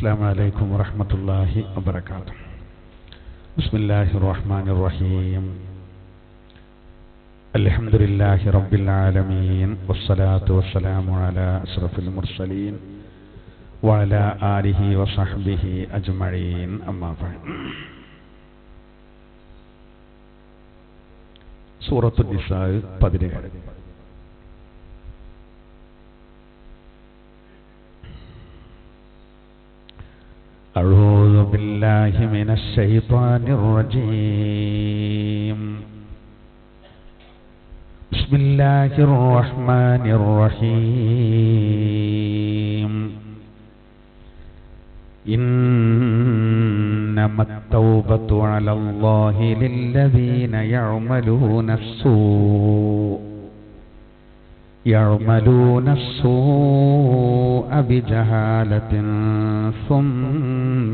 السلام عليكم ورحمة الله وبركاته. بسم الله الرحمن الرحيم. الحمد لله رب العالمين والصلاة والسلام على أشرف المرسلين وعلى آله وصحبه أجمعين أما بعد. سورة النساء 17. أعوذ بالله من الشيطان الرجيم. بسم الله الرحمن الرحيم. إنما التوبة على الله للذين يعملون السوء بجهالة ثم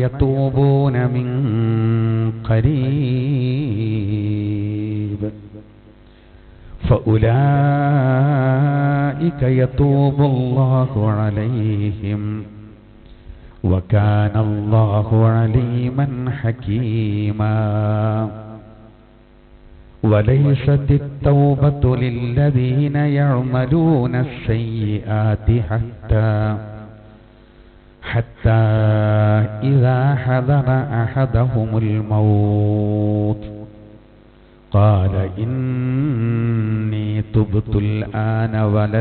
يتوبون من قريب فأولئك يتوب الله عليهم وكان الله عليما حكيما. وليست التوبة للذين يعملون السيئات حتى إذا حضر أحدهم الموت قال إني تبت الآن ولا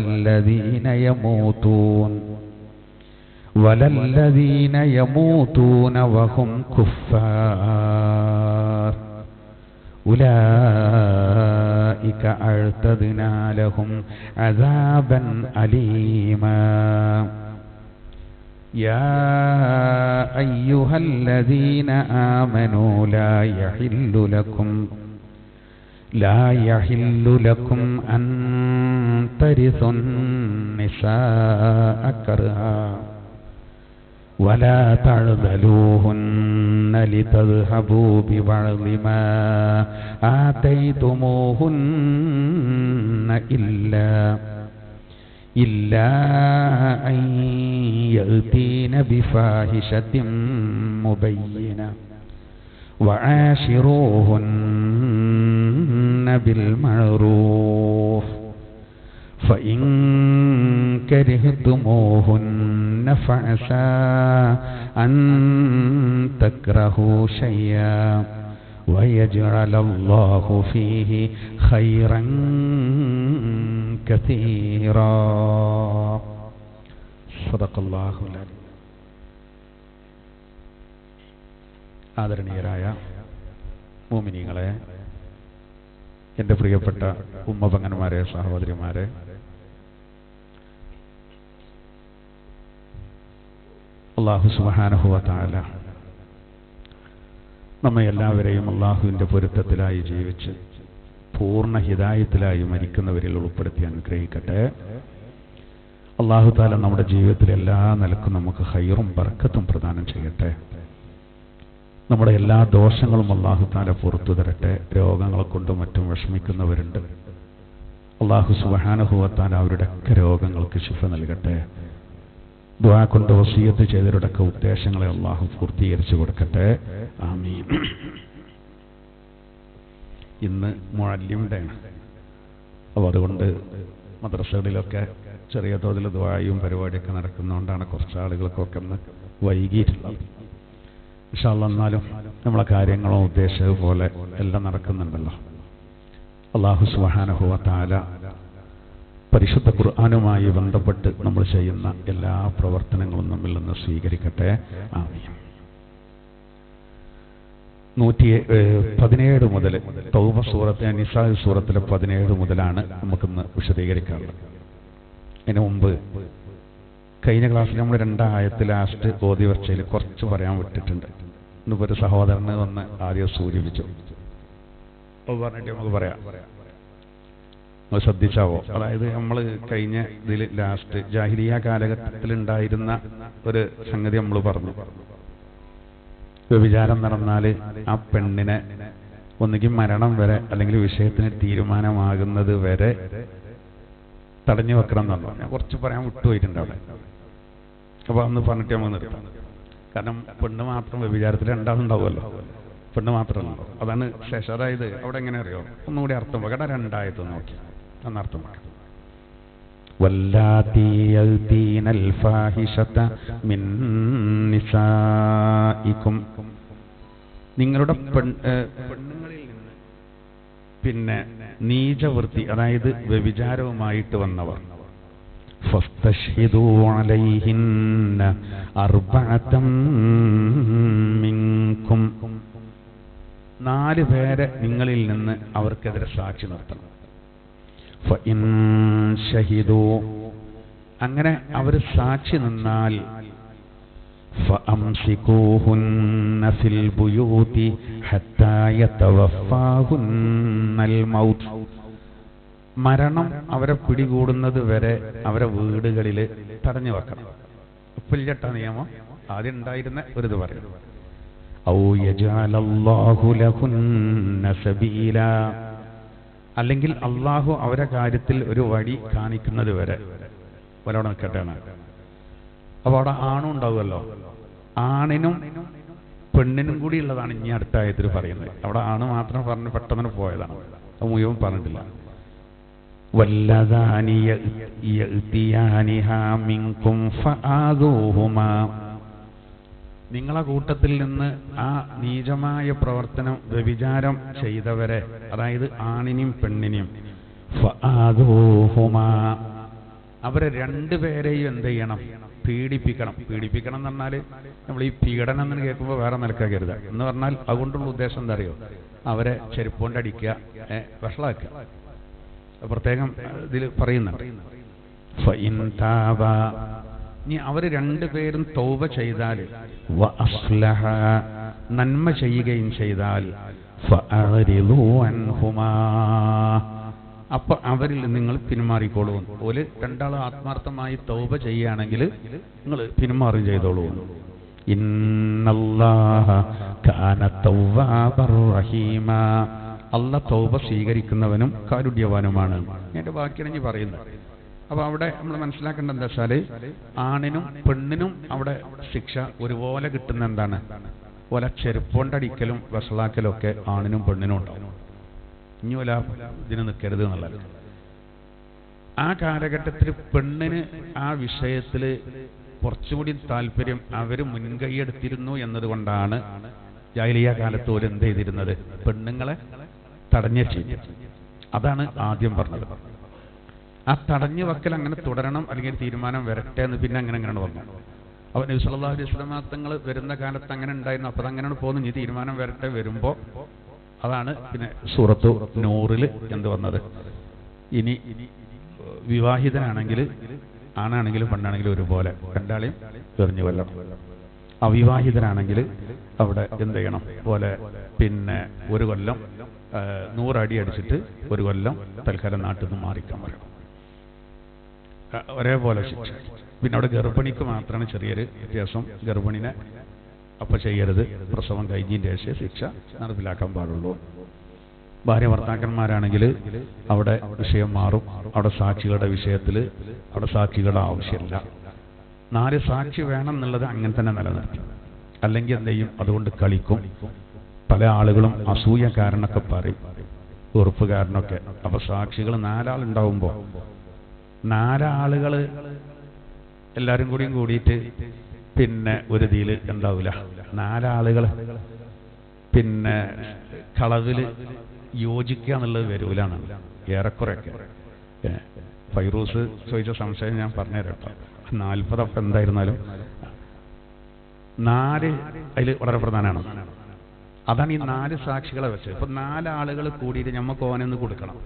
الذين يموتون وهم كفار أولئك أعتدنا لهم عذابا أليما. يا أيها الذين آمنوا لا يحل لكم أن ترثوا النساء كرها ولا تعضلوهن لتذهبوا ببعض ما آتيتموهن إلا أن يأتين بفاحشة مبينة وعاشروهن بالمعروف فإن كرهتموهن فعسى أن تكرهوا شيئا ويجعل الله فيه خيرا كثيرا. صدق الله العظيم. ആദരണീയരായ മുഅ്മിനീങ്ങളെ, എൻ്റെ പ്രിയപ്പെട്ട ഉമ്മപങ്ങന്മാരെ, സഹോദരിമാരെ, അല്ലാഹു സുബ്ഹാനഹു വ തആല നമ്മെ എല്ലാവരെയും അല്ലാഹുവിൻ്റെ പൊരുത്തത്തിലായി ജീവിച്ച് പൂർണ്ണ ഹിദായത്തിലായി മരിക്കുന്നവരിൽ ഉൾപ്പെടുത്തി അനുഗ്രഹിക്കട്ടെ. അല്ലാഹു തആല നമ്മുടെ ജീവിതത്തിൽ എല്ലാ നിലക്കും നമുക്ക് ഖൈറും ബർക്കത്തും പ്രദാനം ചെയ്യട്ടെ. നമ്മുടെ എല്ലാ ദോഷങ്ങളും അല്ലാഹു തആല പുറത്തു തരട്ടെ. രോഗങ്ങളെ കൊണ്ടും മറ്റും വിഷമിക്കുന്നവരുണ്ട്, അല്ലാഹു സുബ്ഹാനഹു വ തആല അവരുടെയൊക്കെ രോഗങ്ങൾക്ക് ശിഫ നൽകട്ടെ. ദുആ കൊണ്ട് വസിയത്ത് ചെയ്തവരുടെയൊക്കെ ഉദ്ദേശങ്ങളെ അല്ലാഹു പൂർത്തീകരിച്ചു കൊടുക്കട്ടെ. ആമീൻ. ഇന്ന് മുഅല്ലിം ഡേ ആണ്. അപ്പോൾ അതുകൊണ്ട് മദ്രസകളിലൊക്കെ ചെറിയ തോതിൽ ദുആയും പരിപാടിയൊക്കെ നടക്കുന്നതുകൊണ്ടാണ് കുറച്ച് ആളുകൾക്കൊക്കെ ഒന്ന് വൈകിയിട്ടുള്ളത്. ഇൻഷാ അല്ലാഹ് എന്നാലും നമ്മളെ കാര്യങ്ങളും ഉദ്ദേശിച്ചതുപോലെ എല്ലാം നടക്കുന്നുണ്ടല്ലോ. അല്ലാഹു സുബ്ഹാനഹു വ തആല പരിശുദ്ധ ഖുർആനുമായി ബന്ധപ്പെട്ട് നമ്മൾ ചെയ്യുന്ന എല്ലാ പ്രവർത്തനങ്ങളും നമ്മിൽ നിന്ന് സ്വീകരിക്കട്ടെ. ആമീൻ. 117 മുതൽ തൗബ സൂറത്തെ നിസാ സൂറത്തിലെ 17 മുതലാണ് നമുക്കിന്ന് വിശദീകരിക്കാറുള്ളത്. അതിനു മുമ്പ് കഴിഞ്ഞ ക്ലാസ്സിൽ നമ്മൾ 2 ആയത്ത് ലാസ്റ്റ് ഓതി വെച്ചതിൽ കുറച്ച് പറയാൻ വിട്ടിട്ടുണ്ട്. ഇന്നിപ്പോൾ ഒരു സഹോദരന് വന്ന് ആദ്യം സൂചിപ്പിച്ചു. അപ്പോൾ പറഞ്ഞിട്ട് നമുക്ക് പറയാം, നമ്മൾ ശ്രദ്ധിച്ചാവോ? അതായത് നമ്മൾ കഴിഞ്ഞ ഇതിൽ ലാസ്റ്റ് ജാഹിലിയ കാലഘട്ടത്തിലുണ്ടായിരുന്ന ഒരു സംഗതി നമ്മൾ പറഞ്ഞു. വ്യഭിചാരം നടന്നാൽ ആ പെണ്ണിനെ ഒന്നുകിൽ മരണം വരെ അല്ലെങ്കിൽ വിഷയത്തിന് തീരുമാനമാകുന്നത് വരെ തടഞ്ഞു വെക്കണം എന്ന് പറഞ്ഞു. ഞാൻ കുറച്ച് പറയാൻ വിട്ടുപോയിട്ടുണ്ട് അവിടെ. അപ്പോൾ അന്ന് പറഞ്ഞിട്ട് നമ്മൾ നിർത്താം. കാരണം പെണ്ണ് മാത്രം വ്യഭിചാരത്തിൽ രണ്ടാളുണ്ടാവുമല്ലോ, പെണ്ണ് മാത്രമല്ലോ. അതാണ് ശേഷം. അതായത് അവിടെ എങ്ങനെ അറിയോ, ഒന്നുകൂടി അർത്ഥം വെക്കണം. രണ്ടായത് നോക്കി അന്നർത്ഥം വെക്കണം. വല്ലാത്തി യഅ്തീനൽ ഫാഹിഷത മിൻ നിസാഇകും, നിങ്ങളുടെ പെണ്ണുങ്ങളിൽ നിന്ന് പിന്നെ നീചവൃത്തി അതായത് വ്യഭിചാരവുമായിട്ട് വന്നവർ, ഫസ്തശ്ഹിദൂ അലൈഹിന്ന അർബഅതം മിൻകും, 4 പേരെ നിങ്ങളിൽ നിന്ന് അവർക്കെതിരെ സാക്ഷി നിർത്തണം. ഫഇൻ ഷഹിദൂ, അങ്ങനെ അവർ സാക്ഷി നിന്നാൽ ഫഅംസികൂഹുന്ന ഫിൽ ബുയൂതി ഹത്താ യതവഫാഹുന്നൽ മൗത്ത്, മരണം അവരെ പിടികൂടുന്നത് വരെ അവരെ വീടുകളിൽ തടഞ്ഞു വെക്കണം. ഇപ്പില്ലട്ട നിയമം ആദ്യം ഉണ്ടായിരുന്ന ഒരിത് പറയും. ഔ യജഅലല്ലാഹു ലഹുന്ന സബീല, അല്ലെങ്കിൽ അള്ളാഹു അവരെ കാര്യത്തിൽ ഒരു വഴി കാണിക്കുന്നത് വരെ ഒരവിടെ നിൽക്കട്ടെ. അപ്പോൾ അവിടെ ആണും ഉണ്ടാവുമല്ലോ, ആണിനും പെണ്ണിനും കൂടി ഉള്ളതാണ് ഇനി അടുത്ത ആയത്തിൽ പറയുന്നത്. അവിടെ ആണ് മാത്രം പറഞ്ഞ് പെട്ടെന്ന് പോയതാണ്, അത് മുഴുവൻ പറഞ്ഞിട്ടില്ല. വല്ലദാനി യഅ്തിയാനിഹാ മിൻകും ഫആദൂഹുമാ, നിങ്ങളെ കൂട്ടത്തിൽ നിന്ന് ആ നീചമായ പ്രവർത്തനം വ്യഭിചാരം ചെയ്തവരെ, അതായത് ആണിനെയും പെണ്ണിനെയും, ഫആദൂഹുമാ, അവരെ 2 പേരെയും എന്ത് ചെയ്യണം, പീഡിപ്പിക്കണം. പീഡിപ്പിക്കണം എന്ന് പറഞ്ഞാൽ നമ്മൾ ഈ പീഡനം എന്ന് കേൾക്കുമ്പോൾ വേറെ നിലക്കാക്കരുത് എന്ന് പറഞ്ഞാൽ അതുകൊണ്ടുള്ള ഉദ്ദേശം എന്താ അറിയോ, അവരെ ചെരുപ്പുകൊണ്ട് അടിക്കുക, വഷളാക്കുക. പ്രത്യേകം ഇതിൽ പറയുന്നുണ്ട്. ഫഇൻ താബ, ഇനി അവർ 2 പേരും തൗബ ചെയ്താൽ, വഅസ്ലഹ, നന്മ ചെയ്യുകയും ചെയ്താൽ, ഫഅറിദൂ അൻഹുമാ, അപ്പൊ അവരിൽ നിങ്ങൾ പിന്മാറിക്കോളൂ. ഓല് 2 ആത്മാർത്ഥമായി തൗബ ചെയ്യുകയാണെങ്കിൽ നിങ്ങൾ പിന്മാറി ചെയ്തോളൂ. ഇന്നല്ലാഹ കാന തവ്വാബർ റഹീമാ, അല്ലാഹ് തൗബ സ്വീകരിക്കുന്നവനും കാരുണ്യവാനുമാണ്. എൻ്റെ ബാക്കിയാണ് ഇനി പറയുന്നത്. അപ്പോൾ അവിടെ നമ്മൾ മനസ്സിലാക്കേണ്ട എന്താ വെച്ചാൽ, ആണിനും പെണ്ണിനും അവിടെ ശിക്ഷ ഒരുപോലെ കിട്ടുന്ന എന്താണ്, പോലെ ചെരുപ്പോണ്ടടിക്കലും വഷളാക്കലും ഒക്കെ ആണിനും പെണ്ണിനും ഉണ്ടാവും. ഇനി വല്ല ഇതിന് നിൽക്കരുത് എന്നുള്ളത്. ആ കാലഘട്ടത്തിൽ പെണ്ണിന് ആ വിഷയത്തിൽ കുറച്ചുകൂടി താല്പര്യം അവർ മുൻകൈയെടുത്തിരുന്നു എന്നതുകൊണ്ടാണ് ജാഹിലിയ്യ കാലത്ത് ഒരു എന്ത് ചെയ്തിരുന്നത്, പെണ്ണുങ്ങളെ തടഞ്ഞു ചെയ്യും. അതാണ് ആദ്യം പറഞ്ഞത്. ആ തടഞ്ഞു വെക്കൽ അങ്ങനെ തുടരണം, അല്ലെങ്കിൽ തീരുമാനം വരട്ടെ എന്ന് പിന്നെ അങ്ങനെയാണ് പറഞ്ഞത്. അപ്പോൾ നബി സല്ലല്ലാഹു അലൈഹി വസല്ലം തങ്ങൾ വരുന്ന കാലത്ത് അങ്ങനെ ഉണ്ടായിരുന്നു. അപ്പോൾ അങ്ങനെയാണ് പോകുന്നത്. ഇനി തീരുമാനം വരട്ടെ, വരുമ്പോൾ അതാണ് പിന്നെ സൂറത്തു നൂറിൽ എന്ത് വന്നത്, ഇനി വിവാഹിതനാണെങ്കിൽ ആണാണെങ്കിലും പെണ്ണാണെങ്കിലും ഒരുപോലെ രണ്ടാളെയും എറിഞ്ഞു കൊല്ലണം. അവിവാഹിതനാണെങ്കിൽ അവിടെ എന്ത് ചെയ്യണം, പോലെ പിന്നെ 1 കൊല്ലം 100 അടി അടിച്ചിട്ട് 1 കൊല്ലം തൽക്കാലം നാട്ടിൽ നിന്ന് മാറിക്കാൻ പറയണം. ഒരേപോലെ ശിക്ഷ. പിന്നെ അവിടെ ഗർഭിണിക്ക് മാത്രമാണ് ചെറിയൊരു വ്യത്യാസം. ഗർഭിണിനെ അപ്പം ചെയ്യരുത്, പ്രസവം കഴിഞ്ഞതിൻ്റെ ശേഷം ശിക്ഷ നടപ്പിലാക്കാൻ പാടുള്ളൂ. ഭാര്യ ഭർത്താക്കന്മാരാണെങ്കിൽ അവിടെ വിഷയം മാറും. അവിടെ സാക്ഷികളുടെ വിഷയത്തിൽ അവിടെ സാക്ഷികളുടെ ആവശ്യമില്ല. 4 സാക്ഷി വേണം എന്നുള്ളത് അങ്ങനെ തന്നെ നിലനിർത്തും. അല്ലെങ്കിൽ എന്ത് ചെയ്യും, അതുകൊണ്ട് കളിക്കും. പല ആളുകളും അസൂയക്കാരനൊക്കെ പറയും, ഉറപ്പുകാരനൊക്കെ. അപ്പോൾ സാക്ഷികൾ 4 ആളുണ്ടാവുമ്പോൾ 4 ആളുകൾ എല്ലാവരും കൂടിയിട്ട് പിന്നെ ഒരു ഇതിൽ ഉണ്ടാവില്ല. 4 ആളുകൾ പിന്നെ കളവിൽ യോജിക്കുക എന്നുള്ളത് വരൂലാണ് ഏറെക്കുറെയൊക്കെ. ഫൈറൂസ് ചോദിച്ച സംശയം ഞാൻ പറഞ്ഞുതരാം കേട്ടോ. 40 അപ്പം എന്തായിരുന്നാലും 4 അതിൽ വളരെ പ്രധാനമാണ്. അതാണ് ഈ 4 സാക്ഷികളെ വെച്ചത്. ഇപ്പം 4 ആളുകൾ കൂടിയിട്ട് നമുക്ക് ഓനൊന്ന് കൊടുക്കണം.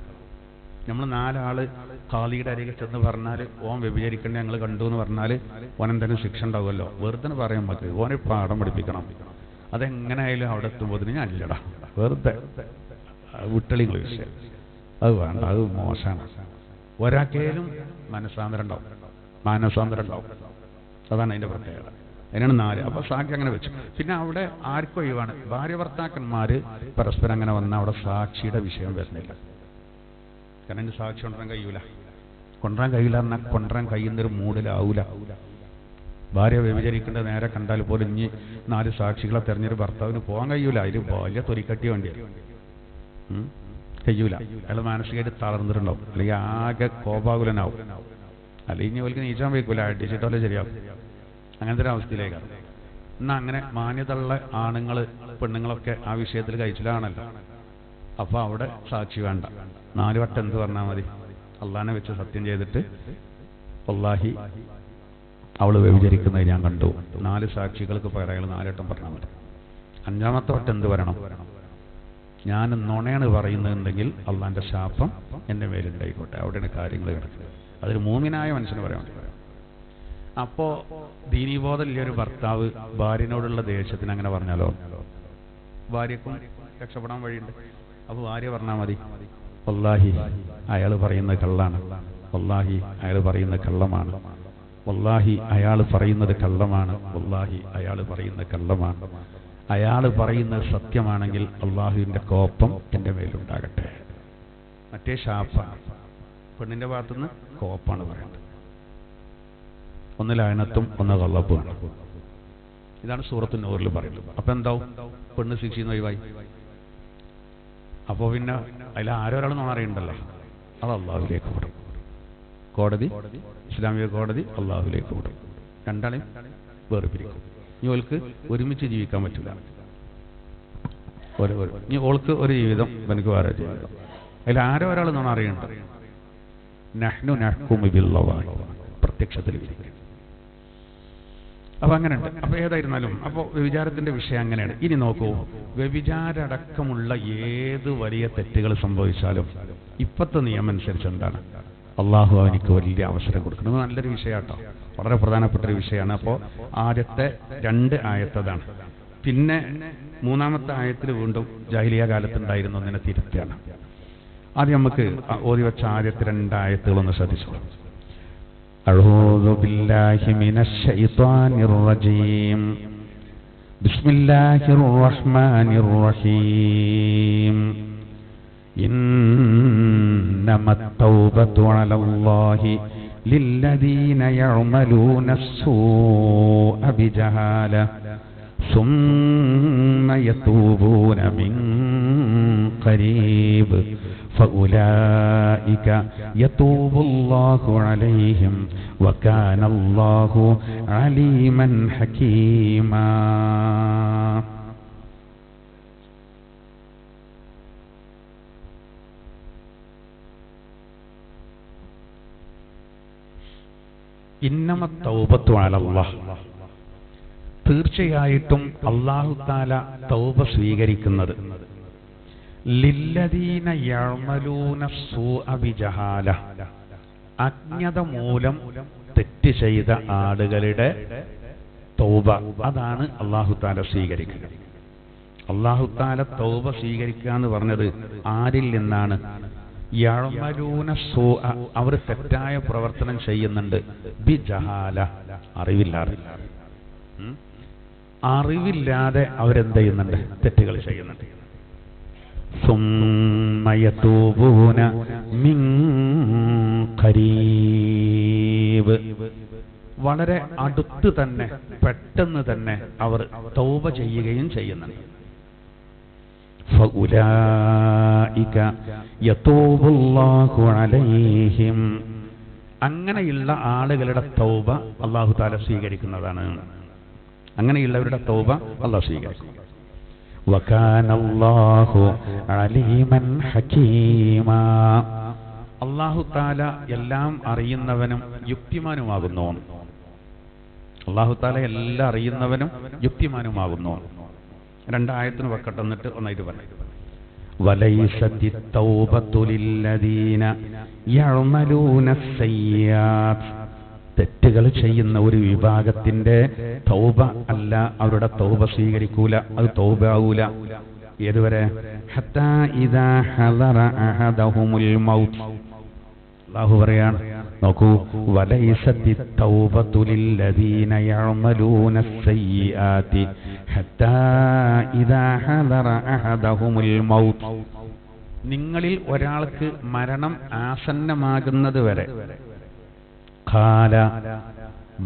നമ്മൾ 4 ആള് ഖാദിയുടെ അരികെ ചെന്ന് പറഞ്ഞാൽ ഓൻ വ്യഭിചരിക്കേണ്ട ഞങ്ങൾ കണ്ടു എന്ന് പറഞ്ഞാൽ ഓനെന്തായാലും ശിക്ഷ ഉണ്ടാവുമല്ലോ. വെറുതെ പറയാൻ പറ്റില്ല, ഓനെ പാഠം പഠിപ്പിക്കണം. അതെങ്ങനെയായാലും അവിടെ എത്തുമ്പോഴത്തിന് ഞാൻ അല്ലടാ, വെറുതെ വിട്ടളിങ്ങൾ വിഷയം അത് വേണ്ട, അത് മോശമാണ്. ഒരാൾക്കേലും മാനസാന്തരം ഉണ്ടാവും. അതാണ് അതിൻ്റെ പ്രത്യേകത. അതിനാണ് 4. അപ്പോൾ സാക്ഷി അങ്ങനെ വെച്ചു. പിന്നെ അവിടെ ആർക്കും ഒഴിവാണ്. ഭാര്യ ഭർത്താക്കന്മാർ പരസ്പരം അങ്ങനെ വന്നാൽ അവിടെ സാക്ഷിയുടെ വിഷയം വരുന്നില്ല. കാരണം എൻ്റെ സാക്ഷി ഉണ്ടെന്ന് കഴിയൂല. കൊണ്ടുവരാൻ കഴിയില്ല പറഞ്ഞാൽ കൊണ്ടുവരാൻ കഴിയുന്നൊരു മൂഡിലാവൂല. ഭാര്യ വ്യഭിചരിക്കേണ്ട നേരെ കണ്ടാൽ പോലും ഇനി 4 സാക്ഷികളെ തെരഞ്ഞൊരു ഭർത്താവിന് പോകാൻ കഴിയൂല. അതിൽ വലിയ തൊലിക്കട്ടി വേണ്ടി കഴിയൂല. അയാൾ മാനസികമായിട്ട് തളർന്നിട്ടുണ്ടാവും, അല്ലെങ്കിൽ ആകെ കോപാകുലനാവും, അല്ലെങ്കിൽ ഇനി അവർക്ക് നീച്ചാൻ വയ്ക്കൂല, അടിച്ചിട്ടല്ലേ ശരിയാവും. അങ്ങനത്തെ ഒരു അവസ്ഥയിലേക്കാണ്. എന്നാൽ അങ്ങനെ മാന്യതയുള്ള ആണുങ്ങൾ പെണ്ണുങ്ങളൊക്കെ ആ വിഷയത്തിൽ കഴിച്ചിലാണല്ലോ. അപ്പോൾ അവിടെ സാക്ഷി വേണ്ട, 4 വട്ടം എന്ത് പറഞ്ഞാൽ മതി, അള്ളാനെ വെച്ച് സത്യം ചെയ്തിട്ട് വല്ലാഹി അവൾ വ്യഭിചരിക്കുന്നത് ഞാൻ കണ്ടു, 4 സാക്ഷികൾക്ക് പകരം അയാൾ 4 വട്ടം പറഞ്ഞാൽ മതി. 5-ാമത്തെ വട്ടം എന്ത് പറയണം, ഞാൻ നുണയാണ് പറയുന്നതെങ്കിൽ അള്ളാന്റെ ശാപം എൻ്റെ മേലുണ്ടായിക്കോട്ടെ. അവിടെയാണ് കാര്യങ്ങൾ കിടക്കുന്നത്. അതൊരു മൂമിനായ മനുഷ്യന് പറയാൻ വേണ്ടി. അപ്പോൾ ദീനീബോധമില്ലൊരു ഭർത്താവ് ഭാര്യനോടുള്ള ദേഷ്യത്തിന് അങ്ങനെ പറഞ്ഞാലോ, ഭാര്യക്കും രക്ഷപ്പെടാൻ വഴിയുണ്ട്. അപ്പോൾ ഭാര്യ പറഞ്ഞാൽ മതി, വല്ലാഹി അയാൾ പറയുന്നത് കള്ളാണ്, വല്ലാഹി അയാൾ പറയുന്നത് കള്ളമാണ്, വല്ലാഹി അയാൾ പറയുന്നത് കള്ളമാണ്, വല്ലാഹി അയാൾ പറയുന്നത് കള്ളമാണ്, അയാൾ പറയുന്നത് സത്യമാണെങ്കിൽ അള്ളാഹുവിൻ്റെ കോപം എൻ്റെ മേലുണ്ടാകട്ടെ. മറ്റേ ശാപാണ്, പെണ്ണിൻ്റെ ഭാഗത്തുനിന്ന് കോപ്പാണ് പറയുന്നത്. ഒന്ന് ലഅനത്തും ഒന്ന് ഖളബും. ഇതാണ് സൂറത്തു നൂറിൽ പറയുന്നത്. അപ്പം എന്താവും, പെണ്ണ് ശിക്ഷിന്ന് ഒഴിവായി. അപ്പോൾ പിന്നെ അതിൽ ആരൊരാൾ മാറിയുണ്ടല്ലോ, അത് അള്ളാഹുവിലേക്ക് വിടും. കോടതി, ഇസ്ലാമിക കോടതി അള്ളാഹുവിലേക്ക് വിടും. രണ്ടാളെയും വേർപിരിക്കും. ഇനി ഓൾക്ക് ഒരുമിച്ച് ജീവിക്കാൻ പറ്റില്ല. ഇനി ഓൾക്ക് ഒരു ജീവിതം, എനിക്ക് വേറെ ജീവിതം. അതിൽ ആരൊരാൾ എന്നാണ് അറിയേണ്ടത്. നഹ്നു നഹ്കുമു ബില്ലവാഹി, പ്രത്യക്ഷത്തിൽ വിധിക്കും. അപ്പൊ അങ്ങനെയുണ്ട്. അപ്പൊ ഏതായിരുന്നാലും അപ്പോൾ വ്യഭിചാരത്തിന്റെ വിഷയം അങ്ങനെയാണ്. ഇനി നോക്കൂ, വ്യഭിചാരടക്കമുള്ള ഏത് വലിയ തെറ്റുകൾ സംഭവിച്ചാലും ഇപ്പോഴത്തെ നിയമം അനുസരിച്ച് എന്താണ്, അള്ളാഹു അവനിക്ക് വലിയ അവസരം കൊടുക്കുന്നത്. നല്ലൊരു വിഷയമാട്ടോ, വളരെ പ്രധാനപ്പെട്ട ഒരു വിഷയമാണ്. അപ്പോൾ ആദ്യത്തെ 2 ആയത്തതാണ്. പിന്നെ 3-ാമത്തെ ആയത്തിൽ വീണ്ടും ജാഹിലിയ കാലത്തുണ്ടായിരുന്ന ഒന്നിനെ തിരുത്തിയാണ്. ആദ്യം നമുക്ക് ഓതി വെച്ച ആദ്യത്തെ 2 ആയത്തുകളൊന്ന് ശ്രദ്ധിച്ചോളൂ. അഊദു ബില്ലാഹി മിനശ് ശൈത്വാനിർ റജീം. ബിസ്മില്ലാഹിർ റഹ്മാനിർ റഹീം. ഇന്നമത് തൗബതു അലല്ലാഹി ലില്ലദീന യഅമലൂനസ് സൂഅ ബിജഹാല ثم يتوبون من قريب فأولئك يتوب الله عليهم وكان الله عليما حكيما. إنما التوبة على الله. തീർച്ചയായിട്ടും അല്ലാഹു തആല തൗബ സ്വീകരിക്കുന്നത് ലില്ലദീന യഅമലൂന സൂഅ ബിജഹാല, അജ്ഞത മൂലം തെറ്റ് ചെയ്ത ആളുകളുടെ തൗബ, അതാണ് അല്ലാഹു തആല സ്വീകരിക്കുന്നത്. അല്ലാഹു തആല തൗബ സ്വീകരിക്കുക എന്ന് പറഞ്ഞത് ആരിൽ നിന്നാണ്? യഅമലൂന സൂഅ, അവർ തെറ്റായ പ്രവർത്തനം ചെയ്യുന്നുണ്ട്, ബിജഹാല, അറിവില്ലാതെ അവരെന്ത് ചെയ്യുന്നുണ്ട്? തെറ്റുകൾ ചെയ്യുന്നുണ്ട്. സുമ്മ യതൂബൂന മിൻ ഖരീബ്, വളരെ അടുത്ത് തന്നെ, പെട്ടെന്ന് തന്നെ അവർ തൗബ ചെയ്യുകയും ചെയ്യുന്നുണ്ട്. ഫഉലൈക യതൂബുല്ലാഹു അലൈഹിം, അങ്ങനെയുള്ള ആളുകളുടെ തൗബ അല്ലാഹു തആല സ്വീകരിക്കുന്നതാണ്. അങ്ങനെയുള്ളവരുടെ തൗബ അല്ലാഹു സ്വീകരിക്കും. വകാനല്ലാഹു അലീമൻ ഹകീമാ, അല്ലാഹു തആല എല്ലാം അറിയുന്നവനും യുക്തിമാനുമാകുന്നു. അല്ലാഹു തആല എല്ലാം അറിയുന്നവനും യുക്തിമാനുമാകുന്നു. 2 ആയത്തിന് വെക്കട്ടെ, എന്നിട്ട് ഒന്നായിട്ട് പറയാം. വലൈസത്തി തൗബതു ലില്ലദീന യഅമലൂനസ് സയ്യാത്ത്, തെറ്റുകൾ ചെയ്യുന്ന ഒരു വിഭാഗത്തിന്റെ തൗബ അല്ല, അവരുടെ തൗബ സ്വീകരിക്കൂല, അത് തൗബ ആവൂല. ഏതുവരെ? ഹത്താ ഇദാ ഹദറ അഹദഹുമുൽ മൗത്ത്. അല്ലാഹു പറയാണ്, നോക്കൂ, വലൈസത്തി തൗബതു ലില്ലദീന യഅമലൂനസ് സയ്യാത്തി ഹത്താ ഇദാ ഹദറ അഹദഹുമുൽ മൗത്ത്. നിങ്ങളിൽ ഒരാൾക്ക് മരണം ആസന്നമാകുന്നത് വരെ, ഖാല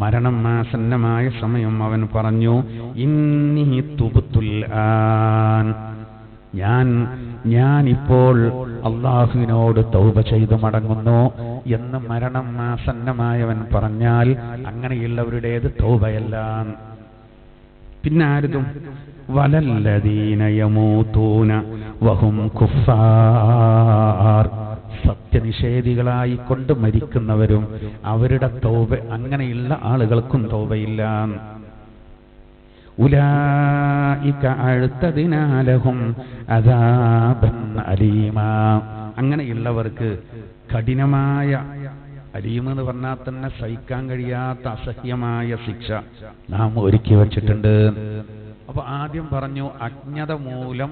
മരണം ആസന്നമായ സമയം അവൻ പറഞ്ഞു, ഇന്നി തുബ്തുൽ ആൻ, ഞാനിപ്പോൾ അള്ളാഹുവിനോട് തൗബ ചെയ്തു മടങ്ങുന്നു എന്ന് മരണം ആസന്നമായവൻ പറഞ്ഞാൽ അങ്ങനെയുള്ളവരുടേത് തൗബയല്ല. പിന്നെ ആരുതും വലല്ലദീന യമൂതൂന വഹും കുഫാർ, സത്യനിഷേധികളായി കൊണ്ട് മരിക്കുന്നവരും അവരുടെ തൗബ, അങ്ങനെയുള്ള ആളുകൾക്കും തൗബയില്ല. ഉലൈക അഅ്തദ്നാ ലഹും അദാബൻ അലീമാ, അങ്ങനെയുള്ളവർക്ക് കഠിനമായ, അലീം എന്ന് പറഞ്ഞാൽ തന്നെ സഹിക്കാൻ കഴിയാത്ത അസഹ്യമായ ശിക്ഷ നാം ഒരുക്കി വച്ചിട്ടുണ്ട്. അപ്പൊ ആദ്യം പറഞ്ഞു അജ്ഞത മൂലം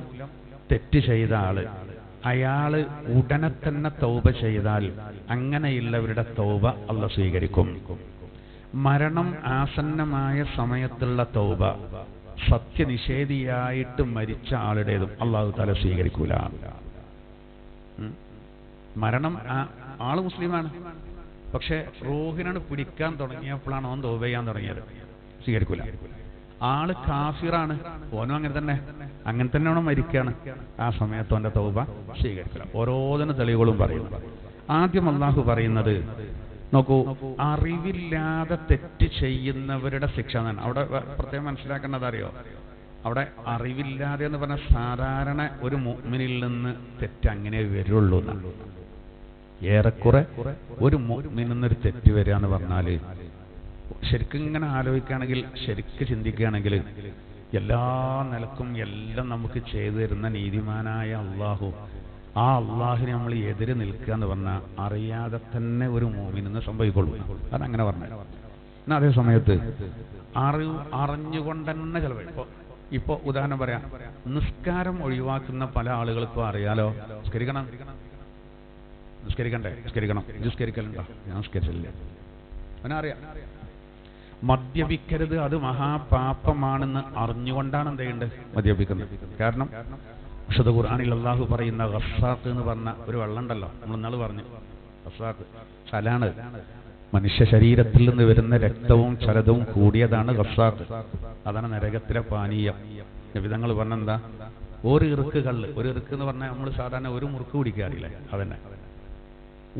തെറ്റ് ചെയ്ത ആള്, അയാള് ഉടനെ തന്നെ തൗബ ചെയ്താൽ അങ്ങനെയുള്ളവരുടെ തൗബ അല്ലാഹു സ്വീകരിക്കും. മരണം ആസന്നമായ സമയത്തുള്ള തൗബ സത്യനിഷേധിയായിട്ട് മരിച്ച ആളുടേതും അല്ലാഹു തആല സ്വീകരിക്കൂല. മരണം ആള് മുസ്ലിമാണ്, പക്ഷെ റൂഹിനാണ് പിടിക്കാൻ തുടങ്ങിയപ്പോഴാണ് ഓൻ തൗബ ചെയ്യാൻ തുടങ്ങിയത്, സ്വീകരിക്കൂല. ആള് കാഫിറാണ്, ഓനും അങ്ങനെ തന്നെയാണ് മരിക്കുകയാണ്, ആ സമയത്ത് ഓന്റെ തൗബ സ്വീകരിക്കില്ല. ഓരോന്നിനും തെളിവുകളും പറയുന്നു. ആദ്യം അള്ളാഹു പറയുന്നത് നോക്കൂ, അറിവില്ലാതെ തെറ്റ് ചെയ്യുന്നവരുടെ ശിക്ഷ എന്നാണ്. അവിടെ പ്രത്യേകം മനസ്സിലാക്കേണ്ടത് അറിയോ, അവിടെ അറിവില്ലാതെ എന്ന് പറഞ്ഞാൽ സാധാരണ ഒരു മുഅ്മിനിൽ നിന്ന് തെറ്റ് അങ്ങനെ വരുള്ളൂ എന്നാണ്. ഏറെക്കുറെ ഒരു മുഅ്മിനിൽ നിന്നൊരു തെറ്റ് വരിക എന്ന് പറഞ്ഞാല് ശരിക്കും ഇങ്ങനെ ആലോചിക്കുകയാണെങ്കിൽ, ശരിക്കും ചിന്തിക്കുകയാണെങ്കിൽ, എല്ലാ നിലക്കും എല്ലാം നമുക്ക് ചെയ്തു തരുന്ന നീതിമാനായ അള്ളാഹു, ആ അള്ളാഹുവിനെ നമ്മൾ എതിര് നിൽക്കുക എന്ന് പറഞ്ഞാൽ അറിയാതെ തന്നെ ഒരു മുഅ്മിനിന് സംഭവിക്കൊള്ളൂ. അതങ്ങനെ പറഞ്ഞു. എന്നാൽ അതേ സമയത്ത് അറിഞ്ഞുകൊണ്ട് തന്നെ ചിലപ്പോൾ ഇപ്പൊ ഉദാഹരണം പറയാം, നിസ്കാരം ഒഴിവാക്കുന്ന പല ആളുകൾക്കും അറിയാലോ, നിസ്കരിക്കലുണ്ടോ? ഞാൻ നിസ്കരിച്ചില്ല, അവനറിയാം. മദ്യപിക്കരുത്, അത് മഹാപാപമാണെന്ന് അറിഞ്ഞുകൊണ്ടാണ് എന്ത് ചെയ്യേണ്ടത്, മദ്യപിക്കുന്നത്. കാരണം വിശുദ്ധ ഖുർആനിൽ അല്ലാഹു പറയുന്ന ഗസ്സാഖ് എന്ന് പറഞ്ഞ ഒരു വെള്ളം ഉണ്ടല്ലോ, നമ്മൾ ഇന്നാൾ പറഞ്ഞു, ഗസ്സാഖ് ചലാണ്, മനുഷ്യ ശരീരത്തിൽ നിന്ന് വരുന്ന രക്തവും ചലതവും കൂടിയതാണ് ഗസ്സാഖ്, അതാണ് നരകത്തിലെ പാനീയം. നബിതങ്ങൾ പറഞ്ഞെന്താ, ഒരു ഇറുക്ക് കള്ള്, ഒരു ഇറുക്ക് എന്ന് പറഞ്ഞാൽ നമ്മൾ സാധാരണ ഒരു മുറുക്ക് കുടിക്കാറില്ലേ, അതന്നെ.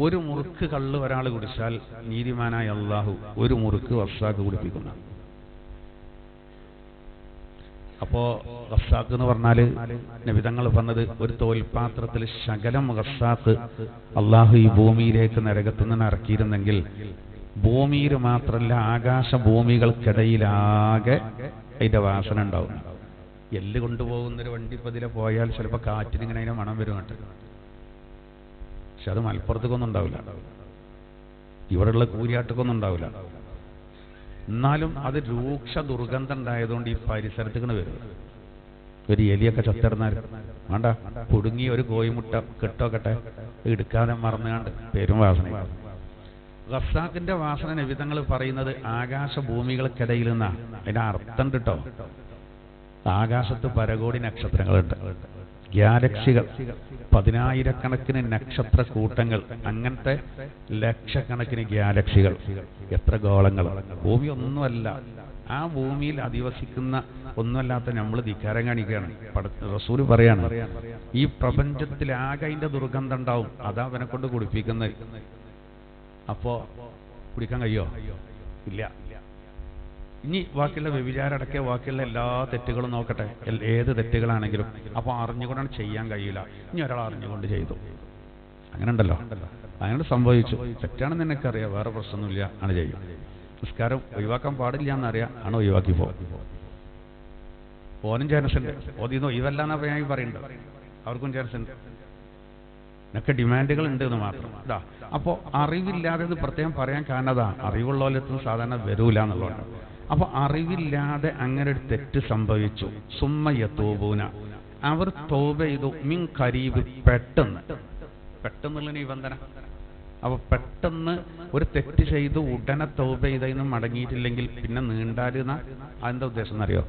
ഒരു മുറുക്ക് കള്ള് ഒരാൾ കുടിച്ചാൽ നീതിമാനായ അള്ളാഹു ഒരു മുറുക്ക് ഗസ്സാഖ് കുടിപ്പിക്കുന്നു. അപ്പോ ഗസ്സാഖ് എന്ന് പറഞ്ഞാല് നബിതങ്ങൾ പറഞ്ഞത്, ഒരു തോൽപാത്രത്തിൽ ശകലം ഗസ്സാഖ് അള്ളാഹു ഈ ഭൂമിയിലേക്ക് നരകത്തു നിന്ന് ഇറക്കിയിരുന്നെങ്കിൽ ഭൂമിയിൽ മാത്രമല്ല ആകാശഭൂമികൾക്കിടയിലാകെ അതിന്റെ വാസന ഉണ്ടാവും. എല്ല് കൊണ്ടുപോകുന്നൊരു വണ്ടി പതിലെ പോയാൽ ചിലപ്പോൾ കാറ്റിനിങ്ങനെ അതിന്റെ മണം വരും കേട്ടോ. പക്ഷെ അത് മലപ്പുറത്തേക്കൊന്നും ഉണ്ടാവില്ല, ഇവിടെയുള്ള കൂരിയാട്ടക്കൊന്നും ഉണ്ടാവില്ല. എന്നാലും അത് രൂക്ഷ ദുർഗന്ധം ഉണ്ടായതുകൊണ്ട് ഈ പരിസരത്തേക്ക് വരും. ഒരു എലിയൊക്കെ ചത്തിറന്നാൽ വേണ്ട, കുടുങ്ങി ഒരു കോയിമുട്ട കെട്ടോക്കട്ടെ എടുക്കാതെ മറന്നുകാണ്ട് പേരും വാസന. ഗസ്സാഖിന്റെ വാസന നബിതങ്ങൾ പറയുന്നത് ആകാശഭൂമികൾക്കിടയിൽ നിന്നാ. അതിന്റെ അർത്ഥം കേട്ടോ, ആകാശത്ത് പരകോടി നക്ഷത്രങ്ങളുണ്ട്, ഗാലക്സികൾ, 10,000-കണക്കിന് നക്ഷത്ര കൂട്ടങ്ങൾ, അങ്ങനത്തെ ലക്ഷക്കണക്കിന് ഗാലക്സികൾ, എത്ര ഗോളങ്ങൾ. ഭൂമി ഒന്നുമല്ല, ആ ഭൂമിയിൽ അധിവസിക്കുന്ന ഒന്നുമല്ലാത്ത നമ്മൾ ധിക്കാരം കാണിക്കുകയാണ്. റസൂല് പറയാണ്, ഈ പ്രപഞ്ചത്തിലാകെ അതിന്റെ ദുർഗന്ധം ഉണ്ടാവും, അതാ അവനെ കൊണ്ട് കുടിപ്പിക്കുന്നത്. അപ്പോ കുടിക്കാൻ കഴിയോ? ഇല്ല. ഇനി ബാക്കിയുള്ള വ്യഭിചാരം അടക്കിയ ബാക്കിയുള്ള എല്ലാ തെറ്റുകളും നോക്കട്ടെ, ഏത് തെറ്റുകളാണെങ്കിലും അപ്പോൾ അറിഞ്ഞുകൊണ്ടാണ് ചെയ്യാൻ കഴിയില്ല. ഇനി ഒരാൾ അറിഞ്ഞുകൊണ്ട് ചെയ്തു, അങ്ങനെ ഉണ്ടല്ലോ, അങ്ങനെ സംഭവിച്ചു, തെറ്റാണെന്ന് എനിക്കറിയാം, വേറെ പ്രശ്നമൊന്നുമില്ല, ആണ് ചെയ്യും. നിസ്കാരം ഒഴിവാക്കാൻ പാടില്ല എന്നറിയാം, ആണ് ഒഴിവാക്കി ഓനും ചാൻസ് ഉണ്ട്. ഓതിന്ന് ഒഴിവല്ല എന്നാ ഞാൻ പറയുന്നുണ്ട്, അവർക്കും ചാൻസ് ഉണ്ട്. എന്നൊക്കെ ഡിമാൻഡുകൾ ഉണ്ട് എന്ന് മാത്രം. ഇതാ അപ്പോൾ അറിവില്ലാതെ ഇത് പ്രത്യേകം പറയാൻ കാരണതാ, അറിവുള്ളവരത്തും സാധാരണ വരൂല എന്നുള്ളതാണ്. അപ്പൊ അറിവില്ലാതെ അങ്ങനെ ഒരു തെറ്റ് സംഭവിച്ചു. സുമ്മയതൂബൂന, അവർ തൗബ ചെയ്തു. മിൻ ഖരീബ്, പെട്ടെന്നുള്ള നിബന്ധന. അപ്പൊ പെട്ടെന്ന് ഒരു തെറ്റ് ചെയ്തു ഉടനെ തൗബ ചെയ്തതിന് മടങ്ങിയിട്ടില്ലെങ്കിൽ പിന്നെ നീണ്ടാരുന്ന അതിന്റെ ഉദ്ദേശം എന്നറിയോ,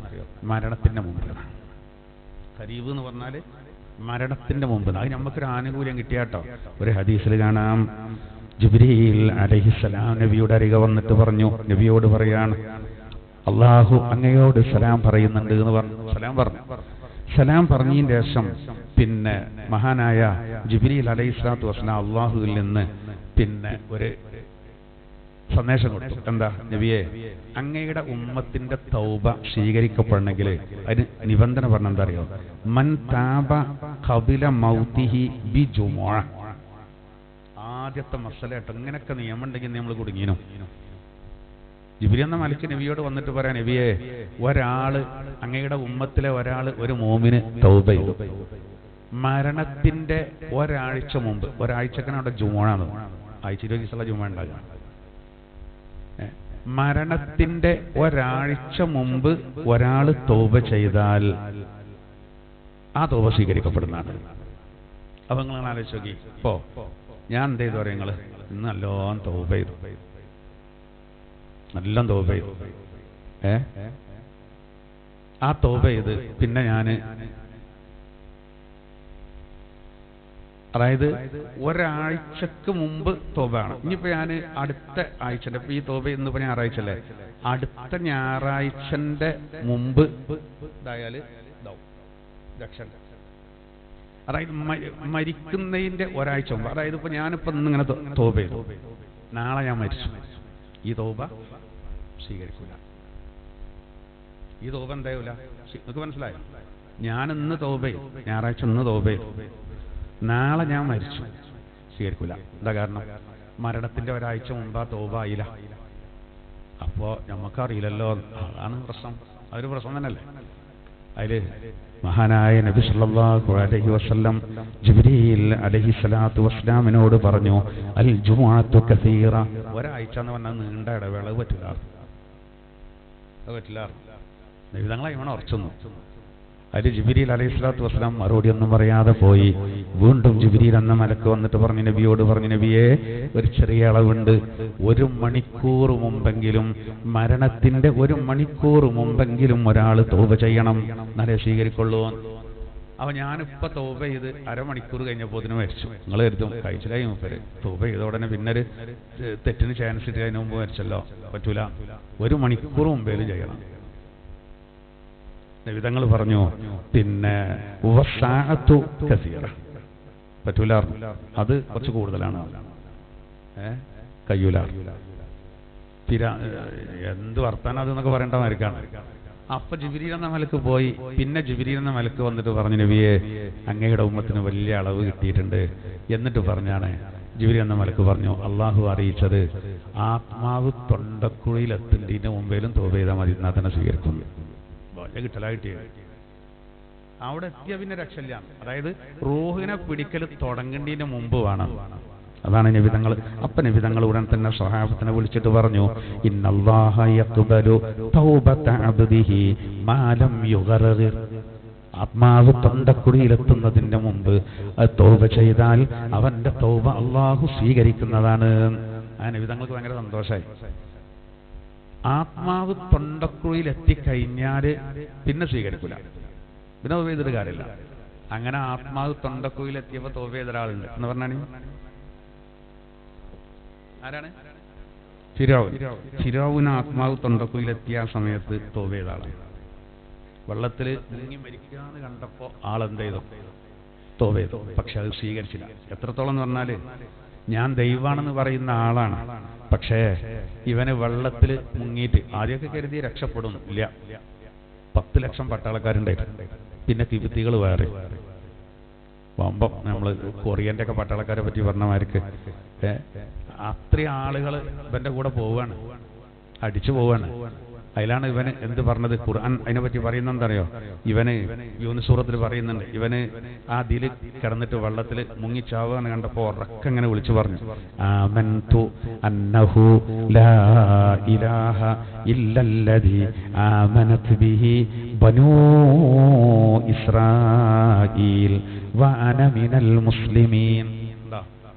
മരണത്തിന്റെ മുമ്പ്. ഖരീബ് എന്ന് പറഞ്ഞാല് മരണത്തിന്റെ മുമ്പ്. അത് നമുക്കൊരു ആനുകൂല്യം കിട്ടിയാട്ടോ. ഒരു ഹദീസിൽ കാണാം, ജിബ്രീൽ അലൈഹിസ്സലാം നബിയുടെ അരികെ വന്നിട്ട് പറഞ്ഞു, നബിയോട് പറയാണ്, അള്ളാഹു അങ്ങയോട് സലാം പറയുന്നുണ്ട് എന്ന് പറഞ്ഞു. സലാം പറഞ്ഞതിന് ശേഷം പിന്നെ മഹാനായ ജിബ്രീൽ അലൈഹിസ്സലാത്തു വസ്സലാം അള്ളാഹുവിൽ നിന്ന് പിന്നെ ഒരു സന്ദേശം കൊടുത്തു. എന്താ? നബിയെ, അങ്ങയുടെ ഉമ്മത്തിന്റെ തൗബ സ്വീകരിക്കപ്പെടണമെങ്കിൽ അതിന് നിബന്ധന പറഞ്ഞ എന്താ അറിയോ? മൻ താബ ഖബില മൗതിഹി ബി ജുമുഅ. ആദ്യത്തെ മസലയായിട്ട് ഇങ്ങനൊക്കെ നിയമം ഉണ്ടെങ്കിൽ നമ്മൾ കുടുങ്ങിനു. ജിബ്രീൽ എന്ന മലക്ക് നബിയോട് വന്നിട്ട് പറയാം, നബിയെ, ഒരാള് അങ്ങയുടെ ഉമ്മത്തിലെ ഒരാള് ഒരു മോമിന് തൗബ ചെയ്തു, മരണത്തിന്റെ ഒരാഴ്ച മുമ്പ്, ഒരാഴ്ചക്കാണ് അവിടെ ജുമുഅയാണ്, ആഴ്ച 20 ദിവസമുള്ള ജുമുഅ ഉണ്ടാകുക. മരണത്തിന്റെ ഒരാഴ്ച മുമ്പ് ഒരാൾ തൗബ ചെയ്താൽ ആ തൗബ സ്വീകരിക്കപ്പെടുന്നതാണ്. അപ്പൊ നിങ്ങൾ ആലോചിച്ച് നോക്കി, ഇപ്പോ ഞാൻ എന്ത് ചെയ്തു പറയാം, നിങ്ങള് ഇന്ന് നല്ലോണം തൗബ ചെയ്തു, നല്ലോണം തൗബ ചെയ്തു. ആ തൗബ ചെയ്ത് പിന്നെ ഞാന്, അതായത് ഒരാഴ്ചക്ക് മുമ്പ് തോബാണ്. ഇനിയിപ്പോ ഞാൻ അടുത്ത ആഴ്ചന്റെ, ഇപ്പൊ ഈ തോബ ഇന്നിപ്പോ ഞായറാഴ്ച അല്ലേ, അടുത്ത ഞായറാഴ്ചന്റെ മുമ്പ് ഇതായാല് രക്ഷ. അതായത് മരിക്കുന്നതിന്റെ ഒരാഴ്ച മുമ്പ്, അതായത് ഇപ്പൊ ഞാനിപ്പോ ഇന്നിങ്ങനെ തോബ ചെയ്തു, നാളെ ഞാൻ മരിച്ചു, ഈ തോബ സ്വീകരിക്കൂല. ഈ തോബ എന്തായൂല? നിങ്ങൾക്ക് മനസ്സിലായോ? ഞാൻ ഇന്ന് തോബ ചെയ്തു, ഞായറാഴ്ച ഇന്ന് തോബ ചെയ്തു, നാളെ ഞാൻ മരിച്ചു, സ്വീകരിക്കൂല. എന്താ കാരണം? മരണത്തിന്റെ ഒരാഴ്ച മുമ്പാ തൗബ ആയില്ല. അപ്പോ നമുക്കറിയില്ലല്ലോ, അതാണ് പ്രശ്നം. അതൊരു പ്രശ്നം തന്നെയല്ലേ. അതില് മഹാനായ നബി സല്ലല്ലാഹു അലൈഹി വസല്ലം ജിബ്രീൽ അലൈഹിസ്സലാത്തു വസ്സലാമിനോട് പറഞ്ഞു, അൽ ജുമുഅത്തു കസീറ. ഒരാഴ്ച എന്ന് പറഞ്ഞാൽ നീണ്ട ഇടവേള പറ്റില്ല. നബി തങ്ങളെ ഇവനെ ഉറച്ചുന്നു. അതിൽ ജിബ്രീൽ അലൈഹിസ്സലാത്തു വസ്സലാം മറുപടി ഒന്നും പറയാതെ പോയി. വീണ്ടും ജിബ്രീൽ എന്ന മലക്ക് വന്നിട്ട് പറഞ്ഞു, നബിയോട് പറഞ്ഞു, നബിയെ, ഒരു ചെറിയ അളവുണ്ട്, 1 മണിക്കൂർ മുമ്പെങ്കിലും, മരണത്തിന്റെ 1 മണിക്കൂർ മുമ്പെങ്കിലും ഒരാൾ തൗബ ചെയ്യണം, എന്നാലേ സ്വീകരിക്കൊള്ളൂ. അപ്പൊ ഞാനിപ്പോ തൗബ ചെയ്ത് അരമണിക്കൂർ കഴിഞ്ഞപ്പോതിന് മരിച്ചു. നിങ്ങൾ കരുതും കഴിച്ചിലായി മുപ്പര്, തൗബ ചെയ്ത ഉടനെ പിന്നൊരു തെറ്റിന് ചാൻസ് ഇട്ട് അതിന് മുമ്പ് മരിച്ചല്ലോ. പറ്റൂല, 1 മണിക്കൂർ മുമ്പേലും ചെയ്യണം. നബിതങ്ങൾ പറഞ്ഞു, പിന്നെ പറ്റൂല, അത് കുറച്ച് കൂടുതലാണ്, കയ്യൂല, എന്ത് വർത്താനം അത് എന്നൊക്കെ പറയേണ്ടതായിരിക്കാണ്. അപ്പൊ ജിബ്രീൽ എന്ന മലക്ക് പോയി. പിന്നെ ജിബ്രീൽ എന്ന മലക്ക് വന്നിട്ട് പറഞ്ഞു, നബിയെ, അങ്ങയുടെ ഉമ്മത്തിന് വലിയ അളവ് കിട്ടിയിട്ടുണ്ട്. എന്നിട്ട് പറഞ്ഞാണ് ജിബ്രീൽ എന്ന മലക്ക് പറഞ്ഞു, അള്ളാഹു അറിയിച്ചത് ആത്മാവ് തൊണ്ടക്കുഴിയിൽ എത്തുന്നതിന് മുമ്പേലും തൗബ ചെയ്താൽ മതി, എന്നാൽ തന്നെ സ്വീകരിക്കുന്നു. കിട്ടലായിട്ടിയ അവിടെ എത്തിയ പിന്നെ രക്ഷയില്ല. അതായത് റൂഹിനെ പിടിക്കൽ തുടങ്ങേണ്ടതിന് മുമ്പ് വേണം. അതാണ് നബിതങ്ങൾ. അപ്പൊ നബിതങ്ങൾ ഉടൻ തന്നെ സ്വഹാബത്തിനെ വിളിച്ചിട്ട് പറഞ്ഞു, ഇന്നല്ലാഹ യഖ്ബലു തൗബത അബ്ദിഹി മാ ലം യുഗർഗിർ. ആത്മാവ് തൊണ്ടക്കുഴിയിലെത്തുന്നതിന്റെ മുമ്പ് തൗബ ചെയ്താൽ അവന്റെ തൗബ അള്ളാഹു സ്വീകരിക്കുന്നതാണ്. ആ നബിതങ്ങൾക്ക് ഭയങ്കര സന്തോഷമായി. ആത്മാവ് തൊണ്ടക്കുഴിയിൽ എത്തിക്കഴിഞ്ഞാല് പിന്നെ സ്വീകരിക്കൂല, പിന്നെ തൗബ ചെയ്തിട്ട് കാര്യമില്ല. അങ്ങനെ ആത്മാവ് തൊണ്ടക്കുഴിയിൽ എത്തിയപ്പോ തൗബ ചെയ്ത ഒരാളുണ്ട് എന്ന് പറഞ്ഞാണ്, ആരാണ്? ഫിറഔൻ ആത്മാവ് തൊണ്ടക്കുഴിയിലെത്തിയ ആ സമയത്ത് തൗബ ചെയ്ത ആളാണ്. വെള്ളത്തില് മുങ്ങി മരിക്കാന്ന് കണ്ടപ്പോ ആളെന്ത് ചെയ്തു? തൗബ ചെയ്തു. പക്ഷെ അത് സ്വീകരിച്ചില്ല. എത്രത്തോളം എന്ന് പറഞ്ഞാല്, ഞാൻ ദൈവാണെന്ന് പറയുന്ന ആളാണ്, പക്ഷേ ഇവന് വെള്ളത്തിൽ മുങ്ങിയിട്ട് ആദ്യമൊക്കെ കരുതി രക്ഷപ്പെടും. ഇല്ല, 10 ലക്ഷം പട്ടാളക്കാരുണ്ടായിട്ടുണ്ട്. പിന്നെ കിബിത്തികൾ വേറെ. വമ്പം നമ്മൾ കൊറിയന്റെ ഒക്കെ പട്ടാളക്കാരെ പറ്റി പറഞ്ഞമാർക്ക് അത്രയും ആളുകൾ ഇവന്റെ കൂടെ പോവുകയാണ്, അടിച്ചു പോവാണ്. അതിലാണ് ഇവന് എന്ത് പറഞ്ഞത്? ഖുർആൻ അതിനെ പറ്റി പറയുന്നത് എന്തറിയോ? ഇവന് യൂനുസ് സൂറത്തിൽ പറയുന്നുണ്ട്, ഇവന് ആ ദില് കിടന്നിട്ട് വെള്ളത്തിൽ മുങ്ങിച്ചാവുകയാണ് കണ്ടപ്പോ ഉറക്കെ ഇങ്ങനെ വിളിച്ചു പറഞ്ഞു, ആമൻതു അന്നഹു ലാ ഇലാഹ ഇല്ലല്ലദി ആമനത് ബിഹി ബനൂ ഇസ്രായീൽ വഅന മിനൽ മുസ്ലിമീൻ.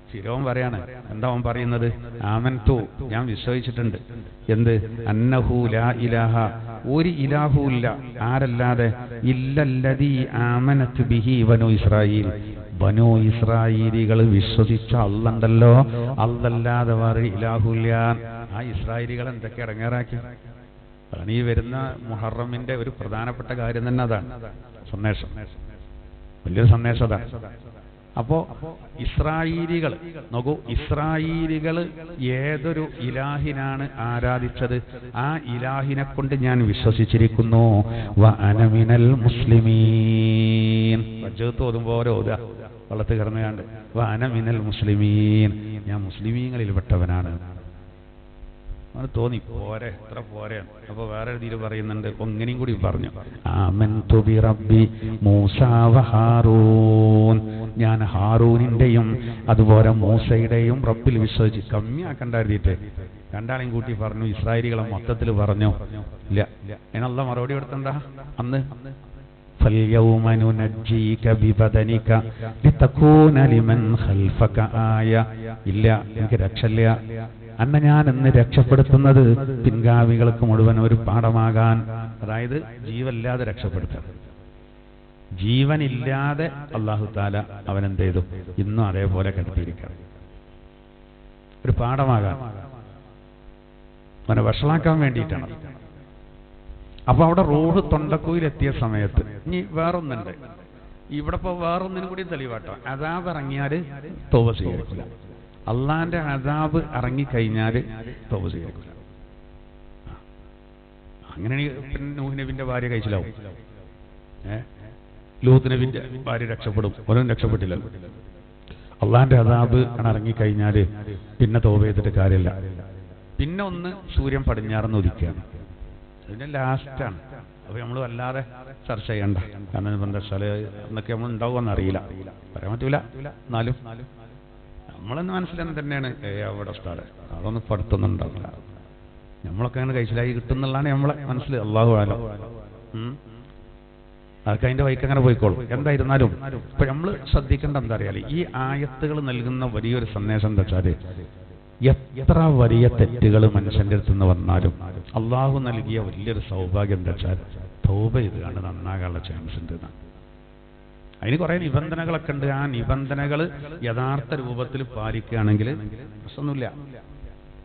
ഫിറഔൻ പറയാണ്, എന്താ അവൻ പറയുന്നത്? ആമൻതു, ഞാൻ വിശ്വസിച്ചിട്ടുണ്ട്. എന്ത്? അന്നഹു ലാ ഇലാഹ, ഒരു ഇലാഹുല്ല ആരല്ലാതെ, ഇല്ലല്ലദീ ആമനത് ബിഹി ബനൂ ഇസ്രായീൽ, ബനൂ ഇസ്രായേലികൾ വിശ്വസിച്ച അള്ളണ്ടല്ലോ, അള്ളല്ലാതെ വേറെ ഇലാഹുല്ല. ആ ഇസ്രായേലികൾ എന്തൊക്കെ ഇടങ്ങേറാക്കി. അതാണ് ഈ വരുന്ന മുഹറമിന്റെ ഒരു പ്രധാനപ്പെട്ട കാര്യം തന്നെ. അതാണ് സന്ദേശം, വലിയൊരു സന്ദേശം അതാണ്. അപ്പോ ഇസ്രായേലികൾ നോക്കൂ, ഇസ്രായേലികൾ ഏതൊരു ഇലാഹിനാണ് ആരാധിച്ചത്, ആ ഇലാഹിനെ കൊണ്ട് ഞാൻ വിശ്വസിച്ചിരിക്കുന്നു. വ അന മിനൽ മുസ്ലിമീൻ. തോതുമ്പോലെ ഓതുക, വള്ളത്ത് കിടന്നുകാണ്ട് വ അന മിനൽ മുസ്ലിമീൻ, ഞാൻ മുസ്ലിമീങ്ങളിൽ പെട്ടവനാണ്. അവന് തോന്നി പോരെ, എത്ര പോരെ. അപ്പൊ വേറെ രീതിയിൽ പറയുന്നുണ്ട്, ഒന്നിനെയും കൂടി പറഞ്ഞു, ആമൻതു ബി റബ്ബി മൂസാ വ ഹാറൂൻ, ഞാൻ ഹാറൂനിന്റെയും അതുപോലെ മൂസയുടെയും റബ്ബിൽ വിശ്വസിച്ച്. കമ്മിയാക്കണ്ടായിരുന്നിട്ട് രണ്ടാളെയും കൂട്ടി പറഞ്ഞു. ഇസ്രായേലികളെ മൊത്തത്തിൽ പറഞ്ഞു. ഇല്ല, അതിനുള്ള മറുപടി കൊടുത്തെന്താ അന്ന്? فَالْيَوْمَ نُنَجِّيكَ بِبَدَنِكَ لِتَكُونَ لِمَنْ خَلْفَكَ آيَةً. ഇല്ല, എനിക്ക് രക്ഷയില്ല. അന്ന് ഞാൻ ഇന്ന് രക്ഷപ്പെടുത്തുന്നത് പിൻഗാമികൾക്ക് മുഴുവൻ ഒരു പാഠമാകാൻ. അതായത് ജീവനില്ലാതെ രക്ഷപ്പെടുത്തുക. ജീവനില്ലാതെ അല്ലാഹു തആല അവനെന്ത് ചെയ്തു? ഇന്നും അതേപോലെ കിടത്തിയിരിക്കണം. ഒരു പാഠമാകാൻ, അവനെ വഷളാക്കാൻ വേണ്ടിയിട്ടാണ്. അപ്പൊ അവിടെ റൂഹ് തൊണ്ടക്കുയിലെത്തിയ സമയത്ത് ഇനി വേറൊന്നുണ്ട്. ഇവിടെ ഇപ്പൊ വേറൊന്നിനും കൂടി തെളിവാട്ടോ. അദാബ് ഇറങ്ങിയാല് തൗബ സ്വീകരിക്കില്ല. അള്ളാന്റെ അദാബ് ഇറങ്ങിക്കഴിഞ്ഞാല് തൗബ സ്വീകരിക്കില്ല. അങ്ങനെയാണെങ്കിൽ നൂഹ് നബിന്റെ ഭാര്യ കഴിച്ചിലാവും. ലൂത്ത് നബിന്റെ ഭാര്യ രക്ഷപ്പെടും, ഒന്നും രക്ഷപ്പെട്ടില്ലല്ലോ. അള്ളാന്റെ അദാബ് ഇറങ്ങിക്കഴിഞ്ഞാല് പിന്നെ തൗബ ചെയ്തിട്ട് കാര്യമില്ല. പിന്നെ ഒന്ന് സൂര്യൻ പടിഞ്ഞാറന്ന് ഉദിക്കുകയാണ്, അതിന്റെ ലാസ്റ്റാണ്. അപ്പൊ നമ്മൾ വല്ലാതെ ചർച്ച ചെയ്യണ്ട. കാരണം എന്താ വെച്ചാൽ എന്നൊക്കെ നമ്മൾ ഉണ്ടാവുമെന്ന് അറിയില്ല, പറയാൻ പറ്റൂല. എന്നാലും നമ്മളെന്ന് മനസ്സിലെന്ന് തന്നെയാണ് അവിടെ സ്ഥലം. അതൊന്നും പഠിത്തൊന്നും ഉണ്ടാവില്ല. നമ്മളൊക്കെ അങ്ങനെ കഴിച്ചിലായി കിട്ടുന്നുള്ളതാണ് നമ്മളെ മനസ്സിൽ. അള്ളാഹു ആലം, അതൊക്കെ അതിന്റെ വഴിക്ക് അങ്ങനെ പോയിക്കോളും. എന്തായിരുന്നാലും ഇപ്പൊ നമ്മൾ ശ്രദ്ധിക്കേണ്ട എന്താ അറിയാല്, ഈ ആയത്തുകൾ നൽകുന്ന വലിയൊരു സന്ദേശം എന്താ വെച്ചാല്, എത്ര വലിയ തെറ്റുകൾ മനുഷ്യന്റെ അടുത്ത് നിന്ന് വന്നാലും അള്ളാഹു നൽകിയ വലിയൊരു സൗഭാഗ്യം എന്താ വെച്ചാൽ തൗബ ചെയ്താണ് നന്നാകാനുള്ള ചാൻസ് ഉണ്ട്. അതിന് കുറെ നിബന്ധനകളൊക്കെ ഉണ്ട്. ആ നിബന്ധനകൾ യഥാർത്ഥ രൂപത്തിൽ പാലിക്കുകയാണെങ്കിൽ പ്രശ്നമൊന്നുമില്ല.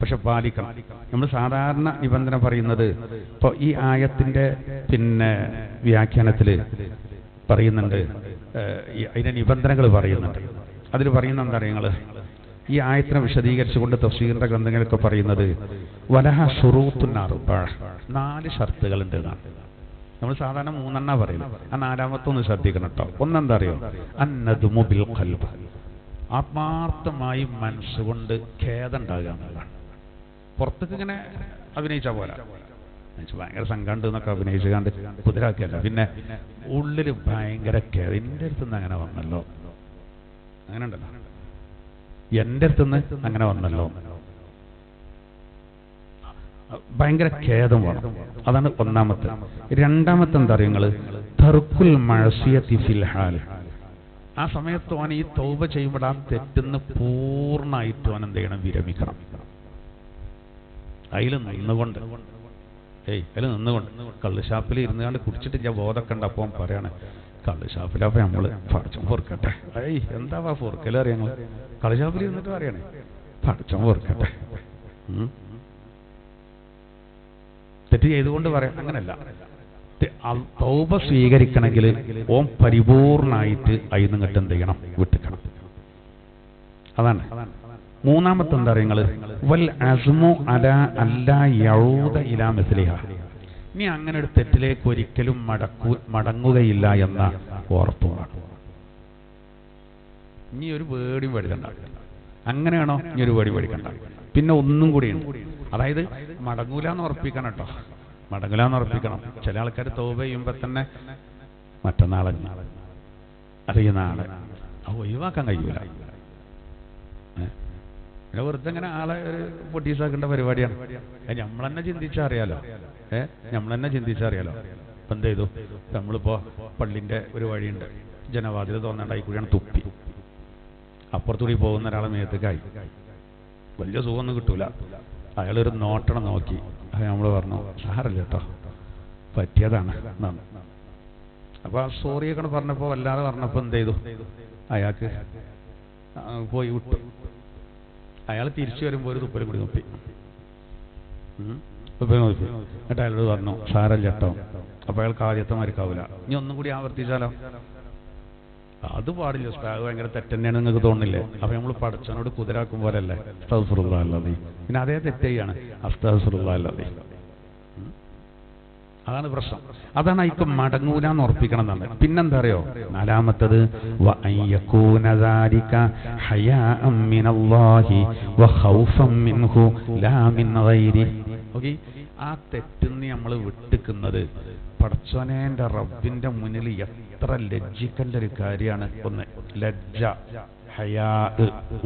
പക്ഷെ പാലിക്കണം. നമ്മൾ സാധാരണ നിബന്ധന പറയുന്നത് ഇപ്പൊ ഈ ആയത്തിന്റെ വ്യാഖ്യാനത്തിൽ പറയുന്നുണ്ട്, അതിന്റെ നിബന്ധനകൾ പറയുന്നുണ്ട്. അതിൽ പറയുന്ന എന്താ അറിയങ്ങള്, ഈ ആയത്തിനെ വിശദീകരിച്ചുകൊണ്ട് തഫ്സീറിന്റെ ഗ്രന്ഥങ്ങളൊക്കെ പറയുന്നത് വലഹ ശുറൂത്തുൻ അർബഅ, 4 ഷർത്തുകളുണ്ട് എന്നാണ്. നമ്മൾ സാധാരണ 3 പറയുന്നത്. ആ 4ാമത്തെ ഒന്ന് ശ്രദ്ധിക്കണം കേട്ടോ. ഒന്നെന്താ അറിയോ, അന്നദുമു ബിൽ ഖൽബ്, ആത്മാർത്ഥമായി മനസ്സുകൊണ്ട് ഖേദം ഉണ്ടാകുക എന്നുള്ളതാണ്. പുറത്തേക്ക് ഇങ്ങനെ അഭിനയിച്ചാൽ പോരാ, ഭയങ്കര സംഘണ്ട് എന്നൊക്കെ അഭിനയിച്ചു കണ്ട് കുതിരാക്കിയല്ല, പിന്നെ ഉള്ളിൽ ഭയങ്കര ഖേദം. എൻ്റെ അടുത്തുനിന്ന് അങ്ങനെ വന്നല്ലോ, അങ്ങനെ ഉണ്ടല്ലോ, എൻ്റെ അടുത്തുനിന്ന് അങ്ങനെ വന്നല്ലോ, ഭയങ്കര ഖേദം വേണം. അതാണ് ഒന്നാമത്തെ. രണ്ടാമത്തെ എന്താ അറിയുന്നത്, തർക്കുൽ മഅസിയതി ഫിൽ ഹാൽ, ആ സമയത്ത് അവൻ ഈ തൗബ ചെയ്യുമ്പോൾ ആ തെറ്റിന്ന് പൂർണ്ണമായിട്ട് അവൻ എന്ത് ചെയ്യണം, വിരമിക്കണം. അതിൽ നിന്നുകൊണ്ട് കള്ളുഷാപ്പിൽ ഇരുന്നുകൊണ്ട് കുടിച്ചിട്ട് ഞാൻ ബോധമൊക്കെ ഉണ്ട്. അപ്പോൾ പറയാണ്, കള്ളുഷാപ്പിലപ്പോ നമ്മള് പഠിച്ചം പൊറുക്കട്ടെ. എന്താ പൊറുക്കല് അറിയാങ്ങൾ, കള്ളുഷാപ്പിൽ ഇരുന്നിട്ട് പറയണേ പഠിച്ചം പൊറുക്കട്ടെ. തെറ്റ് ചെയ്തുകൊണ്ട് പറയാം, അങ്ങനല്ല. തൗബ സ്വീകരിക്കണമെങ്കിൽ ഓം പരിപൂർണമായിട്ട് അതിൽ നിന്നിട്ട് എന്ത് ചെയ്യണം, വിട്ടിക്കണം. അതാണ്. മൂന്നാമത്തെ എന്താ അറിയങ്ങള്, വൽ അസ്മു അലാ അല്ലാ യഊദ ഇലാ മിസ്ലിഹ, ഇനി അങ്ങനെ ഒരു തെറ്റിലേക്ക് ഒരിക്കലും മടങ്ങുകയില്ല എന്ന ഉറപ്പുമാണ്. ഇനി ഒരു പേടിയും പേടിക്കണ്ട. അങ്ങനെയാണോ, ഇനി ഒരു പേടി പേടിക്കണ്ട. പിന്നെ ഒന്നും കൂടിയുണ്ട്, അതായത് മടങ്ങൂല എന്ന് ഉറപ്പിക്കണം കേട്ടോ, മടങ്ങൂല എന്ന് ഉറപ്പിക്കണം. ചില ആൾക്കാർ തൗബ ചെയ്യുമ്പോ തന്നെ മറ്റന്നാളെ അറിയുന്ന ആളെ ഒഴിവാക്കാൻ കഴിയൂല. വെറുതെ ഇങ്ങനെ ആളെ പൊട്ടീസാക്കേണ്ട പരിപാടിയാണ്. നമ്മളെന്നെ ചിന്തിച്ചറിയാലോ, നമ്മളെന്നെ ചിന്തിച്ചറിയാലോ. ഇപ്പം എന്ത് ചെയ്തു, നമ്മളിപ്പോ പള്ളിന്റെ ഒരു വഴിയുണ്ട്, ജനവാതിൽ തോന്നണ്ടായി കൂടിയാണ് തുപ്പി, അപ്പുറത്തുകൂടി പോകുന്ന ഒരാളെ മേത്തേക്കായി. വലിയ സുഖമൊന്നും കിട്ടൂല. അയാളൊരു നോട്ടണം നോക്കി, അത് നമ്മൾ പറഞ്ഞു സാരല്ല കേട്ടോ, പറ്റിയതാണ്. അപ്പൊ ആ സോറിയൊക്കെ പറഞ്ഞപ്പോ വല്ലാതെ പറഞ്ഞപ്പോ എന്ത് ചെയ്തു, അയാൾക്ക് പോയി വിട്ടു. അയാൾ തിരിച്ചു വരുമ്പോൾ ഒരു തുപ്പലും കൂടി നോക്കി. എന്നിട്ട് അയാളോട് പറഞ്ഞു സാരല്ല കേട്ടോ. അപ്പോൾ അയാൾക്ക് ആദ്യത്തെ മരിക്കാവില്ല, ഇനി ഒന്നും കൂടി ആവർത്തിച്ചാലോ? അത് പാടില്ല, അത് ഭയങ്കര തെറ്റന്നെയാണ് നിങ്ങൾക്ക് തോന്നുന്നില്ലേ? അപ്പൊ നമ്മൾ പടച്ചവനോട് കുതിരാക്കും പോലല്ലേ അസ്തഗ്ഫിറുല്ലാഹ് അല്ലദീ. പിന്നെ അതേ തെറ്റെയ്യാണ് അസ്തഗ്ഫിറുല്ലാഹ് അല്ലദീ. അതാണ് പ്രശ്നം. അതാണ് അതിക്ക് മടങ്ങൂലാന്ന് ഉറപ്പിക്കണം എന്നാണ്. പിന്നെന്താ അറിയോ? നാലാമത്തത് വഅയ്യകൂന ദാലിക ഹയാഅൻ മിനല്ലാഹി വഖൗഫൻ മിൻഹു ലാ മിൻ ഗൈരി. ഓക്കേ, ആ തെറ്റിന്ന് നമ്മൾ വിട്ടുക്കുന്നത് പടച്ചോനേന്റെ റബ്ബിന്റെ മുന്നിൽ എത്ര ലജ്ജിക്കേണ്ട ഒരു കാര്യമാണ്. ഒന്ന് ലജ്ജ, ഹയാ,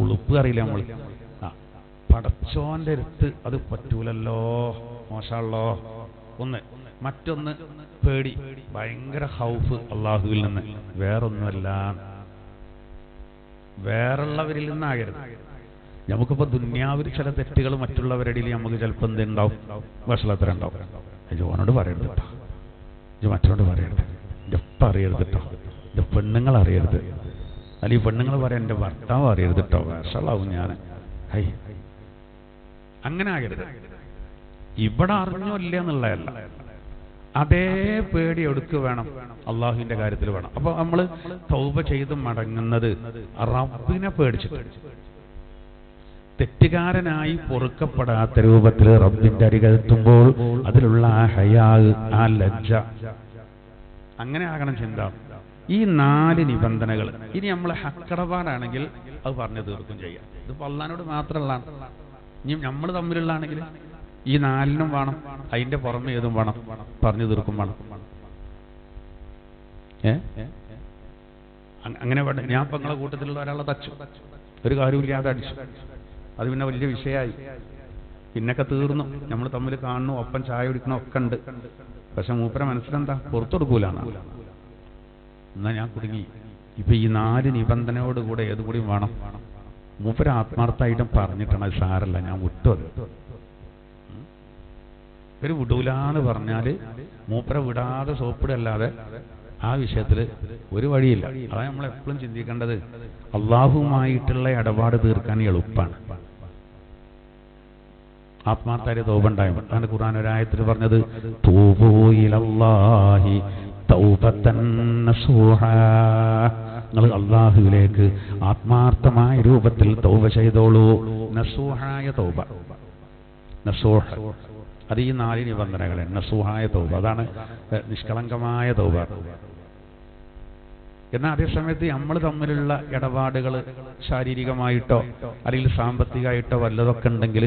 ഉളുപ്പ് അറിയില്ല നമ്മൾ. പടച്ചോന്റെ അടുത്ത് അത് പറ്റൂലല്ലോ, മോശമല്ലോ ഒന്ന്. മറ്റൊന്ന് പേടി, ഭയങ്കര ഹൗഫ് അള്ളാഹുവിൽ നിന്ന്. വേറൊന്നുമല്ല, വേറുള്ളവരിൽ നിന്നാകരുത്. നമുക്കിപ്പോ ദുന്യാവിൽ ചില തെറ്റുകൾ മറ്റുള്ളവരുടെ നമുക്ക് ചിലപ്പോൾ എന്തുണ്ടാവും, വഷളത്തരം ഉണ്ടാവും. ജോനോട് പറയരുത് കേട്ടോ, മറ്റോട് പറയരുത്, എൻ്റെ ഒപ്പ അറിയരുത് കേട്ടോ, എൻ്റെ പെണ്ണുങ്ങൾ അറിയരുത്, അല്ലെങ്കിൽ പെണ്ണുങ്ങൾ പറയാൻ എൻ്റെ ഭർത്താവ് അറിയരുത് കേട്ടോ, വഷളാവും ഞാൻ. ഹൈ, അങ്ങനെ ആകരുത്. ഇവിടെ അറിഞ്ഞോ ഇല്ല എന്നുള്ളതല്ല, അതേ പേടി എടുക്ക് വേണം, അള്ളാഹുവിന്റെ കാര്യത്തിൽ വേണം. അപ്പൊ നമ്മൾ തൗബ ചെയ്ത് മടങ്ങുന്നത് റബ്ബിനെ പേടിച്ചിട്ട്, തെറ്റുകാരനായി പൊറുക്കപ്പെടാത്ത രൂപത്തിൽ റബ്ബിന്റെ അരികെത്തുമ്പോൾ അതിലുള്ള ആ ഹയാ, ആ ലജ്ജ, അങ്ങനെ ആകണം ചിന്ത. ഈ 4 നിബന്ധനകൾ ഇനി നമ്മൾ ഹക്കടപാടാണെങ്കിൽ അത് പറഞ്ഞു തീർക്കും ചെയ്യാം. ഇതിപ്പോ അള്ളാഹിനോട് മാത്രമുള്ളതാണ്. ഇനി നമ്മൾ തമ്മിലുള്ളതാണെങ്കിൽ ഈ 4നും വേണം, അതിന്റെ പുറമെ ഏതും വേണം, പറഞ്ഞു തീർക്കും വേണം. അങ്ങനെ വേണ്ട. ഞാൻ ഇപ്പൊ നിങ്ങളെ കൂട്ടത്തിലുള്ള ഒരാളെ തച്ചു, ഒരു കാര്യമില്ലാതെ അടിച്ചു, അത് പിന്നെ വലിയ വിഷയമായി, പിന്നൊക്കെ തീർന്നു. നമ്മൾ തമ്മിൽ കാണുന്നു, ഒപ്പം ചായ കുടിക്കണം ഒക്കെ ഉണ്ട്. പക്ഷെ മൂപ്പര മനസ്സിലെന്താ, പുറത്തു കൊടുക്കൂലാണ്. എന്നാ ഞാൻ കുടുങ്ങി. ഇപ്പൊ ഈ 4 നിബന്ധനയോടുകൂടെ ഏതുകൂടിയും വേണം. മൂപ്പര ആത്മാർത്ഥമായിട്ടും പറഞ്ഞിട്ടാണ് അത് സാരല്ല ഞാൻ വിട്ടു. അത് ഒരു വിടൂലാന്ന് പറഞ്ഞാല് മൂപ്പര വിടാതെ സോപ്പിടല്ലാതെ ആ വിഷയത്തിൽ ഒരു വഴിയില്ല. അതാണ് നമ്മൾ എപ്പോഴും ചിന്തിക്കേണ്ടത്. അള്ളാഹുമായിട്ടുള്ള ഇടപാട് തീർക്കാൻ എളുപ്പമാണ് ആത്മാർത്ഥമായ തൗബ ഉണ്ടായത്. അതാണ് ഖുർആൻ ഒരായത്തിൽ പറഞ്ഞത്, തൂബൂ ഇലല്ലാഹി തൗബതൻ നസൂഹാ. നിങ്ങൾ അള്ളാഹുവിലേക്ക് ആത്മാർത്ഥമായ രൂപത്തിൽ തൗബ ചെയ്തോളൂ. നസൂഹായ തൗബ, നസൂഹ അത് ഈ 4 നിബന്ധനകളെ. നസൂഹായ തൗബ അതാണ് നിഷ്കളങ്കമായ തൗബ. എന്നാൽ അതേസമയത്ത് നമ്മൾ തമ്മിലുള്ള ഇടപാടുകൾ ശാരീരികമായിട്ടോ അല്ലെങ്കിൽ സാമ്പത്തികമായിട്ടോ വല്ലതൊക്കെ ഉണ്ടെങ്കിൽ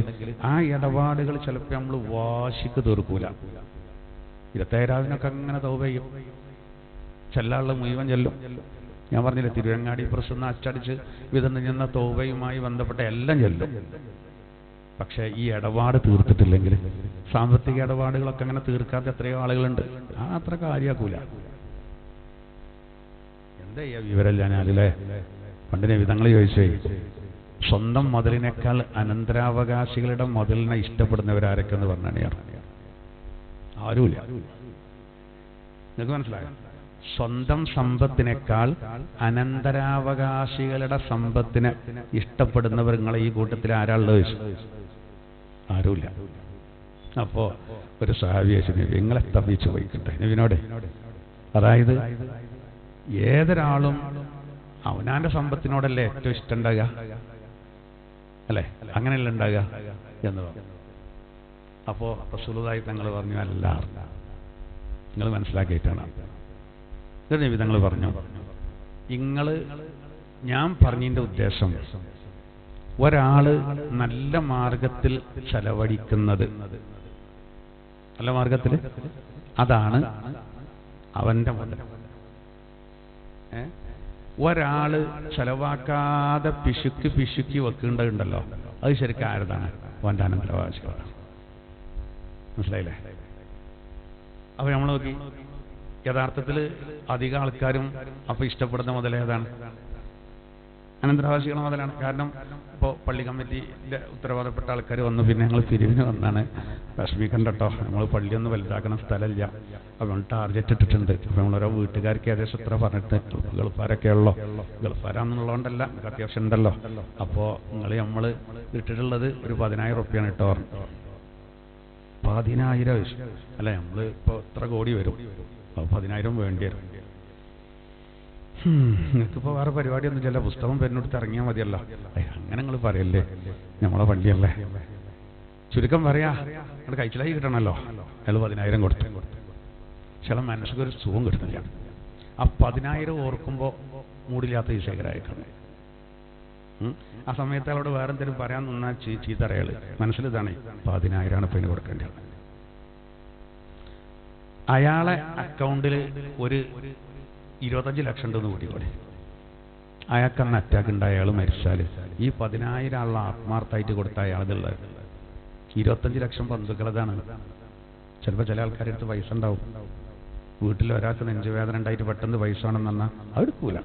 ആ ഇടപാടുകൾ ചിലപ്പോൾ നമ്മൾ വാശിക്ക് തീർക്കൂല. 27 അങ്ങനെ തൗബ ചെയ്യും, ചെല്ലാനുള്ള മുഴുവൻ ചെല്ലും. ഞാൻ പറഞ്ഞില്ലേ, തിരുവങ്ങാടി പ്രസ് അച്ചടിച്ച് വിതരണം ചെയ്യുന്ന തൗബയുമായി ബന്ധപ്പെട്ട എല്ലാം ചെല്ലും. പക്ഷെ ഈ ഇടപാട് തീർത്തിട്ടില്ലെങ്കിൽ, സാമ്പത്തിക ഇടപാടുകളൊക്കെ അങ്ങനെ തീർക്കാത്ത എത്രയോ ആളുകളുണ്ട്, ആ അത്ര കാര്യാക്കൂല. എന്താ ഈ വിവരമില്ല ഞാനില്ലേ? പണ്ട് നബിതങ്ങൾ ചോദിച്ചേ, സ്വന്തം മുതലിനേക്കാൾ അനന്തരാവകാശികളുടെ മുതലിനെ ഇഷ്ടപ്പെടുന്നവരാരൊക്കെ എന്ന് പറഞ്ഞാണ്. ആരുമില്ല. നിങ്ങൾക്ക് മനസ്സിലായോ? സ്വന്തം സമ്പത്തിനേക്കാൾ അനന്തരാവകാശികളുടെ സമ്പത്തിനെ ഇഷ്ടപ്പെടുന്നവർ നിങ്ങളെ ഈ കൂട്ടത്തിൽ ആരാളുള്ളത് ചോദിച്ചു? ആരുമില്ല. അപ്പോ ഒരു സഹാബിയെ നിങ്ങളെ തപ്പിച്ചു പോയിക്കട്ടെ നബിനോടെ. അതായത് ഏതൊരാളും അവനാന്റെ സമ്പത്തിനോടല്ലേ ഏറ്റവും ഇഷ്ടം ഉണ്ടാകുക, അല്ലേ? അങ്ങനെയല്ല ഉണ്ടാകുക എന്ന് പറഞ്ഞു. അപ്പോ റസൂലുള്ളാഹി തങ്ങൾ പറഞ്ഞു, അല്ല, നിങ്ങൾ മനസ്സിലാക്കിയിട്ടാണ്. നബി തങ്ങൾ പറഞ്ഞു, ഞാൻ പറഞ്ഞതിന്റെ ഉദ്ദേശം ഒരാള് നല്ല മാർഗത്തിൽ ചെലവഴിക്കുന്നത്, നല്ല മാർഗത്തിൽ, അതാണ് അവന്റെ മുതൽ. ഒരാള് ചെലവാക്കാതെ പിശുക്കി വെക്കേണ്ടതുണ്ടല്ലോ, അത് ശരിക്കും ആരതാണ്? അവന്റെ അനന്തരാവകാശികളാണ്. മനസ്സിലായില്ലേ? അപ്പൊ നമ്മൾ നോക്കി, യഥാർത്ഥത്തിൽ അധികം ആൾക്കാരും അപ്പൊ ഇഷ്ടപ്പെടുന്ന മുതൽ ഏതാണ്? അനന്തരാവകാശികളുടെ മുതലാണ്. കാരണം ഇപ്പോൾ പള്ളി കമ്മിറ്റിയുടെ ഉത്തരവാദപ്പെട്ട ആൾക്കാർ വന്നു, പിന്നെ ഞങ്ങൾ പിരിവിന് വന്നാണ്, വിഷമിക്കണ്ട കേട്ടോ, നമ്മൾ പള്ളിയൊന്നും വലുതാക്കുന്ന സ്ഥലമില്ല, അപ്പോൾ ടാർഗറ്റ് ഇട്ടിട്ടുണ്ട്. അപ്പോൾ നമ്മളോരോ വീട്ടുകാർക്ക് ഏകദേശം ഇത്ര പറഞ്ഞിട്ട്, ഗൾഫാരൊക്കെ ഉള്ളോ, ഗൾഫാരാന്നുള്ളതുകൊണ്ടല്ല, നമുക്ക് അത്യാവശ്യം ഉണ്ടല്ലോ. അപ്പോൾ നമ്മൾ ഇട്ടിട്ടുള്ളത് ഒരു 10,000 റുപ്യാണ് കേട്ടോ. 10,000 അല്ല, നമ്മൾ ഇപ്പോൾ ഇത്ര കോടി വരും, അപ്പോൾ 10,000 വേണ്ടി വരും. നിങ്ങൾക്കിപ്പോൾ വേറെ പരിപാടിയൊന്നും ഇല്ല, പുസ്തകം പെണ്ണെടുത്ത് ഇറങ്ങിയാൽ മതിയല്ലോ. അങ്ങനെ നിങ്ങൾ പറയല്ലേ, നമ്മളെ പള്ളിയല്ലേ. ചുരുക്കം പറയാ, അവിടെ കഴിച്ചിലായി കിട്ടണമല്ലോ. അയാൾ 10,000 കൊടുത്തു. ചില മനസ്സിലൊരു സുഖം കിട്ടുന്നില്ല. ആ 10,000 ഓർക്കുമ്പോൾ മൂടില്ലാത്ത ഈ ശേഖരമായിട്ടാണ്. ആ സമയത്ത് അയാളോട് വേറെ എന്തെങ്കിലും പറയാൻ നിന്നാൽ ചീത്തറയാള് മനസ്സിലിതാണ് 10,000 ഇപ്പം ഇതിന് കൊടുക്കേണ്ടത്. അയാളെ അക്കൗണ്ടിൽ ഒരു 25 ലക്ഷം ഉണ്ടെന്ന് കൂട്ടിക്കൂടെ. അയാൾക്കന്ന് അറ്റാക്ക് ഉണ്ടായ അയാൾ മരിച്ചാൽ ഈ 10,000 ആളുള്ള ആത്മാർത്ഥമായിട്ട് കൊടുത്ത അയാളുള്ളത് 25 ലക്ഷം ബന്ധുക്കളതാണ്. ചിലപ്പോൾ ചില ആൾക്കാരുടെ അടുത്ത് പൈസ ഉണ്ടാവും. വീട്ടിൽ ഒരാൾക്ക് നെഞ്ചുവേദന ഉണ്ടായിട്ട് പെട്ടെന്ന് പൈസ ആണെന്ന് പറഞ്ഞാൽ എടുക്കൂല.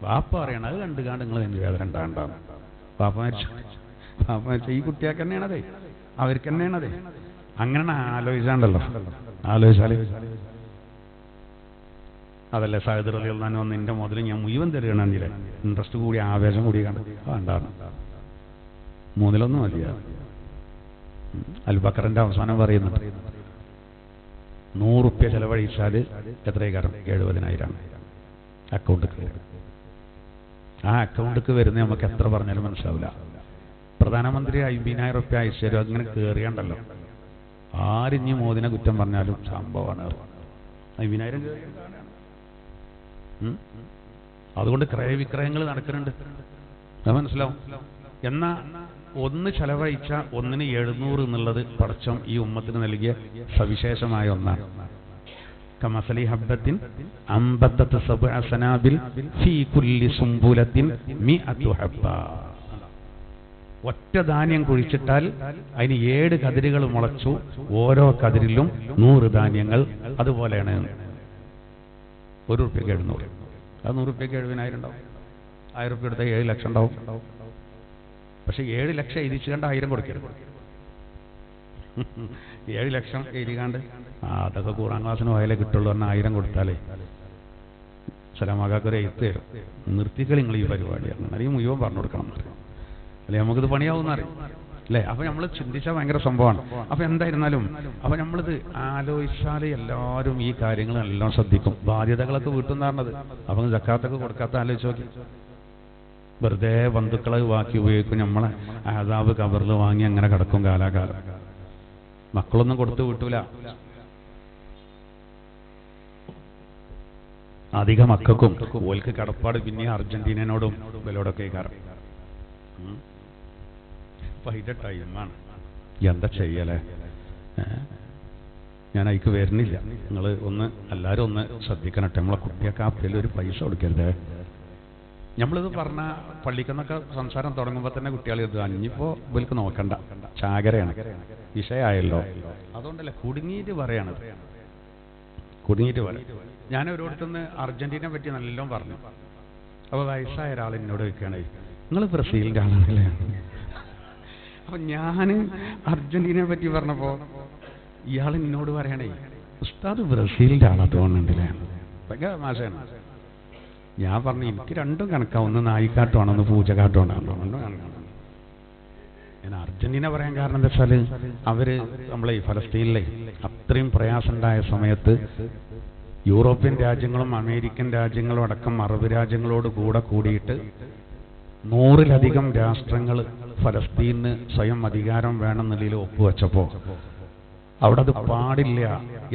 വാപ്പ പറയണം, അത് കണ്ടുകാണ്ട് നിങ്ങൾ നെഞ്ചുവേദന ഉണ്ടാകണ്ടാവും. വാപ്പ മരിച്ച ഈ കുട്ടിയാൾക്ക് തന്നെയാണതേ, അവർക്ക് തന്നെയാണതേ. അങ്ങനെ ആലോചിച്ചാണ്ടല്ലോ, ആലോചിച്ചാൽ അതല്ലേ സാഹിത്യ റളിയല്ലാഹു അൻഹു നിന്റെ മുതൽ ഞാൻ മുഴുവൻ തരുകയാണെന്നില്ലേ, ഇൻട്രസ്റ്റ് കൂടി ആവേശം കൂടി കണ്ട് വേണ്ടാണ്. 3 മതിയാ. അൽബക്കറിന്റെ അവസാനം പറയുന്നുണ്ട് 100 റുപ്യ ചെലവഴിച്ചാൽ എത്രയും 70,000 അക്കൗണ്ടിൽ. ആ അക്കൗണ്ടിൽ വരുന്ന നമുക്ക് എത്ര പറഞ്ഞാലും മനസ്സിലാവില്ല. പ്രധാനമന്ത്രി 50,000 റുപ്യ അയച്ചു തരും, അങ്ങനെ കയറിയാണ്ടല്ലോ. ആരിഞ്ഞ് മോദിനെ കുറ്റം പറഞ്ഞാലും സംഭവമാണ്. 50,000 അതുകൊണ്ട് ക്രയവിക്രയങ്ങൾ നടക്കുന്നുണ്ട്, അത് മനസ്സിലാവും. എന്നാ ഒന്ന് ചെലവഴിച്ച ഒന്നിന് 700 എന്നുള്ളത് പടച്ചോൻ ഈ ഉമ്മത്തിന് നൽകിയ സവിശേഷമായ ഒന്നാണ്. കമസലി ഹബ്ബത്തിൻ അംബത്തത് സബ്അ സനാബിൽ ഫീ കുല്ലി സുംബുലത്തിൻ മിഅതു ഹബ്ബ. ഒറ്റ ധാന്യം കുഴിച്ചിട്ടാൽ അതിന് 7 കതിരുകൾ മുളച്ചു, ഓരോ കതിരിലും 100 ധാന്യങ്ങൾ. അതുപോലെയാണ് 1 റുപ്യക്ക് 700. അത് 100 റുപ്യക്ക് 70,000 ഉണ്ടാവും. 1000 റുപ്യ എടുത്താൽ 7 ലക്ഷം ഉണ്ടാവും. പക്ഷെ 7 ലക്ഷം എഴുതിച്ചുകൊണ്ട് 1000 കൊടുക്കരുത്. 7 ലക്ഷം എഴുതിക്കാണ്ട് അതൊക്കെ ഖുർആൻ ക്ലാസ്സിന് പോയാലേ കിട്ടുള്ളൂ പറഞ്ഞാൽ 1000 കൊടുത്താലേ സലാമാകാക്കൊരു എഴുത്ത് തരും. നിർത്തിക്കൾ നിങ്ങൾ ഈ പരിപാടിയാണ്, അല്ലെങ്കിൽ മുഴുവൻ പറഞ്ഞു കൊടുക്കണം അല്ലെ, നമുക്കിത് പണിയാവുന്ന അറിയാം അല്ലേ. അപ്പൊ നമ്മൾ ചിന്തിച്ചാൽ ഭയങ്കര സംഭവമാണ്. അപ്പൊ എന്തായിരുന്നാലും അപ്പൊ നമ്മളിത് ആലോചിച്ചാൽ എല്ലാവരും ഈ കാര്യങ്ങളെല്ലാം ശ്രദ്ധിക്കും. ബാധ്യതകളൊക്കെ വീട്ടുന്ന പറഞ്ഞത്, അപ്പൊ സക്കാത്തൊക്കെ കൊടുക്കാത്ത ആലോചിച്ച് നോക്കി. വെറുതെ ബന്ധുക്കളെ ബാക്കി ഉപയോഗിക്കും. നമ്മളെ അദാബ് കബറിൽ വാങ്ങി അങ്ങനെ കിടക്കും കാലാകാലം. മക്കളൊന്നും കൊടുത്തു വിട്ടൂല. അധിക മക്കൾക്കും ഓൽക്ക് കടപ്പാട് പിന്നെ അർജന്റീനയോടും ഇവരോടൊക്കെ കാരണം അതിന്റെ ടൈമാണ്. എന്താ ചെയ്യലേ, ഞാൻ അതിക്ക് വരുന്നില്ല. നിങ്ങൾ എല്ലാവരും ഒന്ന് ശ്രദ്ധിക്കണം. നമ്മളെ കുട്ടിയൊക്കെ ആ പേരിൽ ഒരു പൈസ കൊടുക്കരുത്. നമ്മളിത് പറഞ്ഞ പള്ളിക്കെന്നൊക്കെ സംസാരം തുടങ്ങുമ്പോൾ തന്നെ കുട്ടികൾ ഇത് അഞ്ഞിപ്പോ ഇവർക്ക് നോക്കണ്ട, ചാകരയാണ്, വിഷയമായല്ലോ. അതുകൊണ്ടല്ലേ കുടുങ്ങിയിട്ട് പറയണത്, കുടുങ്ങിയിട്ട് പറയാം. ഞാൻ ഒരിടത്തുനിന്ന് അർജന്റീനയെ പറ്റി നല്ലോണം പറഞ്ഞു. അപ്പോൾ വയസ്സായ ഒരാൾ എന്നോട് ചോദിക്കുകയാണ്, നിങ്ങൾ ബ്രസീലിൻ്റെ ആളാണല്ലേ. അപ്പൊ ഞാൻ അർജന്റീനയെ പറ്റി പറഞ്ഞപ്പോൾ ഇയാൾ എന്നോട് പറയണേ, ഉസ്താദ് ബ്രസീലിൻ്റെ ആളാ തോന്നുന്നുണ്ടല്ലേ. ഭയങ്കര മാഷാണ്. ഞാൻ പറഞ്ഞു, എനിക്ക് രണ്ടും കണക്കാ, ഒന്ന് നായിക്കാട്ടുമാണ്, ഒന്ന് പൂജക്കാട്ടുമാണ്. ഞാൻ അർജന്റീന പറയാൻ കാരണം എന്താ വെച്ചാൽ അവര് നമ്മളെ ഫലസ്തീനിലെ അത്രയും പ്രയാസമുണ്ടായ സമയത്ത് യൂറോപ്യൻ രാജ്യങ്ങളും അമേരിക്കൻ രാജ്യങ്ങളും അടക്കം അറബ് രാജ്യങ്ങളോട് കൂടിയിട്ട് 100-ലധികം രാഷ്ട്രങ്ങൾ ഫലസ്തീന് സ്വയം അധികാരം വേണമെന്നുള്ളിൽ ഒപ്പുവെച്ചപ്പോൾ അവിടെ അത് പാടില്ല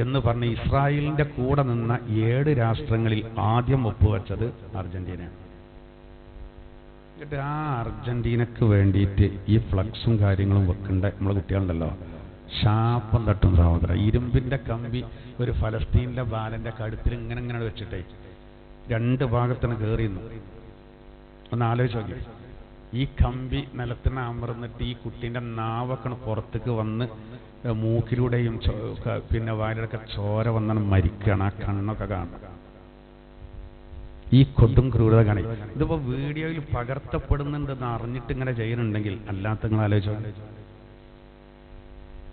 എന്ന് പറഞ്ഞ് ഇസ്രായേലിന്റെ കൂടെ നിന്ന 7 രാഷ്ട്രങ്ങളിൽ ആദ്യം ഒപ്പുവെച്ചത് അർജന്റീനയാണ്. എന്നിട്ട് ആ അർജന്റീനക്ക് വേണ്ടിയിട്ട് ഈ ഫ്ലക്സും കാര്യങ്ങളും വെക്കേണ്ട നമ്മളെ കുട്ടികളുണ്ടല്ലോ, ശാപം തട്ടും സഹോദര. ഇരുമ്പിന്റെ കമ്പി ഒരു ഫലസ്തീനിലെ ബാലന്റെ കഴുത്തിൽ ഇങ്ങനെ വെച്ചിട്ടേ 2 ഭാഗത്തിന് കയറിയുന്നു. ഒന്ന് ആലോചിച്ച് നോക്കി. ഈ കമ്പി നിലത്തിന് അമർന്നിട്ട് ഈ കുട്ടീൻ്റെ നാവൊക്കെ പുറത്തേക്ക് വന്ന് മൂക്കിലൂടെയും പിന്നെ വായിലൊക്കെ ചോര വന്നാണ് മരിക്കുകയാണ്. ആ കണ്ണൊക്കെ കാണുക. ഈ കൊടും ക്രൂരത കാണി. ഇതിപ്പോ വീഡിയോയിൽ പകർത്തപ്പെടുന്നുണ്ടെന്ന് അറിഞ്ഞിട്ട് ഇങ്ങനെ ചെയ്യുന്നുണ്ടെങ്കിൽ അല്ലാത്ത നിങ്ങൾ ആലോചിച്ചോ.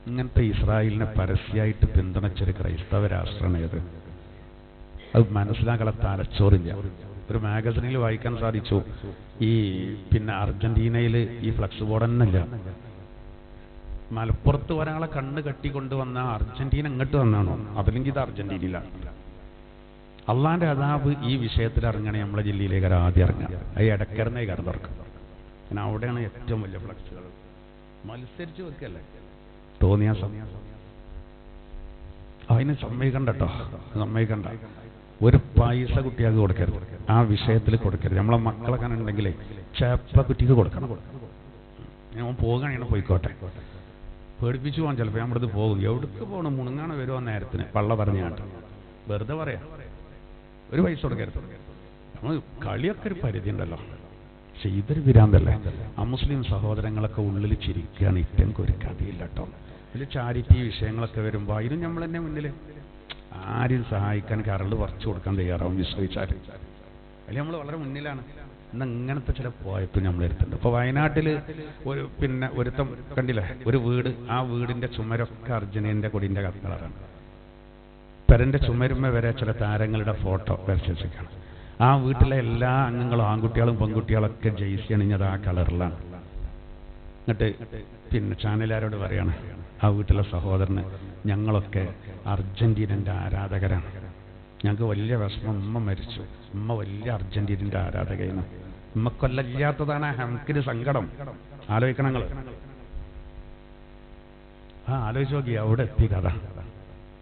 ഇങ്ങനത്തെ ഇസ്രായേലിനെ പരസ്യമായിട്ട് പിന്തുണച്ചൊരു ക്രൈസ്തവ രാഷ്ട്രമാണ് ഏത്? അത് മനസ്സിലാക്കാനുള്ള തലച്ചോറില്ല. ഒരു മാഗസിനിൽ വായിക്കാൻ സാധിച്ചു, ഈ അർജന്റീനയിൽ ഈ ഫ്ലക്സ് ബോർഡ് തന്നെ ഇല്ല. മലപ്പുറത്ത് ഒരാളെ കണ്ണ് കെട്ടിക്കൊണ്ടുവന്ന അർജന്റീന ഇങ്ങോട്ട് വന്നാണോ? അതല്ലെങ്കിൽ ഇത് അർജന്റീനയിലാണ്. അള്ളാന്റെ അദാബ് ഈ വിഷയത്തിൽ ഇറങ്ങണേ നമ്മളെ ജില്ലയിലേക്ക് ആദ്യം ഇറങ്ങുക. അത് ഇടക്കരനെ കയറി തുറക്കും. പിന്നെ അവിടെയാണ് ഏറ്റവും വലിയ ഫ്ലക്സുകൾ. മത്സരിച്ച് വെക്കല്ലേ തോന്നിയ സമയം. അതിന് സമ്മതിക്കണ്ട കേട്ടോ, സമ്മതിക്കണ്ട. ഒരു പൈസ കുട്ടികൾക്ക് കൊടുക്കരുത്, ആ വിഷയത്തിൽ കൊടുക്കരുത്. നമ്മളെ മക്കളൊക്കെ ഉണ്ടെങ്കിൽ ചേപ്പ കുട്ടിക്ക് കൊടുക്കണം. ഞാൻ പോകുകയാണെങ്കിൽ പോയിക്കോട്ടെ, പേടിപ്പിച്ചു പോകാൻ. ചിലപ്പോൾ ഞാൻ ഇവിടുന്ന് പോകും. എവിടേക്ക് പോകണം? മുണുങ്ങാണ് വരുമോ നേരത്തിന് പള്ള പറഞ്ഞാണ്ട് വെറുതെ പറയാം. ഒരു പൈസ കൊടുക്കരുത്. നമ്മൾ കളിയൊക്കെ ഒരു പരിധി ഉണ്ടല്ലോ. പക്ഷെ ഇതൊരു വിരാന്തല്ലേ. അമുസ്ലിം സഹോദരങ്ങളൊക്കെ ഉള്ളിൽ ചിരിക്കുകയാണ്. ഇറ്റം ഒരു കഥയില്ല കേട്ടോ. ഇതിൽ ചാരിറ്റി വിഷയങ്ങളൊക്കെ വരുമ്പോൾ അതിനും നമ്മൾ തന്നെ മുന്നിൽ ആരും സഹായിക്കാൻ കരൾ പറിച്ചു കൊടുക്കാൻ തയ്യാറാവും വിശ്വസിച്ചാൽ. അതിൽ നമ്മൾ വളരെ മുന്നിലാണ്. ഇന്ന് ഇങ്ങനത്തെ ചില പോയത്തും നമ്മൾ എടുത്തിട്ടുണ്ട്. ഇപ്പോൾ വയനാട്ടിൽ ഒരുത്തം കണ്ടില്ലേ, ഒരു വീട്, ആ വീടിന്റെ ചുമരൊക്കെ അർജന്റീനയുടെ കൊടിന്റെ കളറാണ്. പെരന്റെ ചുമരുമ വരെ ചില താരങ്ങളുടെ ഫോട്ടോ വരച്ചിരിക്കുകയാണ്. ആ വീട്ടിലെ എല്ലാ അംഗങ്ങളും, ആൺകുട്ടികളും പെൺകുട്ടികളൊക്കെ ജെയ്സി അണിഞ്ഞത് ആ കളറിലാണ്. എന്നിട്ട് ചാനലുകാരോട് പറയാണ്, ആ വീട്ടിലെ സഹോദരന് ഞങ്ങളൊക്കെ അർജന്റീനന്റെ ആരാധകരാണ്, ഞങ്ങൾക്ക് വലിയ വിഷമം, ഉമ്മ മരിച്ചു, ഉമ്മ വലിയ അർജന്റീനന്റെ ആരാധകയാണ്, ഉമ്മക്കൊല്ലല്ലാത്തതാണ് നമുക്കൊരു സങ്കടം. ആലോചിക്കണങ്ങൾ. ആലോചിച്ച് നോക്കി അവിടെ എത്തി കഥ.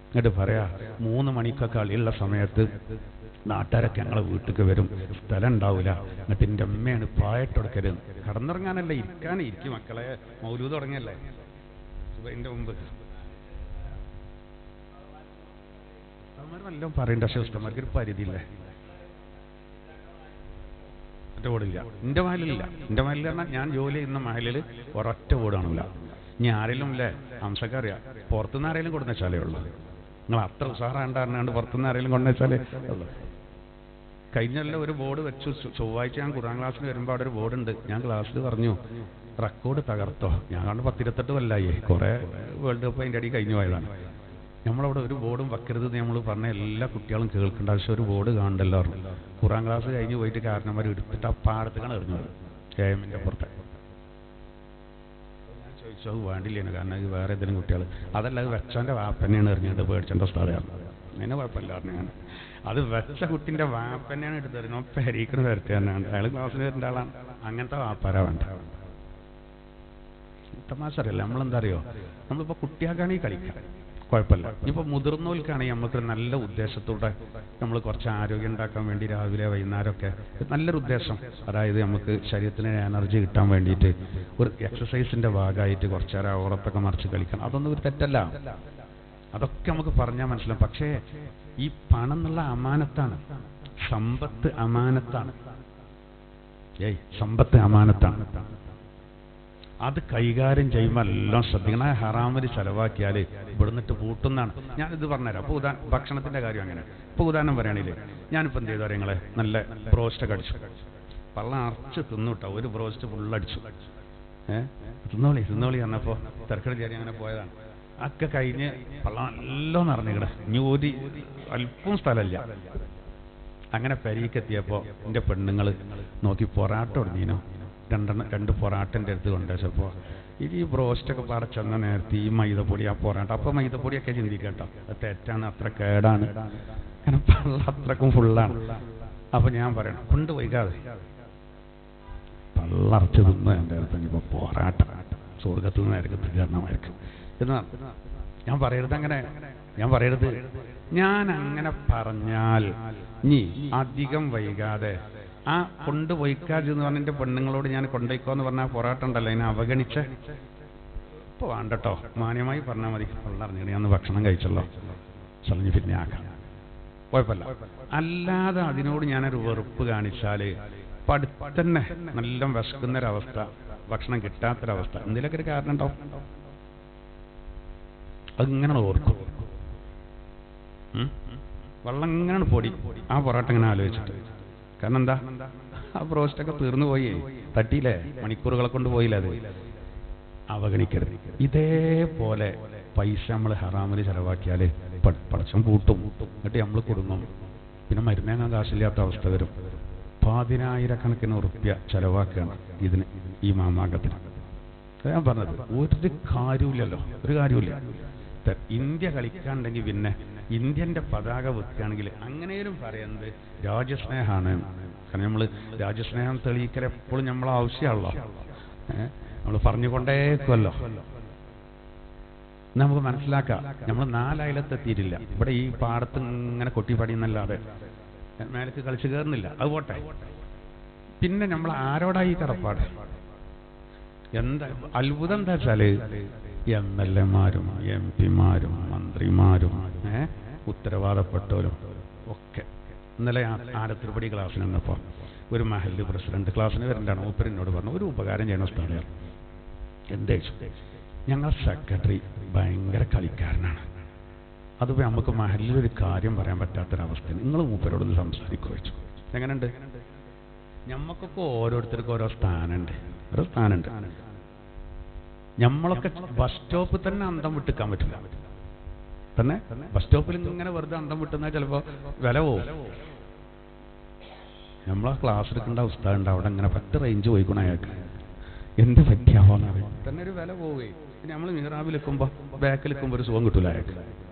എന്നിട്ട് പറയാ, 3 മണിക്കൊക്കെ കളിയുള്ള സമയത്ത് നാട്ടുകാരൊക്കെ ഞങ്ങളെ വീട്ടിലേക്ക് വരും, സ്ഥലം ഉണ്ടാവില്ല. എന്നിട്ട് എൻ്റെ അമ്മയാണ് പായട്ടെടുക്കരുത്. കടന്നിറങ്ങാനല്ല, ഇരിക്കും മക്കളെ. മൗലൂദ് തുടങ്ങിയല്ലേ സുബഹിന്റെ മുമ്പ്. വല്ലതും പറയണ്ട. പക്ഷേ ഉസ്താദ്മാർക്ക് ഒരു പരിധിയില്ലേ. ഒറ്റ വീടില്ല എൻ്റെ മഹലിലില്ല. എൻ്റെ മഹലിൽ പറഞ്ഞാൽ ഞാൻ ജോലി ചെയ്യുന്ന മഹലിൽ ഒരൊറ്റ വീടാണില്ല. ഇനി ആരെങ്കിലും ഇല്ലേ ഹംസക്കറിയാം, പുറത്തുനിന്ന് ആരെങ്കിലും കൊണ്ടുവച്ചാലേ ഉള്ളൂ. നിങ്ങൾ അത്ര ഉസാറാണ്ടാണ്ട് പുറത്തുനിന്ന് ആരെങ്കിലും കൊണ്ടുവച്ചാലേ ഉള്ളൂ. കഴിഞ്ഞല്ല ഒരു ബോർഡ് വെച്ചു. ചൊവ്വാഴ്ച ഞാൻ ഖുർആൻ ക്ലാസ്സിന് വരുമ്പോൾ അവിടെ ഒരു ബോർഡുണ്ട്. ഞാൻ ക്ലാസ്സിൽ പറഞ്ഞു, റെക്കോർഡ് തകർത്തോ. ഞാൻ കണ്ട് 10-28 കൊല്ലായി. കുറേ വേൾഡ് കപ്പ് അതിൻ്റെ അടി കഴിഞ്ഞു പോയതാണ്. നമ്മളവിടെ ഒരു ബോർഡും വെക്കരുത് നമ്മൾ പറഞ്ഞ എല്ലാ കുട്ടികളും കേൾക്കേണ്ട. പക്ഷെ ഒരു ബോർഡ് കാണണ്ടല്ലോ. ഖുർആൻ ക്ലാസ് കഴിഞ്ഞ് പോയിട്ട് കാരണന്മാർ എടുത്തിട്ട് ആ പാടത്തേക്കാണ് എറിഞ്ഞത്, ഏമിൻ്റെ പുറത്തെ. ഞാൻ ചോദിച്ചു, അത് വേണ്ടില്ലേനു, കാരണം ഇത് വേറെ ഏതെങ്കിലും കുട്ടികൾ. അതല്ല, അത് വെച്ചവൻ്റെ വാപ്പന്നെയാണ് എറിഞ്ഞിട്ട് പേടിച്ചേണ്ട സ്ഥലമാണ്. അങ്ങനെ കുഴപ്പമില്ല പറഞ്ഞാണ്. അത് വെച്ച കുട്ടിൻ്റെ വാപ്പന്നെയാണ് എടുത്തെറിഞ്ഞു. പെരീക്കുന്ന വരട്ടെ തന്നെയാണ്. അയാൾ ക്ലാസ്സിൽ വരേണ്ട ആളാണ്. അങ്ങനത്തെ വാപ്പാരാ വേണ്ട. തമാശ അറിയില്ല. നമ്മളെന്താ അറിയോ, നമ്മളിപ്പോൾ കുട്ടിയാക്കാണെങ്കിൽ കളിക്കാം, കുഴപ്പമില്ല. ഇനിയിപ്പോൾ മുതിർന്നവർക്കാണെങ്കിൽ നമുക്കൊരു നല്ല ഉദ്ദേശത്തോടെ നമ്മൾ കുറച്ച് ആരോഗ്യം ഉണ്ടാക്കാൻ വേണ്ടി രാവിലെ വൈകുന്നേരമൊക്കെ നല്ലൊരു ഉദ്ദേശം, അതായത് നമുക്ക് ശരീരത്തിന് എനർജി കിട്ടാൻ വേണ്ടിയിട്ട് ഒരു എക്സസൈസിൻ്റെ ഭാഗമായിട്ട് കുറച്ചേരം ഓറത്തൊക്കെ മറിച്ച് കളിക്കണം. അതൊന്നും ഒരു തെറ്റല്ല. അതൊക്കെ നമുക്ക് പറഞ്ഞാൽ മനസ്സിലാവും. പക്ഷേ ഈ പണം എന്നുള്ള അമാനത്താണ്. സമ്പത്ത് അമാനത്താണ്. സമ്പത്ത് അമാനത്താണ്. അത് കൈകാര്യം ചെയ്യുമ്പോൾ എല്ലാം ശ്രദ്ധിക്കണം. ഹറാമിൽ ചെലവാക്കിയാൽ ഇവിടുന്നിട്ട് പൂട്ടുന്നതാണ്. ഞാനിത് പറഞ്ഞുതരാം. അപ്പോൾ ഭക്ഷണത്തിൻ്റെ കാര്യം അങ്ങനെ. ഇപ്പോൾ ഉദാഹരണം പറയുകയാണെങ്കിൽ ഞാനിപ്പോൾ എന്ത് ചെയ്തു അറിയങ്ങളെ, നല്ല ബ്രോസ്റ്റൊക്കെ അടിച്ചു, പള്ളം അറച്ച് തിന്നു കേട്ടോ. ഒരു ബ്രോസ്റ്റ് ഫുള്ളടിച്ചു. തിന്നോളി പറഞ്ഞപ്പോൾ തിരക്കടി അങ്ങനെ പോയതാണ്. ഒക്കെ കഴിഞ്ഞ് പള്ളം എല്ലാം നിറഞ്ഞിക്കണേ. ഇനി ഒരു അല്പം സ്ഥലമില്ല. അങ്ങനെ പെരീക്കെത്തിയപ്പോൾ എൻ്റെ പെണ്ണുങ്ങൾ നോക്കി പൊറാട്ട ഒടിഞ്ഞീനോ, 2 പൊറാട്ടൻ്റെ അടുത്ത് കൊണ്ടുവച്ചപ്പോൾ ഈ ബ്രോസ്റ്റൊക്കെ പടച്ചെന്ന നേരത്തെ ഈ മൈദപ്പൊടി, ആ പൊറാട്ട. അപ്പോൾ മൈദപ്പൊടിയൊക്കെ ചിന്തിക്കുക കേട്ടോ, അത് തെറ്റാണ്, അത്ര കേടാണ്. കാരണം പള്ള അത്രക്കും ഫുള്ളാണ്. അപ്പോൾ ഞാൻ പറയണം, കൊണ്ടുപോയിക്കാതെ പള്ളറച്ച് തിന്നു എൻ്റെ അടുത്ത്. ഇനിയിപ്പോൾ പൊറാട്ട സ്വർഗത്തു നിന്ന് നരകത്തിൽ കാരണമായിരിക്കും എന്നാ ഞാൻ പറയരുത്. അങ്ങനെ ഞാൻ പറയരുത്. ഞാൻ അങ്ങനെ പറഞ്ഞാൽ ഇനി അധികം വൈകാതെ ആ കൊണ്ടുപോയിക്കാതെന്ന് പറഞ്ഞ എൻ്റെ പെണ്ണുങ്ങളോട് ഞാൻ കൊണ്ടുപോയിക്കോന്ന് പറഞ്ഞാൽ പൊറാട്ട ഉണ്ടല്ലോ, അതിനെ അവഗണിച്ച് ഇപ്പോൾ വേണ്ടട്ടോ മാന്യമായി പറഞ്ഞാൽ മതി, പള്ളറിഞ്ഞിട്ട് ഞാൻ ഭക്ഷണം കഴിച്ചല്ലോ, ചളഞ്ഞ് പിന്നെ ആക്കാം, കുഴപ്പമില്ല. അല്ലാതെ അതിനോട് ഞാനൊരു വെറുപ്പ് കാണിച്ചാൽ തന്നെ നല്ല വിശക്കുന്നൊരവസ്ഥ, ഭക്ഷണം കിട്ടാത്തൊരവസ്ഥ, എന്തെങ്കിലുമൊക്കെ ഒരു കാരണം ഉണ്ടാവും. അതിങ്ങനെ ഓർക്കും. വെള്ളം ഇങ്ങനെ പൊടി ആ പൊറാട്ട ഇങ്ങനെ ആലോചിച്ചിട്ട് കാരണം എന്താ, ആ ബ്രോസ്റ്റൊക്കെ തീർന്നു പോയി, തട്ടിയില്ലേ, മണിക്കൂറുകളെ കൊണ്ട് പോയില്ല. അത് അവഗണിക്കരുത്. ഇതേപോലെ പൈസ നമ്മൾ ഹറാമിൽ ചെലവാക്കിയാൽ പടച്ചം കൂട്ടും, എന്നിട്ട് നമ്മൾ കുടുങ്ങും. പിന്നെ മരുന്നേങ്ങാൻ കാശില്ലാത്ത അവസ്ഥ വരും. 10,000 ഉറുപ്പ്യ ചെലവാക്കുകയാണ് ഇതിന്, ഈ മാമാങ്കത്തിന്. ഞാൻ പറഞ്ഞത് ഒരു കാര്യമില്ലല്ലോ, ഒരു കാര്യമില്ല. ഇന്ത്യ കളിക്കാണ്ടെങ്കിൽ പിന്നെ ഇന്ത്യൻ്റെ പതാക വെക്കുകയാണെങ്കിൽ അങ്ങനെയും പറയുന്നത് രാജ്യസ്നേഹമാണ്. കാരണം നമ്മൾ രാജ്യസ്നേഹം തെളിയിക്കൽ എപ്പോഴും നമ്മളെ ആവശ്യമാണല്ലോ. നമ്മൾ പറഞ്ഞുകൊണ്ടേക്കുമല്ലോ. നമുക്ക് മനസ്സിലാക്കാം, നമ്മൾ 4 അയലത്തെത്തിയിട്ടില്ല. ഇവിടെ ഈ പാടത്ത് ഇങ്ങനെ കൊട്ടിപ്പടിയെന്നല്ലാതെ മേലേക്ക് കളിച്ച് കയറുന്നില്ല. അത് പോട്ടെ. പിന്നെ നമ്മൾ ആരോടായി കടപ്പാട്? എന്താ അത്ഭുതം എന്താ വെച്ചാല് MLA-മാരും MP-മാരും മന്ത്രിമാരും ഉത്തരവാദപ്പെട്ടവരും ഒക്കെ. ഇന്നലെ ആലത്തിരുപടി ക്ലാസ്സിന് വന്നപ്പോൾ ഒരു മഹല്ല് പ്രസിഡന്റ് ക്ലാസ്സിന് വരണ്ടാണ്. മൂപ്പരിനോട് പറഞ്ഞു, ഒരു ഉപകാരം ചെയ്യണ സ്ഥലം. എന്തേ? ഞങ്ങൾ സെക്രട്ടറി ഭയങ്കര കളിക്കാരനാണ്. അതിപ്പോൾ നമുക്ക് മഹല്ലിലൊരു കാര്യം പറയാൻ പറ്റാത്തൊരവസ്ഥ. നിങ്ങൾ മൂപ്പരോടൊന്ന് സംസാരിക്കുക വെച്ചു. എങ്ങനെയുണ്ട്? ഞമ്മക്കൊക്കെ ഓരോരുത്തർക്കും ഓരോ സ്ഥാനമുണ്ട്, ഓരോ സ്ഥാനമുണ്ട്. നമ്മളൊക്കെ ബസ് സ്റ്റോപ്പിൽ തന്നെ അന്തം വിട്ടിക്കാൻ പറ്റില്ല. തന്നെ ബസ് സ്റ്റോപ്പിൽ ഇങ്ങനെ വെറുതെ അന്തം വിട്ടുന്നാൽ ചിലപ്പോൾ വില പോവും. നമ്മളാ ക്ലാസ് എടുക്കേണ്ട അവസ്ഥ ഉണ്ട്. അവിടെ ഇങ്ങനെ 10 റേഞ്ച് പോയിക്കണം അയാൾക്ക്. എന്ത് പറ്റിയാവാന്ന് തന്നെ ഒരു വില പോവുകയും. പിന്നെ നമ്മൾ മിഹ്റാബിൽ നിൽക്കുമ്പോൾ ബാക്കിൽ നിൽക്കുമ്പോൾ ഒരു സുഖം കിട്ടൂല അയാൾക്ക്.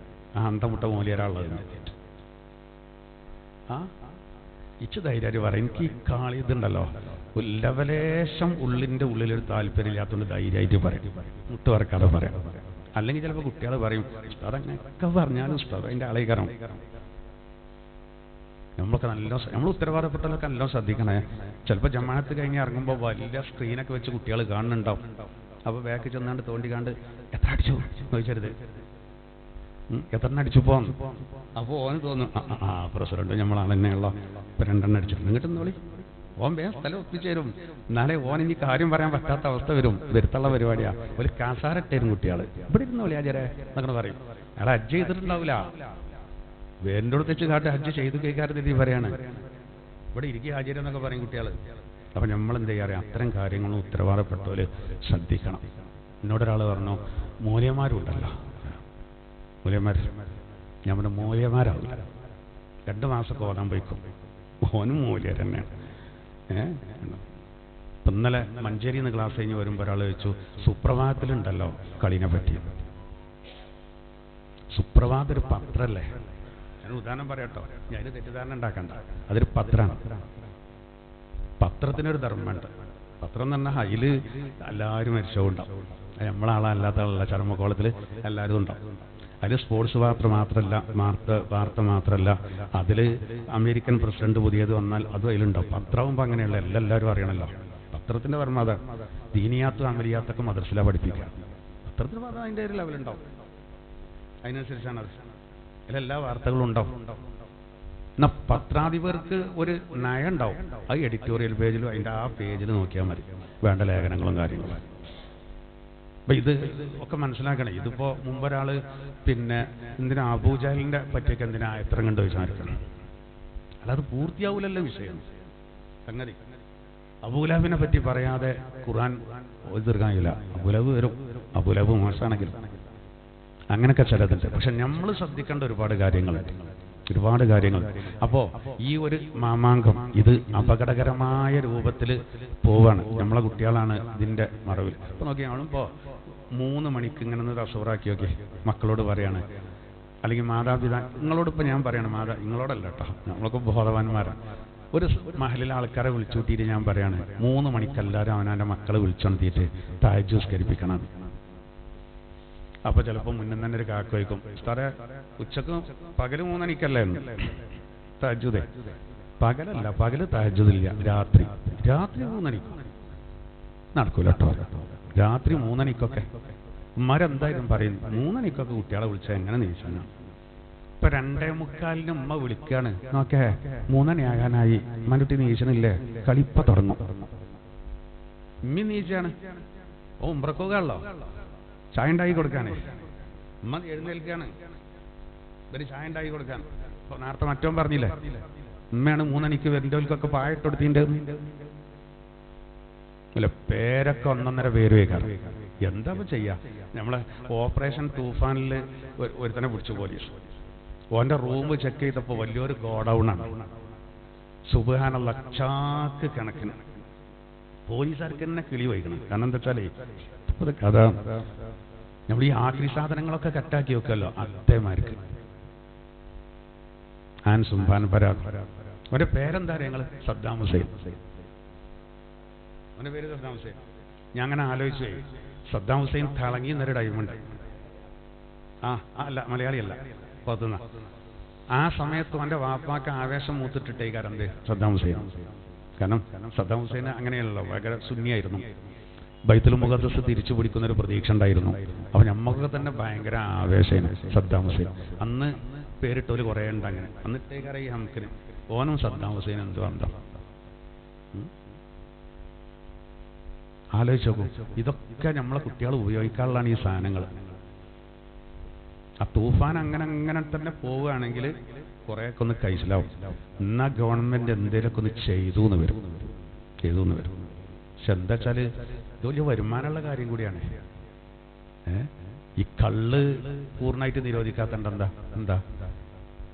ആ അന്തം വിട്ട മൂല്യരാളുള്ളത്. ഇച്ച് ധൈര്യം പറയും. എനിക്ക് ഈ കാളി ഇതുണ്ടല്ലോ, ഒരു ലവലേശം ഉള്ളിൻ്റെ ഉള്ളിലൊരു താല്പര്യമില്ലാത്തതുകൊണ്ട് ധൈര്യമായിട്ട് പറയും, മുട്ട് വറക്കാതെ പറയാം. അല്ലെങ്കിൽ ചിലപ്പോൾ കുട്ടികൾ പറയും, ഉസ്താദ് അങ്ങനെയൊക്കെ പറഞ്ഞാലും ഉസ്താദ് അതിൻ്റെ ആളേക്കാരം. നമ്മളൊക്കെ നമ്മൾ ഉത്തരവാദപ്പെട്ടവരൊക്കെ എല്ലാം ശ്രദ്ധിക്കണേ. ചിലപ്പോൾ ജമാഅത്ത് കഴിഞ്ഞ് ഇറങ്ങുമ്പോൾ വലിയ സ്ക്രീനൊക്കെ വെച്ച് കുട്ടികൾ കാണുന്നുണ്ടാവും. അപ്പോൾ ബാക്ക് ചെന്നാണ്ട് തോണ്ടിക്കാണ്ട് എത്ര അടിച്ചു ചോദിച്ചരുത്, എത്ര അടിച്ചു പോന്ന്. അപ്പോൾ ഓന് തോന്നും, പ്രസിഡന്റ് നമ്മളാണ് തന്നെയുള്ള 2 അടിച്ചിട്ടുണ്ട്, ഇങ്ങോട്ട് വിളി. ഓൻ വേഗം സ്ഥലം ഒപ്പിച്ചു തരും. എന്നാലേ ഓൻ ഇനി കാര്യം പറയാൻ പറ്റാത്ത അവസ്ഥ വരും. വരുത്തുള്ള പരിപാടിയാ. ഒരു കാസാരട്ടേരും കുട്ടികൾ ഇവിടെ ഇരുന്ന് വിളിയാചാരെ എന്നൊക്കെ പറയും. അയാൾ ഹജ്ജ് ചെയ്തിട്ടുണ്ടാവില്ല. വേറിൻ്റെ അടുത്ത് വെച്ച് കാട്ട് ഹജ്ജ് ചെയ്ത് കേൾക്കാറുണ്ട്. പറയാണ് ഇവിടെ ഇരിക്കുക ഹാജര് എന്നൊക്കെ പറയും കുട്ടികൾ. അപ്പം നമ്മൾ എന്ത് ചെയ്യാറ്? അത്തരം കാര്യങ്ങളും ഉത്തരവാദപ്പെട്ടവർ ശ്രദ്ധിക്കണം. എന്നോടൊരാൾ പറഞ്ഞു, മൂല്യന്മാരുണ്ടല്ലോ, മൂല്യന്മാർ. ഞാൻ പറഞ്ഞു മൂല്യന്മാരാവില്ല, 2 മാസമൊക്കെ ഓതാൻ പോയിക്കും. ഓനും മൂല്യർ തന്നെയാണ്. ഇപ്പം ഇന്നലെ മഞ്ചേരിയിൽ നിന്ന് ക്ലാസ് കഴിഞ്ഞ് വരുമ്പോൾ ഒരാൾ ചോദിച്ചു, സുപ്രഭാതത്തിലുണ്ടല്ലോ കളീനെ പറ്റി. സുപ്രഭാതം ഒരു പത്രമല്ലേ? ഞാൻ ഉദാഹരണം പറയട്ടോ, ഞാൻ തെറ്റിദ്ധാരണ ഉണ്ടാക്കണ്ട. അതൊരു പത്രമാണ്. പത്രത്തിനൊരു ധർമ്മമുണ്ട്. പത്രം എന്ന് പറഞ്ഞാൽ അതിൽ എല്ലാവരും മരിച്ചോണ്ടാവും. നമ്മളാളല്ലാത്ത ആളല്ല, ചർമ്മക്കോളത്തിൽ എല്ലാവരും ഉണ്ടാവും. അതിൽ സ്പോർട്സ് വാർത്ത മാത്രമല്ല, അതിൽ അമേരിക്കൻ പ്രസിഡന്റ് പുതിയത് വന്നാൽ അതും അതിലുണ്ടാവും. പത്രമാകുമ്പോൾ അങ്ങനെയുള്ള എല്ലാവരും അറിയണമല്ലോ. പത്രത്തിൻ്റെ ധർമ്മം അതാ. ദീനിയാത്തും അമലിയാത്തൊക്കെ മദ്രസയിലാണ് പഠിപ്പിക്കുക. പത്രത്തിന് പറഞ്ഞാൽ അതിൻ്റെ ഒരു ലെവലുണ്ടാവും. അതിനനുസരിച്ചാണ് അത്. അതിലെല്ലാ വാർത്തകളും ഉണ്ടാവും. എന്നാൽ പത്രാധിപർക്ക് ഒരു നയം ഉണ്ടാവും. അത് എഡിറ്റോറിയൽ പേജിലും അതിൻ്റെ ആ പേജിൽ നോക്കിയാൽ മതി, വേണ്ട ലേഖനങ്ങളും കാര്യങ്ങളും. അപ്പം ഇത് ഒക്കെ മനസ്സിലാക്കണം. ഇതിപ്പോൾ മുമ്പൊരാൾ പിന്നെ എന്തിനാ അബൂജഹലിൻ്റെ പറ്റിയൊക്കെ എന്തിനാ എത്ര കണ്ട് വിചാരിക്കണം. അല്ലാതെ പൂർത്തിയാവൂലല്ലോ വിഷയം. സംഗതി അബൂലഹബിനെ പറ്റി പറയാതെ ഖുർആൻ തീർക്കാൻ കഴിയില്ല. അബൂലഹബ് വരും, അബൂലഹബ് മോശമാണെങ്കിൽ അങ്ങനെയൊക്കെ ചിലതുണ്ട്. പക്ഷെ നമ്മൾ ശ്രദ്ധിക്കേണ്ട ഒരുപാട് കാര്യങ്ങളുണ്ട്. അപ്പോൾ ഈ ഒരു മാമാങ്കം ഇത് അപകടകരമായ രൂപത്തിൽ പോവാണ്. നമ്മളെ കുട്ടികളാണ് ഇതിൻ്റെ മറവിൽ. ഇപ്പോൾ നോക്കി നമ്മളിപ്പോൾ 3 മണിക്ക് ഇങ്ങനെ ഒന്ന് തസൂറാക്കി നോക്കി മക്കളോട് പറയാണ്, അല്ലെങ്കിൽ നിങ്ങളോടിപ്പോൾ ഞാൻ പറയണം, നിങ്ങളോടല്ല കേട്ടോ, നമ്മളൊക്കെ ബോധവാന്മാരാണ്. ഒരു മഹലിലെ ആൾക്കാരെ വിളിച്ചു കൂട്ടിയിട്ട് ഞാൻ പറയാണ്, 3 മണിക്കെല്ലാവരും അവനാൻ്റെ മക്കളെ വിളിച്ചുണർത്തിയിട്ട് തഹജ്ജുദ് നിസ്കരിപ്പിക്കണം. അപ്പോൾ ചിലപ്പോൾ മുന്നേ തന്നെ ഒരു കാക്ക വയ്ക്കും, സാറേ ഉച്ചക്ക് പകല് 3 മണിക്കല്ലേ തഹജ്ജുദ്? പകലല്ല, പകല് തഹജ്ജുദില്ല, രാത്രി 3 മണിക്ക് നടക്കൂല കേട്ടോ. രാത്രി 3 മണിക്കൊക്കെ ഉമ്മാരെന്തായാലും പറയും, 3 മണിക്കൊക്കെ കുട്ടികളെ വിളിച്ചാൽ എങ്ങനെ നീച്ചാണ്? ഇപ്പൊ 2:45 ഉമ്മ വിളിക്കാണ്, നോക്കേ 3 മണിയാകാനായി, ഉമ്മനുട്ടി നീച്ചണില്ലേ, കളിപ്പ തുടങ്ങും. ഉമ്മി നീച്ചാണ്, ഉംറക്കോകാണല്ലോ, ചായ ഉണ്ടാക്കി കൊടുക്കാണ്. ഉമ്മ എഴുന്നേൽക്കാണ്, ഇവര് ചായ ഉണ്ടാക്കി കൊടുക്കാൻ. നേരത്തെ മറ്റോൻ പറഞ്ഞില്ലേ, ഉമ്മയാണ് 3 മണിക്ക് വരുന്നവർക്കൊക്കെ പായട്ടൊടുത്തിൻ്റെ അല്ല, പേരൊക്കെ 1.5 പേര് വയ്ക്കാറ്. എന്താ ചെയ്യാ? നമ്മളെ ഓപ്പറേഷൻ തൂഫാനിൽ ഒരുത്തനെ പിടിച്ചു പോലീസ്. ഓൻ്റെ റൂം ചെക്ക് ചെയ്തപ്പോൾ വലിയൊരു ഗോഡൗണാണ്. സുബ്ഹാനല്ലാ, ചാക്ക് കണക്കിന് പോലീസുകാർക്ക് തന്നെ കിളി വഹിക്കണം. കാരണം എന്താ വെച്ചാലേ കഥ നമ്മൾ ഈ ആക്രി സാധനങ്ങളൊക്കെ കട്ടാക്കി വെക്കല്ലോ, അതേമാർക്ക് ആൻ സുംബാൻ പരാഗ്. അവൻ്റെ പേരെന്താ ഞങ്ങൾ സദ്ദാം ഹുസൈൻ. അവൻ്റെ പേര് സദ്ദാം ഹുസൈൻ. ഞാൻ അങ്ങനെ ആലോചിച്ചേ, സദ്ദാം ഹുസൈൻ തിളങ്ങി എന്നൊരു ടൈമുണ്ട്. അല്ല, മലയാളിയല്ല, പുറത്തുനിന്ന. ആ സമയത്ത് എൻ്റെ വാപ്പാക്ക് ആവേശം മൂത്തിട്ടിട്ടേക്കാരം എന്ത് സദ്ദാം ഹുസൈൻ. കാരണം സദ്ദാം ഹുസൈൻ അങ്ങനെയല്ലോ, ഭയങ്കര സുന്നിയായിരുന്നു. ബൈത്തുൽ മുഖദ്ദസ് തിരിച്ചു പിടിക്കുന്നൊരു പ്രതീക്ഷ ഉണ്ടായിരുന്നു. അപ്പം നമ്മൾക്ക് തന്നെ ഭയങ്കര ആവേശമാണ് സദ്ദാം ഹുസൈൻ. അന്ന് പേരിട്ടോല് കുറേ ഉണ്ട് അങ്ങനെ. എന്നിട്ടേക്കാരം ഈ ഹംക്കിന് ഓനും സദ്ദാം ഹുസൈൻ എന്ത് ബന്ധം? ആലോചിച്ച് നോക്കും. ഇതൊക്കെ നമ്മളെ കുട്ടികൾ ഉപയോഗിക്കാനുള്ളതാണ് ഈ സാധനങ്ങൾ. ആ തൂഫാൻ അങ്ങനെ തന്നെ പോവുകയാണെങ്കിൽ കുറേയൊക്കെ ഒന്ന് കൈസിലാവും. എന്നാൽ ഗവൺമെൻറ് എന്തെങ്കിലുമൊക്കെ ഒന്ന് ചെയ്തു എന്ന് വരും. പക്ഷെ എന്താ വെച്ചാൽ ഇത് വലിയ വരുമാനമുള്ള കാര്യം കൂടിയാണ്. ഈ കള്ള് പൂർണ്ണമായിട്ട് നിരോധിക്കാത്തണ്ട് എന്താ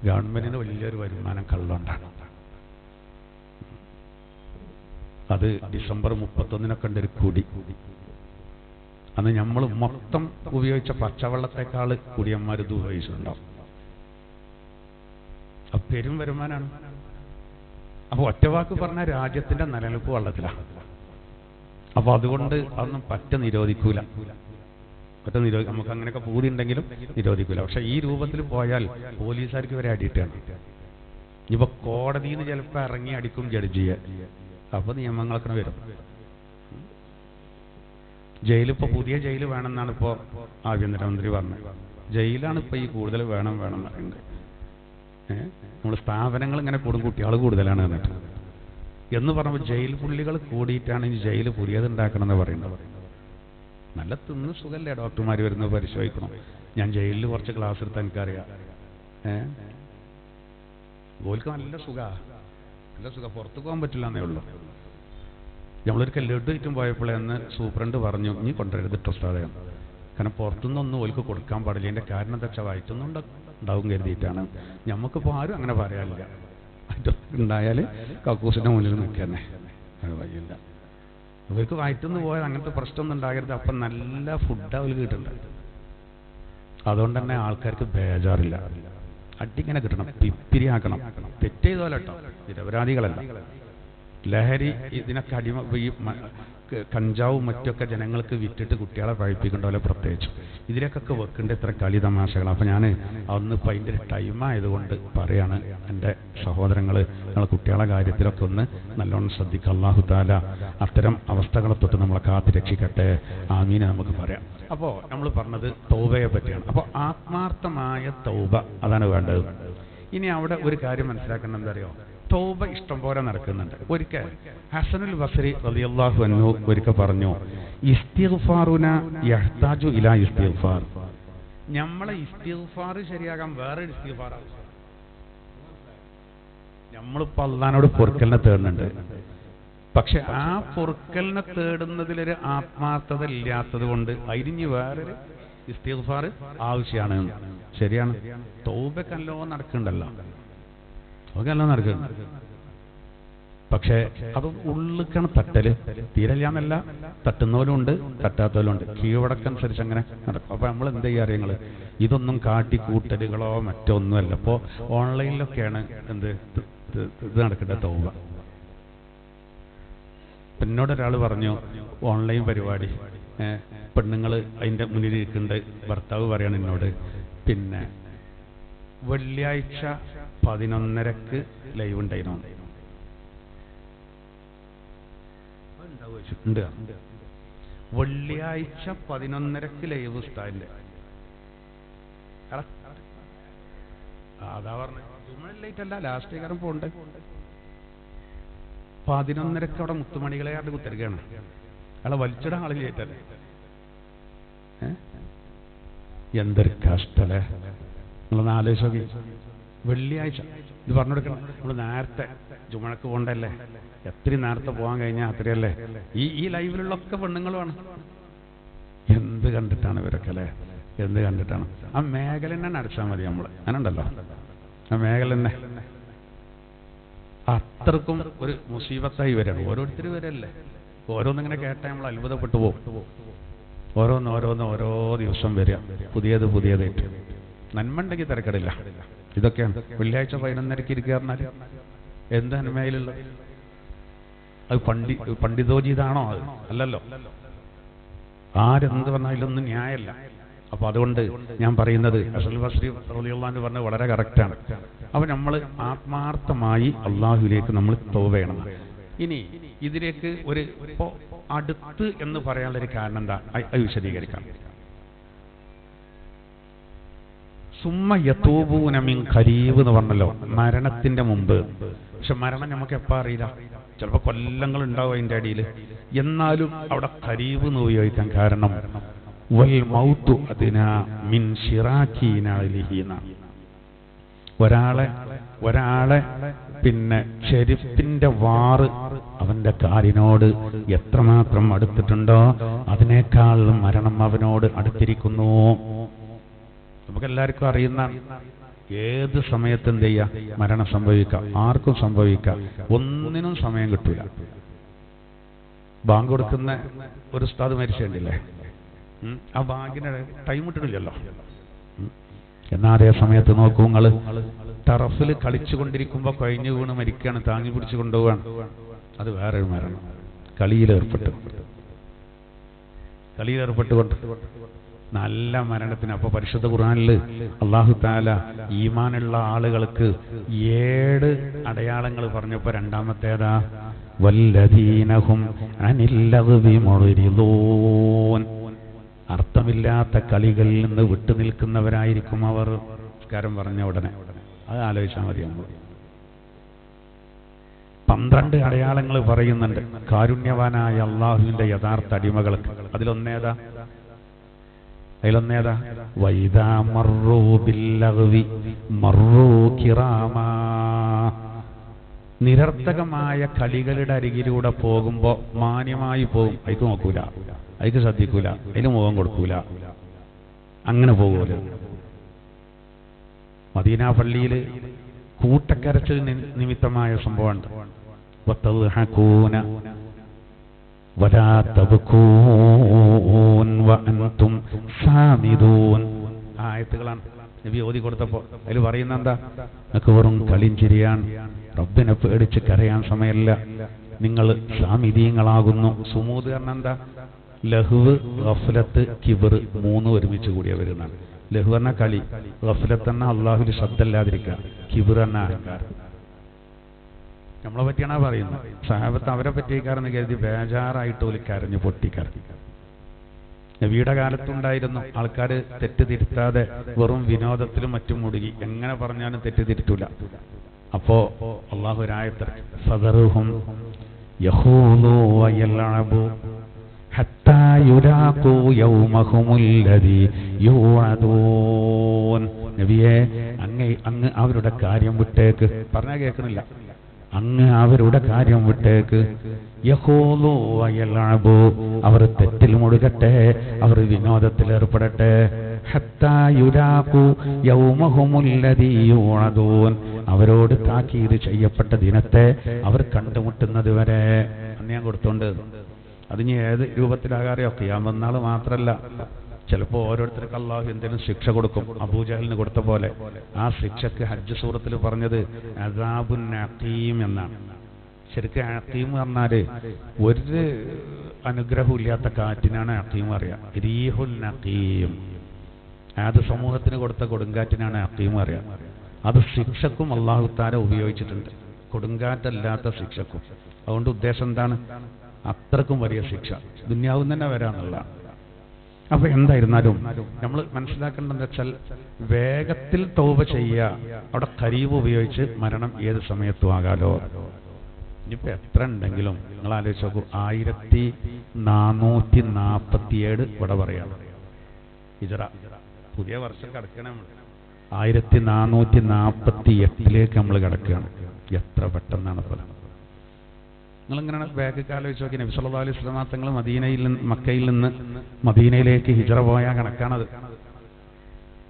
ഗവൺമെന്റിന് വലിയൊരു വരുമാനം കള്ളുണ്ടാണ്. അത് ഡിസംബർ 31 ഉണ്ട് ഒരു കൂടി. അന്ന് നമ്മൾ മൊത്തം ഉപയോഗിച്ച പച്ചവെള്ളത്തെക്കാൾ കുടിയന്മാർ ഇത് ഉപയോഗിച്ചിട്ടുണ്ടാവും. അത് പെരും വരുമാനമാണ്. അപ്പൊ ഒറ്റവാക്ക് പറഞ്ഞ രാജ്യത്തിന്റെ നിലനിൽപ്പ് വെള്ളത്തിലാണ്. അപ്പൊ അതുകൊണ്ട് അതൊന്നും നിരോധിക്കൂല. നമുക്ക് അങ്ങനെയൊക്കെ പൂതി ഉണ്ടെങ്കിലും നിരോധിക്കൂല. പക്ഷെ ഈ രൂപത്തിൽ പോയാൽ പോലീസുകാർക്ക് വരെ അടിയിട്ടാണ്. ഇപ്പൊ കോടതിയിൽ നിന്ന് ചിലപ്പോൾ ഇറങ്ങി അടിക്കും ജഡ്ജിയെ. അപ്പൊ നിയമങ്ങളൊക്കെ വരും. ജയിലിപ്പോ പുതിയ ജയിൽ വേണമെന്നാണ് ഇപ്പോ ആഭ്യന്തരമന്ത്രി പറഞ്ഞത്. ജയിലാണ് ഇപ്പൊ ഈ കൂടുതൽ വേണം പറയുന്നത്. നമ്മൾ സ്ഥാപനങ്ങൾ ഇങ്ങനെ കൂടും, കുട്ടികൾ കൂടുതലാണ് എന്ന് പറയുമ്പോൾ ജയിൽ പുള്ളികൾ കൂടിയിട്ടാണ് ഈ ജയിൽ പുതിയത് ഉണ്ടാക്കണം എന്ന് പറയുന്നത്. നല്ല തിന്ന് സുഖല്ലേ ഡോക്ടർമാർ വരുന്നത് പരിശോധിക്കണം. ഞാൻ ജയിലിൽ കുറച്ച് ക്ലാസ് എടുത്ത് എനിക്കറിയാം. ഓൽക്ക് നല്ല സുഖം, പുറത്തു പോകാൻ പറ്റില്ല എന്നേ ഉള്ളൂ. നമ്മളൊരിക്കൽ ലഡു ചുറ്റും പോയപ്പോഴെന്ന് സൂപ്രണ്ട് പറഞ്ഞു, ഇനി കൊണ്ടുവരരുത് ഉസ്താദേ. കാരണം പുറത്തുനിന്നൊന്നും ഓൽക്ക് കൊടുക്കാൻ പാടില്ല. ഇതിൻ്റെ കാരണം എന്താ വെച്ചാൽ വയറ്റുന്നുണ്ടാവും കരുതിയിട്ടാണ്. നമുക്കിപ്പോൾ ആരും അങ്ങനെ പറയാനില്ല. ഉണ്ടായാൽ കക്കൂസിൻ്റെ മുന്നിൽ നിൽക്കന്നെ, അത് വയ്യില്ല. അവർക്ക് വയറ്റുനിന്ന് പോയാൽ അങ്ങനത്തെ പ്രശ്നമൊന്നും ഉണ്ടാകരുത്. അപ്പം നല്ല ഫുഡ് അവർക്ക് കിട്ടുന്നുണ്ട്. അതുകൊണ്ട് തന്നെ ആൾക്കാർക്ക് ബേജാറില്ല. അടിങ്ങനെ കിട്ടണം, പിപ്പിരിയാക്കണം. തെറ്റ് ചെയ്തോലെ കേട്ടോ, നിരപരാധികളല്ല. ലഹരി ഇതിനൊക്കെ ഈ കഞ്ചാവും മറ്റൊക്കെ ജനങ്ങൾക്ക് വിറ്റിട്ട് കുട്ടികളെ പഴിപ്പിക്കേണ്ട പോലെ പ്രത്യേകിച്ചു ഇതിലേക്കൊക്കെ വെക്കേണ്ട ഇത്ര കളി തമാശകൾ. അപ്പം ഞാൻ അന്നിപ്പോൾ അതിൻ്റെ ഒരു ടൈമായതുകൊണ്ട് പറയാണ്, എൻ്റെ സഹോദരങ്ങൾ നമ്മളെ കുട്ടികളെ കാര്യത്തിലൊക്കെ ഒന്ന് നല്ലോണം ശ്രദ്ധിക്കുക. അല്ലാഹു തആല അത്തരം അവസ്ഥകളെ തൊട്ട് നമ്മളെ കാത്ത് രക്ഷിക്കട്ടെ, ആമീൻ നമുക്ക് പറയാം. അപ്പോൾ നമ്മൾ പറഞ്ഞത് തൗബയെ പറ്റിയാണ്. അപ്പോൾ ആത്മാർത്ഥമായ തൗബ അതാണ് വേണ്ടത്. ഇനി അവിടെ ഒരു കാര്യം മനസ്സിലാക്കണം, എന്താ അറിയോ, തൗബ ഇഷ്ടം പോലെ നടക്കുന്നുണ്ട്. ഒരിക്കൽ ഹസനുൽ ബസ്രി റളിയല്ലാഹു അൻഹു ഒരിക്കൽ പറഞ്ഞു, ഇസ്തിഗ്ഫാറുന യഹ്താജു ഇലാ ഇസ്തിഗ്ഫാർ. നമ്മളെ ഇസ്തിഗ്ഫാർ ശരിയാകാൻ വേറെ ഇസ്തിഗ്ഫാർ ആവശ്യം. നമ്മളിപ്പോൾ അല്ലാഹുവോട് പൊറുക്കലിനെ തേടുന്നുണ്ട്. പക്ഷെ ആ പൊറുക്കലിനെ തേടുന്നതിലൊരു ആത്മാർത്ഥത ഇല്ലാത്തത് കൊണ്ട് അതിന് വേറൊരു ഇസ്തിഗ്ഫാർ ആവശ്യമാണ്. ശരിയാണ്, തൗബക്കല്ലോ നടക്കുന്നുണ്ടല്ലോ, അതൊക്കെല്ലാം നടക്കുന്നുണ്ട്. പക്ഷേ അത് ഉള്ളിക്കാണ് തട്ടല്. തീരല്ലാന്നല്ല, തട്ടുന്നവരും ഉണ്ട്, തട്ടാത്തവരും ഉണ്ട്. കീഴ്വടക്കനുസരിച്ച് അങ്ങനെ നടക്കും. അപ്പൊ നമ്മൾ എന്ത് ചെയ്യാ അറിയങ്ങള്, ഇതൊന്നും കാട്ടിക്കൂട്ടലുകളോ മറ്റോ ഒന്നുമല്ല. ഇപ്പോൾ ഓൺലൈനിലൊക്കെയാണ് ഇത് നടക്കേണ്ട തൗബ. എന്നോടൊരാൾ പറഞ്ഞു, ഓൺലൈൻ പരിപാടി പെണ്ണുങ്ങൾ അതിൻ്റെ മുന്നിൽ ഇരിക്കുന്നുണ്ട്. ഭർത്താവ് പറയാണ് എന്നോട്, പിന്നെ വെള്ളിയാഴ്ച 11:30 ലൈവ് ഉണ്ടായിരുന്നു. വെള്ളിയാഴ്ച 11:30 ലൈവ് ഉസ്താദിന്റെ. അതാ പറഞ്ഞ ജുമയിലേറ്റല്ല, ലാസ്റ്റ് കാരം പോണ്ട്. 11:30 അവിടെ മുത്തുമണികളെ ആണ്ട് കുത്തിരിക്കുകയാണ്. അയാളെ വലിച്ചിടാൻ ആളില്ലേറ്റല്ലേ. എന്തൊരു കഷ്ടല്ലേ, നിങ്ങളൊന്ന് ആലോചിച്ച് നോക്കി. വെള്ളിയാഴ്ച ഇത് പറഞ്ഞു കൊടുക്കണം. നമ്മൾ നേരത്തെ ജുമഴക്ക് പോകണ്ടല്ലേ, എത്ര നേരത്തെ പോകാൻ കഴിഞ്ഞാൽ അത്രയല്ലേ. ഈ ലൈവിലുള്ളൊക്കെ പെണ്ണുങ്ങളുമാണ്. എന്ത് കണ്ടിട്ടാണ് ഇവരൊക്കെ അല്ലേ, എന്ത് കണ്ടിട്ടാണ്. ആ മേഖല തന്നെ അടച്ചാൽ മതി നമ്മൾ, അങ്ങനെ ഉണ്ടല്ലോ ആ മേഖല തന്നെ. അത്രക്കും ഒരു മുസീബത്തായി വരണം. ഓരോരുത്തർ വരല്ലേ, ഓരോന്നിങ്ങനെ കേട്ടാൽ നമ്മൾ അത്ഭുതപ്പെട്ടു പോകും. ഓരോ ദിവസം വരിക, പുതിയതായിട്ട്. നന്മ ഉണ്ടെങ്കിൽ തിരക്കടില്ല. ഇതൊക്കെയാണ് വെള്ളിയാഴ്ച 11:30 ഇരിക്കുക പറഞ്ഞാൽ എന്ത് നന്മയിലുള്ളത്? അത് പണ്ഡിതോചിതാണോ? അത് അല്ലല്ലോ. ആരെന്ത് പറഞ്ഞാൽ ഇതൊന്നും ന്യായമല്ല. അപ്പൊ അതുകൊണ്ട് ഞാൻ പറയുന്നത് ഹസൻ ബസ്രി റളിയല്ലാഹു അൻഹു പറഞ്ഞത് വളരെ കറക്റ്റാണ്. അപ്പൊ നമ്മൾ ആത്മാർത്ഥമായി അള്ളാഹുവിലേക്ക് നമ്മൾ തൗബ ചെയ്യണം. ഇനി ഇതിലേക്ക് ഒരു ഇപ്പോ അടുത്ത് എന്ന് പറയാനുള്ളൊരു കാരണം എന്താ, അത് വിശദീകരിക്കാം. സുമ്മ യതൂബൂന മിൻ ഖരീബ് എന്ന് പറഞ്ഞല്ലോ, മരണത്തിന്റെ മുമ്പ്. പക്ഷെ മരണം നമുക്ക് എപ്പോൾ അറിയില്ല, ചിലപ്പോൾ കൊല്ലങ്ങൾ ഉണ്ടാവും അതിൻ്റെ അടിയിൽ. എന്നാലും അവിടെ ഖരീബ് എന്ന് ഉപയോഗിക്കാൻ കാരണം വൽ മൗതു അദ്നാ മിൻ ശിറാഖീന അലിഹീന. ഒരാളെ പിന്നെ ചെരുപ്പിന്റെ വാറ് അവന്റെ കാലിനോട് എത്രമാത്രം അടുത്തിട്ടുണ്ടോ അതിനേക്കാൾ മരണം അവനോട് അടുത്തിരിക്കുന്നു. നമുക്കെല്ലാവർക്കും അറിയുന്ന ഏത് സമയത്ത് എന്ത് ചെയ്യാം, മരണം സംഭവിക്കാം, ആർക്കും സംഭവിക്കാം. ഒന്നിനും സമയം കിട്ടൂല. ബാങ്ക് കൊടുക്കുന്ന ഒരു ഉസ്താദ് മരിച്ചിട്ടില്ലേ, ആ ബാങ്കിന് ടൈം കിട്ടണില്ലല്ലോ. എന്നാ അതേ സമയത്ത് നോക്കൂ നിങ്ങൾ, ടറഫിൽ കളിച്ചുകൊണ്ടിരിക്കുമ്പോ കഴിഞ്ഞു വീണ് മരിക്കുകയാണ്, താങ്ങി പിടിച്ചു കൊണ്ടുപോവാണ്. അത് വേറൊരു മരണം. കളിയിലേർപ്പെട്ടുകൊണ്ട് നല്ല മരണത്തിന്. അപ്പൊ പരിശുദ്ധ ഖുർആനിൽ അല്ലാഹു തആല ഈമാനുള്ള ആളുകൾക്ക് 7 അടയാളങ്ങൾ പറഞ്ഞപ്പോ രണ്ടാമത്തേതാ വല്ലദീനഹും അനിൽ ലഗ്വി മുഅ്രിദൂൻ. അർത്ഥമില്ലാത്ത കളികളിൽ നിന്ന് വിട്ടുനിൽക്കുന്നവരായിരിക്കും അവർ. കാര്യം പറഞ്ഞ ഉടനെ അത് ആലോചിച്ചാൽ മതി. നമ്മൾ 12 അടയാളങ്ങൾ പറയുന്നുണ്ട് കാരുണ്യവാനായ അള്ളാഹുവിന്റെ യഥാർത്ഥ അടിമകൾക്ക്. അതിലൊന്നേതാ വൈദാ മർറൂ ബില്ലഗ്വി മർറൂ കിറാമാ. നിരർത്ഥകമായ കളികളുടെ അരികിലൂടെ പോകുമ്പോ മാന്യമായി പോകും. അതിക്ക് നോക്കൂല, അതിക്ക് ശ്രദ്ധിക്കൂല, അതിന് മുഖം കൊടുക്കൂല, അങ്ങനെ പോകുമല്ലോ. മദീന പള്ളിയിൽ കൂട്ടക്കരച്ചിൽ നിമിത്തമായ സംഭവമുണ്ട്. വതദ്ഹകൂന വലാ തബ്കൂൻ വഅൻതും സാമിദൂൻ. ആയത്തുകളാണ് നബി ഓതി കൊടുത്തപ്പോ. അതിൽ പറയുന്ന എന്താ, നിങ്ങൾക്ക് വെറും കളിയും ചിരിയാണ്, റബ്ബിനെ പേടിച്ച് കരയാൻ സമയമല്ല, നിങ്ങൾ സാമിദീങ്ങളാകുന്നു. സുമൂദ് കാരണം എന്താ, ലഹ്വ്, ഗഫ്ലത്ത്, കിബ്ർ 3 ഒരുമിച്ച് കൂടിയ വരുന്നതാണ്. ലഹ്വ് എന്ന കളി, ഗഫ്ലത്ത് എന്ന അള്ളാഹുവിൽ ശ്രദ്ധയില്ലാതിരിക്കുക, കിബ്ർ എന്ന അഹങ്കാരം. നമ്മളെ പറ്റിയാണ് പറയുന്നത്. സഹാബത്ത് അവരെ പറ്റിക്കാരെന്ന് കരുതി ബേജാറായിട്ട് ഒരു കരഞ്ഞ് പൊട്ടിക്കരഞ്ഞു. നബിയുടെ കാലത്തുണ്ടായിരുന്നു ആൾക്കാർ തെറ്റ് തിരുത്താതെ വെറും വിനോദത്തിലും മറ്റും മുടുകി. എങ്ങനെ പറഞ്ഞാലും തെറ്റ് തിരുത്തൂല. അപ്പോ അള്ളാഹു ഒരായത്തിറക്കി, ഫദറുഹും യഖൂലു വയൽഅബു ഹത്താ യുലാഖൂ യൗമഹുമുല്ലദീ യൂഅദൂൻ. നബിയെ അങ്ങ് അവരുടെ കാര്യം വിട്ടേക്ക്. പറഞ്ഞാൽ കേൾക്കുന്നില്ല. അങ്ങ് അവരുടെ കാര്യം വിട്ടേക്ക്. യഖൂലു വയൽഅബു, അവർ തെറ്റിൽ മുഴുകട്ടെ, അവർ വിനോദത്തിൽ ഏർപ്പെടട്ടെ. ഹത്താ യുലാഖൂ യൗമഹുമുല്ലദീ യൂഅദൂൻ, അവരോട് താക്കീത് ചെയ്യപ്പെട്ട ദിനത്തെ അവർ കണ്ടുമുട്ടുന്നത് വരെ. അന്ന് ഞാൻ കൊടുത്തോണ്ട് അതിന് ഏത് രൂപത്തിലാകാറിയോ, ഖിയാമത്ത് നാൾ മാത്രല്ല, ചിലപ്പോൾ ഓരോരുത്തർക്ക് അള്ളാഹു എന്തെങ്കിലും ശിക്ഷ കൊടുക്കും. അബൂജഹലിന് കൊടുത്ത പോലെ. ആ ശിക്ഷക്ക് ഹജ്ജ് സൂറത്തിൽ പറഞ്ഞത് അസാബുൻ അഖീം എന്നാണ്. ശരിക്കും അഖീം പറഞ്ഞാല് ഒരു അനുഗ്രഹവും ഇല്ലാത്ത കാറ്റിനാണ് അഖീം അറിയാം. റീഹുൻ അഖീം. അത് സമൂഹത്തിന് കൊടുത്ത കൊടുങ്കാറ്റിനാണ് അഖീം അറിയാം. അത് ശിക്ഷക്കും അള്ളാഹു തആല ഉപയോഗിച്ചിട്ടുണ്ട്, കൊടുങ്കാറ്റല്ലാത്ത ശിക്ഷക്കും. അതുകൊണ്ട് ഉദ്ദേശം എന്താണ്, അത്രക്കും വലിയ ശിക്ഷ ദുനിയാവിൽ തന്നെ വരാന്നുള്ള. അപ്പൊ എന്തായിരുന്നാലും നമ്മൾ മനസ്സിലാക്കേണ്ടതെന്ന് വെച്ചാൽ വേഗത്തിൽ തൗബ ചെയ്യുക. അവിടെ ഖരീബ് ഉപയോഗിച്ച് മരണം ഏത് സമയത്തും ആകാലോ. ഇനിയിപ്പോ എത്ര ഉണ്ടെങ്കിലും നിങ്ങൾ ആലോചിച്ച് നോക്കൂ, 1447 ഇവിടെ പറയാണ് ഹിജ്റ. പുതിയ വർഷം കിടക്കണം. 1448 നമ്മൾ കിടക്കുകയാണ്. എത്ര പെട്ടെന്നാണ് ഫലം. നിങ്ങളിങ്ങനെ ബാക്ക് ആലോചിച്ച് നോക്കി. നബി സല്ലല്ലാഹു അലൈഹി വസല്ലം തങ്ങൾ മക്കയിൽ നിന്ന് മദീനയിലേക്ക് ഹിജ്റ പോയ കണക്കാണത്.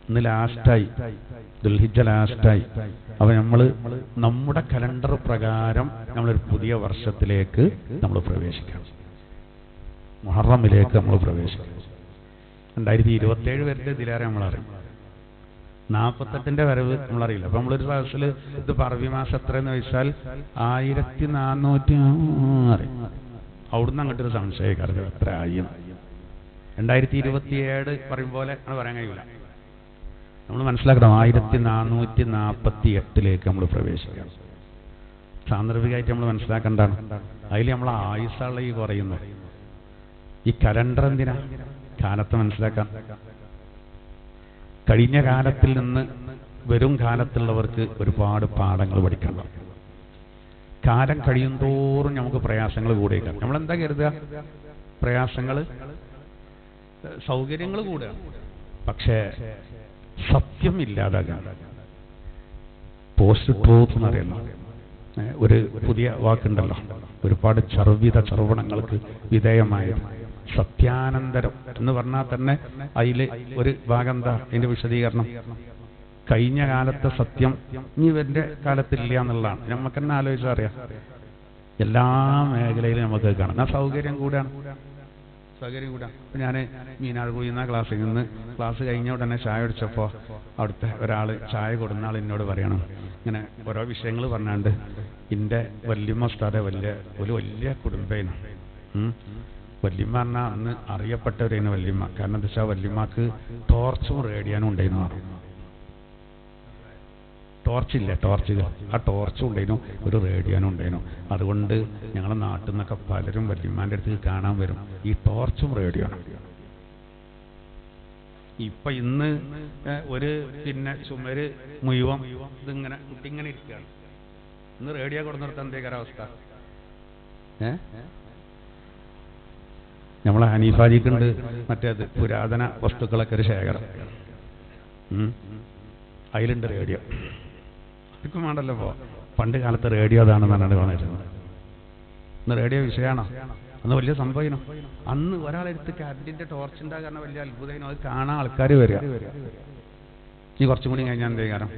ഇന്ന് ലാസ്റ്റായി, ദുൽഹിജ്ജ ലാസ്റ്റായി. അപ്പോൾ നമ്മൾ നമ്മുടെ കലണ്ടർ പ്രകാരം നമ്മളൊരു പുതിയ വർഷത്തിലേക്ക് നമ്മൾ പ്രവേശിക്കണം. മുഹറമിലേക്ക് നമ്മൾ പ്രവേശിക്കണം. 2027 വരെ ഇതിലേറെ നമ്മളറിയും. 48ന്റെ വരവ് നമ്മളറിയില്ല. അപ്പൊ നമ്മളൊരു ക്ലാസ്സിൽ ഇത് പറവി മാസം എത്രയെന്ന് വെച്ചാൽ 1400 അറിയും. അവിടുന്ന് അങ്ങോട്ടൊരു സംശയക്കാർക്ക് എത്ര ആയി. 2027 പറയും പോലെ പറയാൻ കഴിയില്ല. നമ്മൾ മനസ്സിലാക്കണം 1448 നമ്മൾ പ്രവേശിക്കണം. സാന്ദർഭികമായിട്ട് നമ്മൾ മനസ്സിലാക്കേണ്ടതാണ്. അതിൽ നമ്മൾ ആയുസ്സുള്ള ഈ കുറയുന്നു. ഈ കലണ്ടർ എന്തിനാ? കാലത്ത് മനസ്സിലാക്കാൻ. കഴിഞ്ഞ കാലത്തിൽ നിന്ന് വരും കാലത്തുള്ളവർക്ക് ഒരുപാട് പാഠങ്ങൾ പഠിക്കണം. കാലം കഴിയും തോറും നമുക്ക് പ്രയാസങ്ങൾ കൂടിയേക്കാം. നമ്മളെന്താ കരുതുക? പ്രയാസങ്ങൾ, സൗകര്യങ്ങൾ കൂടുക. പക്ഷേ സത്യം ഇല്ലാതാകാൻ. പോസ്റ്റ് ട്രൂത്ത് എന്നറിയല്ലോ, ഒരു പുതിയ വാക്കുണ്ടല്ലോ. ഒരുപാട് ചർവണങ്ങൾക്ക് വിധേയമായ സത്യാനന്തരം എന്ന് പറഞ്ഞാൽ തന്നെ അതിൽ ഒരു ഭാഗം എന്താ? അതിന്റെ വിശദീകരണം കഴിഞ്ഞ കാലത്തെ സത്യം ഇനി ഇവന്റെ കാലത്തില്ല എന്നുള്ളതാണ്. നമുക്ക് തന്നെ ആലോചിച്ചാൽ അറിയാം. എല്ലാ മേഖലയിലും നമുക്ക് കാണാം. സൗകര്യം കൂടാണ്. ഇപ്പം ഞാൻ മീനാർകുഴി എന്ന ക്ലാസ്സിൽ നിന്ന് ക്ലാസ് കഴിഞ്ഞ ഉടനെ ചായ കുടിച്ചപ്പോൾ അവിടുത്തെ ഒരാൾ ചായ കൊടുന്ന ആൾ എന്നോട് പറയണം, ഇങ്ങനെ ഓരോ വിഷയങ്ങൾ പറഞ്ഞാണ്ട് എൻ്റെ വല്യമ്മ ഉസ്താദെ വലിയ കുടുംബേനു. വല്യമ്മ പറഞ്ഞാൽ അന്ന് അറിയപ്പെട്ടവരേനു വല്യമ്മ. കാരണം എന്താ വെച്ചാൽ വല്യമ്മക്ക് ടോർച്ചും റേഡിയാനും ഉണ്ടായിരുന്നു. ടോർച്ചില്ല, ടോർച്ചുകൾ. ആ ടോർച്ചും ഉണ്ടായിരുന്നു, ഒരു റേഡിയാനും ഉണ്ടായിരുന്നു. അതുകൊണ്ട് ഞങ്ങളുടെ നാട്ടിൽ നിന്നൊക്കെ പലരും വല്യമ്മാൻ്റെ അടുത്ത് കാണാൻ വരും. ഈ ടോർച്ചും റേഡിയോയാണ്. ഇപ്പൊ ഇന്ന് ഒരു ചുമര് മുഴുവൻ ഇതിങ്ങനെ കുട്ടിങ്ങനെ ഇരിക്കുകയാണ്. ഇന്ന് റേഡിയോ കൊടുന്നിടത്ത് എന്തേക്കാരവസ്ഥ? നമ്മളെ ഹനീഫാജിക്കുണ്ട് മറ്റേത് പുരാതന വസ്തുക്കളൊക്കെ ഒരു ശേഖരം. അതിലുണ്ട് റേഡിയോ. ഇപ്പം വേണ്ടല്ലോ. പണ്ട് കാലത്ത് റേഡിയോ അതാണെന്നാണ് പറഞ്ഞിരുന്നത്. ഇന്ന് റേഡിയോ വിഷയമാണോ? അന്ന് വലിയ സംഭവം. അന്ന് ഒരാളെടുത്ത് കറണ്ടിന്റെ ടോർച്ച് ഉണ്ടാകാൻ വലിയ അത്ഭുതം. അത് കാണാൻ ആൾക്കാർ വരിക. ഈ കുറച്ചും കൂടി കഴിഞ്ഞാൽ എന്തേ കാരണം?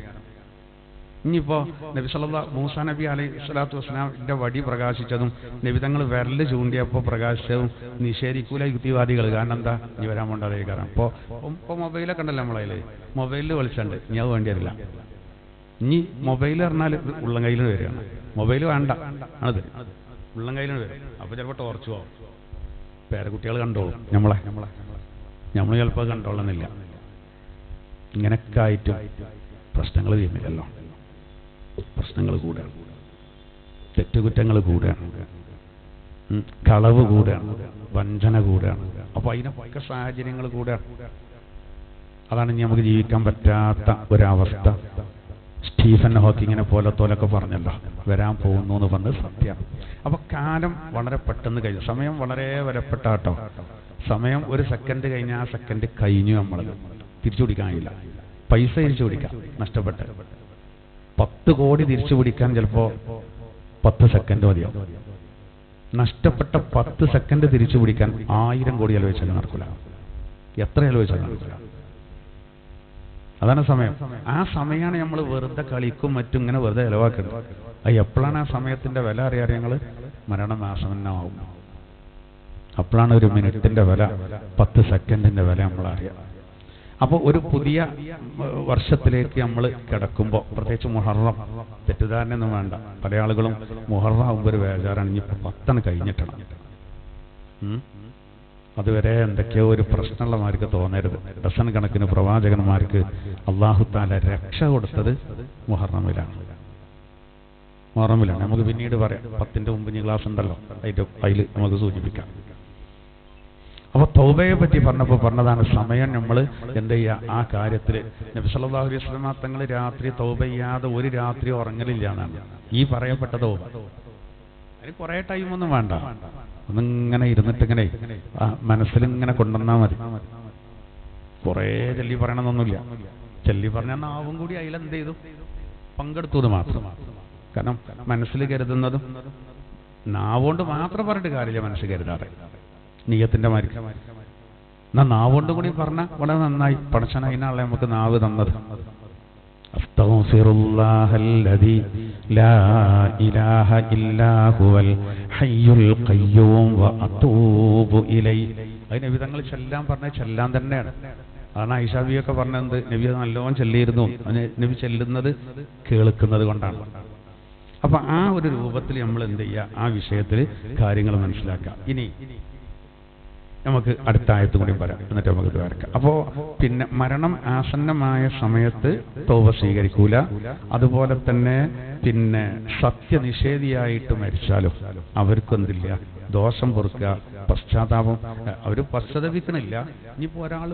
ഇനിയിപ്പോ നബി സല്ലല്ലാഹു മൂസാ നബി അലൈഹി സ്വലാത്തു വസ്സലാമിന്റെ വടി പ്രകാശിച്ചതും നബി തങ്ങൾ വിരല് ചൂണ്ടിയപ്പോൾ പ്രകാശിച്ചതും നിഷേധിക്കൂല യുക്തിവാദികൾ. കാരണം എന്താ? ഇനി വരാൻ പോണ്ടതേ കാരണം. ഇപ്പോൾ മൊബൈലൊക്കെ ഉണ്ടല്ലോ നമ്മളതിൽ. മൊബൈലിൽ വിളിച്ചുണ്ട്. ഇനി അത് വേണ്ടിയതില്ല. ഇനി മൊബൈൽ പറഞ്ഞാൽ ഉള്ളം കയ്യിൽ വരികയാണ്. മൊബൈൽ വേണ്ട ആണത്, ഉള്ളം കയ്യിൽ വരും. അപ്പോൾ ചിലപ്പോൾ ടോർച്ച് പോവും. പേരക്കുട്ടികൾ കണ്ടോളും നമ്മൾ ചിലപ്പോൾ കണ്ടോളുന്നില്ല. ഇങ്ങനെയൊക്കെ ആയിട്ടും പ്രശ്നങ്ങൾ ചെയ്യുന്നില്ലല്ലോ. പ്രശ്നങ്ങൾ കൂടുകയാണ്, തെറ്റുകുറ്റങ്ങൾ കൂടുകയാണ്, കളവ് കൂടുകയാണ്, വഞ്ചന കൂടുകയാണ്. അപ്പോൾ അതിനൊക്കെ സാഹചര്യങ്ങൾ കൂടുകയാണ്. അതാണ് ഇനി നമുക്ക് ജീവിക്കാൻ പറ്റാത്ത ഒരവസ്ഥ. സ്റ്റീഫൻ ഹോക്കിങ്ങിനെ പോലത്തോലൊക്കെ പറഞ്ഞല്ലോ, വരാൻ പോകുന്നു എന്ന് പറഞ്ഞത് സത്യം. അപ്പൊ കാലം വളരെ പെട്ടെന്ന് കഴിഞ്ഞു. സമയം വളരെ വിലപ്പെട്ട കേട്ടോ. സമയം ഒരു സെക്കൻഡ് കഴിഞ്ഞാൽ ആ സെക്കൻഡ് കഴിഞ്ഞു. നമ്മൾ തിരിച്ചു പിടിക്കാൻ കഴിയില്ല. പൈസ തിരിച്ചു പിടിക്കാം, നഷ്ടപ്പെട്ട് 10 കോടി തിരിച്ചു പിടിക്കാൻ ചിലപ്പോൾ 10 സെക്കൻഡ് മതിയാവും. നഷ്ടപ്പെട്ട 10 സെക്കൻഡ് തിരിച്ചു പിടിക്കാൻ 1000 കോടി ആലോചിച്ചാലും നടക്കില്ല. എത്ര ആലോചിച്ചാലും നടക്കില്ല. അതാണ് സമയം. ആ സമയമാണ് നമ്മൾ വെറുതെ കളിക്കും മറ്റും ഇങ്ങനെ വെറുതെ ചിലവാക്കുന്നത്. അത് എപ്പോഴാണ് ആ സമയത്തിന്റെ വില അറിയാറ്? ഞങ്ങൾ മരണം ആസന്നമാവും. അപ്പോഴാണ് ഒരു മിനിറ്റിന്റെ വില, 10 സെക്കൻഡിന്റെ വില നമ്മൾ അറിയാം. അപ്പോൾ ഒരു പുതിയ വർഷത്തിലേക്ക് നമ്മൾ കിടക്കുമ്പോൾ, പ്രത്യേകിച്ച് മുഹറം, തെറ്റിദ്ധാരണയൊന്നും വേണ്ട. പല ആളുകളും മുഹറം ആകുമ്പോൾ ഒരു ബേജാറാണ്. ഇനിയിപ്പോൾ 10 കഴിഞ്ഞിട്ടാണ്. അതുവരെ എന്തൊക്കെയോ ഒരു പ്രശ്നമുള്ളമാർക്ക് തോന്നരുത്. ഡസൻ കണക്കിന് പ്രവാചകന്മാർക്ക് അല്ലാഹു തആല രക്ഷ കൊടുത്തത് മുഹറമിലാണ്. നമുക്ക് പിന്നീട് പറയാം. 10ന്റെ മുമ്പ് ഇനി ക്ലാസ് ഉണ്ടല്ലോ, അതിൽ നമുക്ക് സൂചിപ്പിക്കാം. അപ്പോൾ തൗബയെ പറ്റി പറഞ്ഞപ്പോൾ പറഞ്ഞതാണ് സമയം നമ്മൾ എന്താ ചെയ്യുക ആ കാര്യത്തിൽ. നബി സല്ലല്ലാഹു അലൈഹി വസല്ലം തങ്ങൾ രാത്രി തൗബ ചെയ്യാതെ ഒരു രാത്രി ഉറങ്ങലില്ല എന്നാണ് ഈ പറയപ്പെട്ട തൗബ. അതിന് കുറേ ടൈമൊന്നും വേണ്ട. ഒന്നിങ്ങനെ ഇരുന്നിട്ടിങ്ങനെ മനസ്സിലിങ്ങനെ കൊണ്ടുവന്നാൽ മതി. കുറേ ചൊല്ലി പറയണമെന്നൊന്നുമില്ല. ചൊല്ലി പറഞ്ഞാൽ നാവും കൂടി അതിലെന്ത് ചെയ്തു, പങ്കെടുത്തു എന്ന് മാത്രം. കാരണം മനസ്സിൽ കരുതുന്നതും നാവുകൊണ്ട് മാത്രം പറഞ്ഞിട്ട് കാര്യമില്ല, മനസ്സിൽ കരുതാറ് നിയ്യത്തിന്റെ മാതിരി. എന്നാ നാവുകൊണ്ട് കൂടി പറഞ്ഞാൽ വളരെ നന്നായി. പടച്ചോൻ അതിനാണല്ലേ നമുക്ക് നാവ് തന്നത്. അസ്തഗ്ഫിറുല്ലാഹല്ലദീ ലാ ഇലാഹ ഇല്ലാ ഹുവൽ ഹയ്യുൽ ഖയ്യൂം വഅതൂബു ഇലൈഹി. അത് നബി തങ്ങൾ ചെല്ലാൻ പറഞ്ഞ ചെല്ലാൻ തന്നെയാണ്. അതാണ് ആയിഷ ബിയൊക്കെ പറഞ്ഞത്, നബി അത് നല്ലോണം ചെല്ലിയിരുന്നു. നബി ചെല്ലുന്നത് കേൾക്കുന്നത് കൊണ്ടാണ്. അപ്പൊ ആ ഒരു രൂപത്തിൽ നമ്മൾ എന്ത് ചെയ്യുക, ആ വിഷയത്തിൽ കാര്യങ്ങൾ മനസ്സിലാക്കാം. ഇനി നമുക്ക് അടുത്ത ആയത്തും കൂടി പറയാം, എന്നിട്ട് നമുക്ക് ഇത് വരക്കാം. അപ്പോ പിന്നെ മരണം ആസന്നമായ സമയത്ത് തൗബ സ്വീകരിക്കൂല. അതുപോലെ തന്നെ പിന്നെ സത്യനിഷേധിയായിട്ട് മരിച്ചാലും അവർക്കെന്തില്ല, ദോഷം പൊറുക്കുക, പശ്ചാത്താപം. അവർ പശ്ചാത്തപിക്കണില്ല. ഇനിയിപ്പോ ഒരാൾ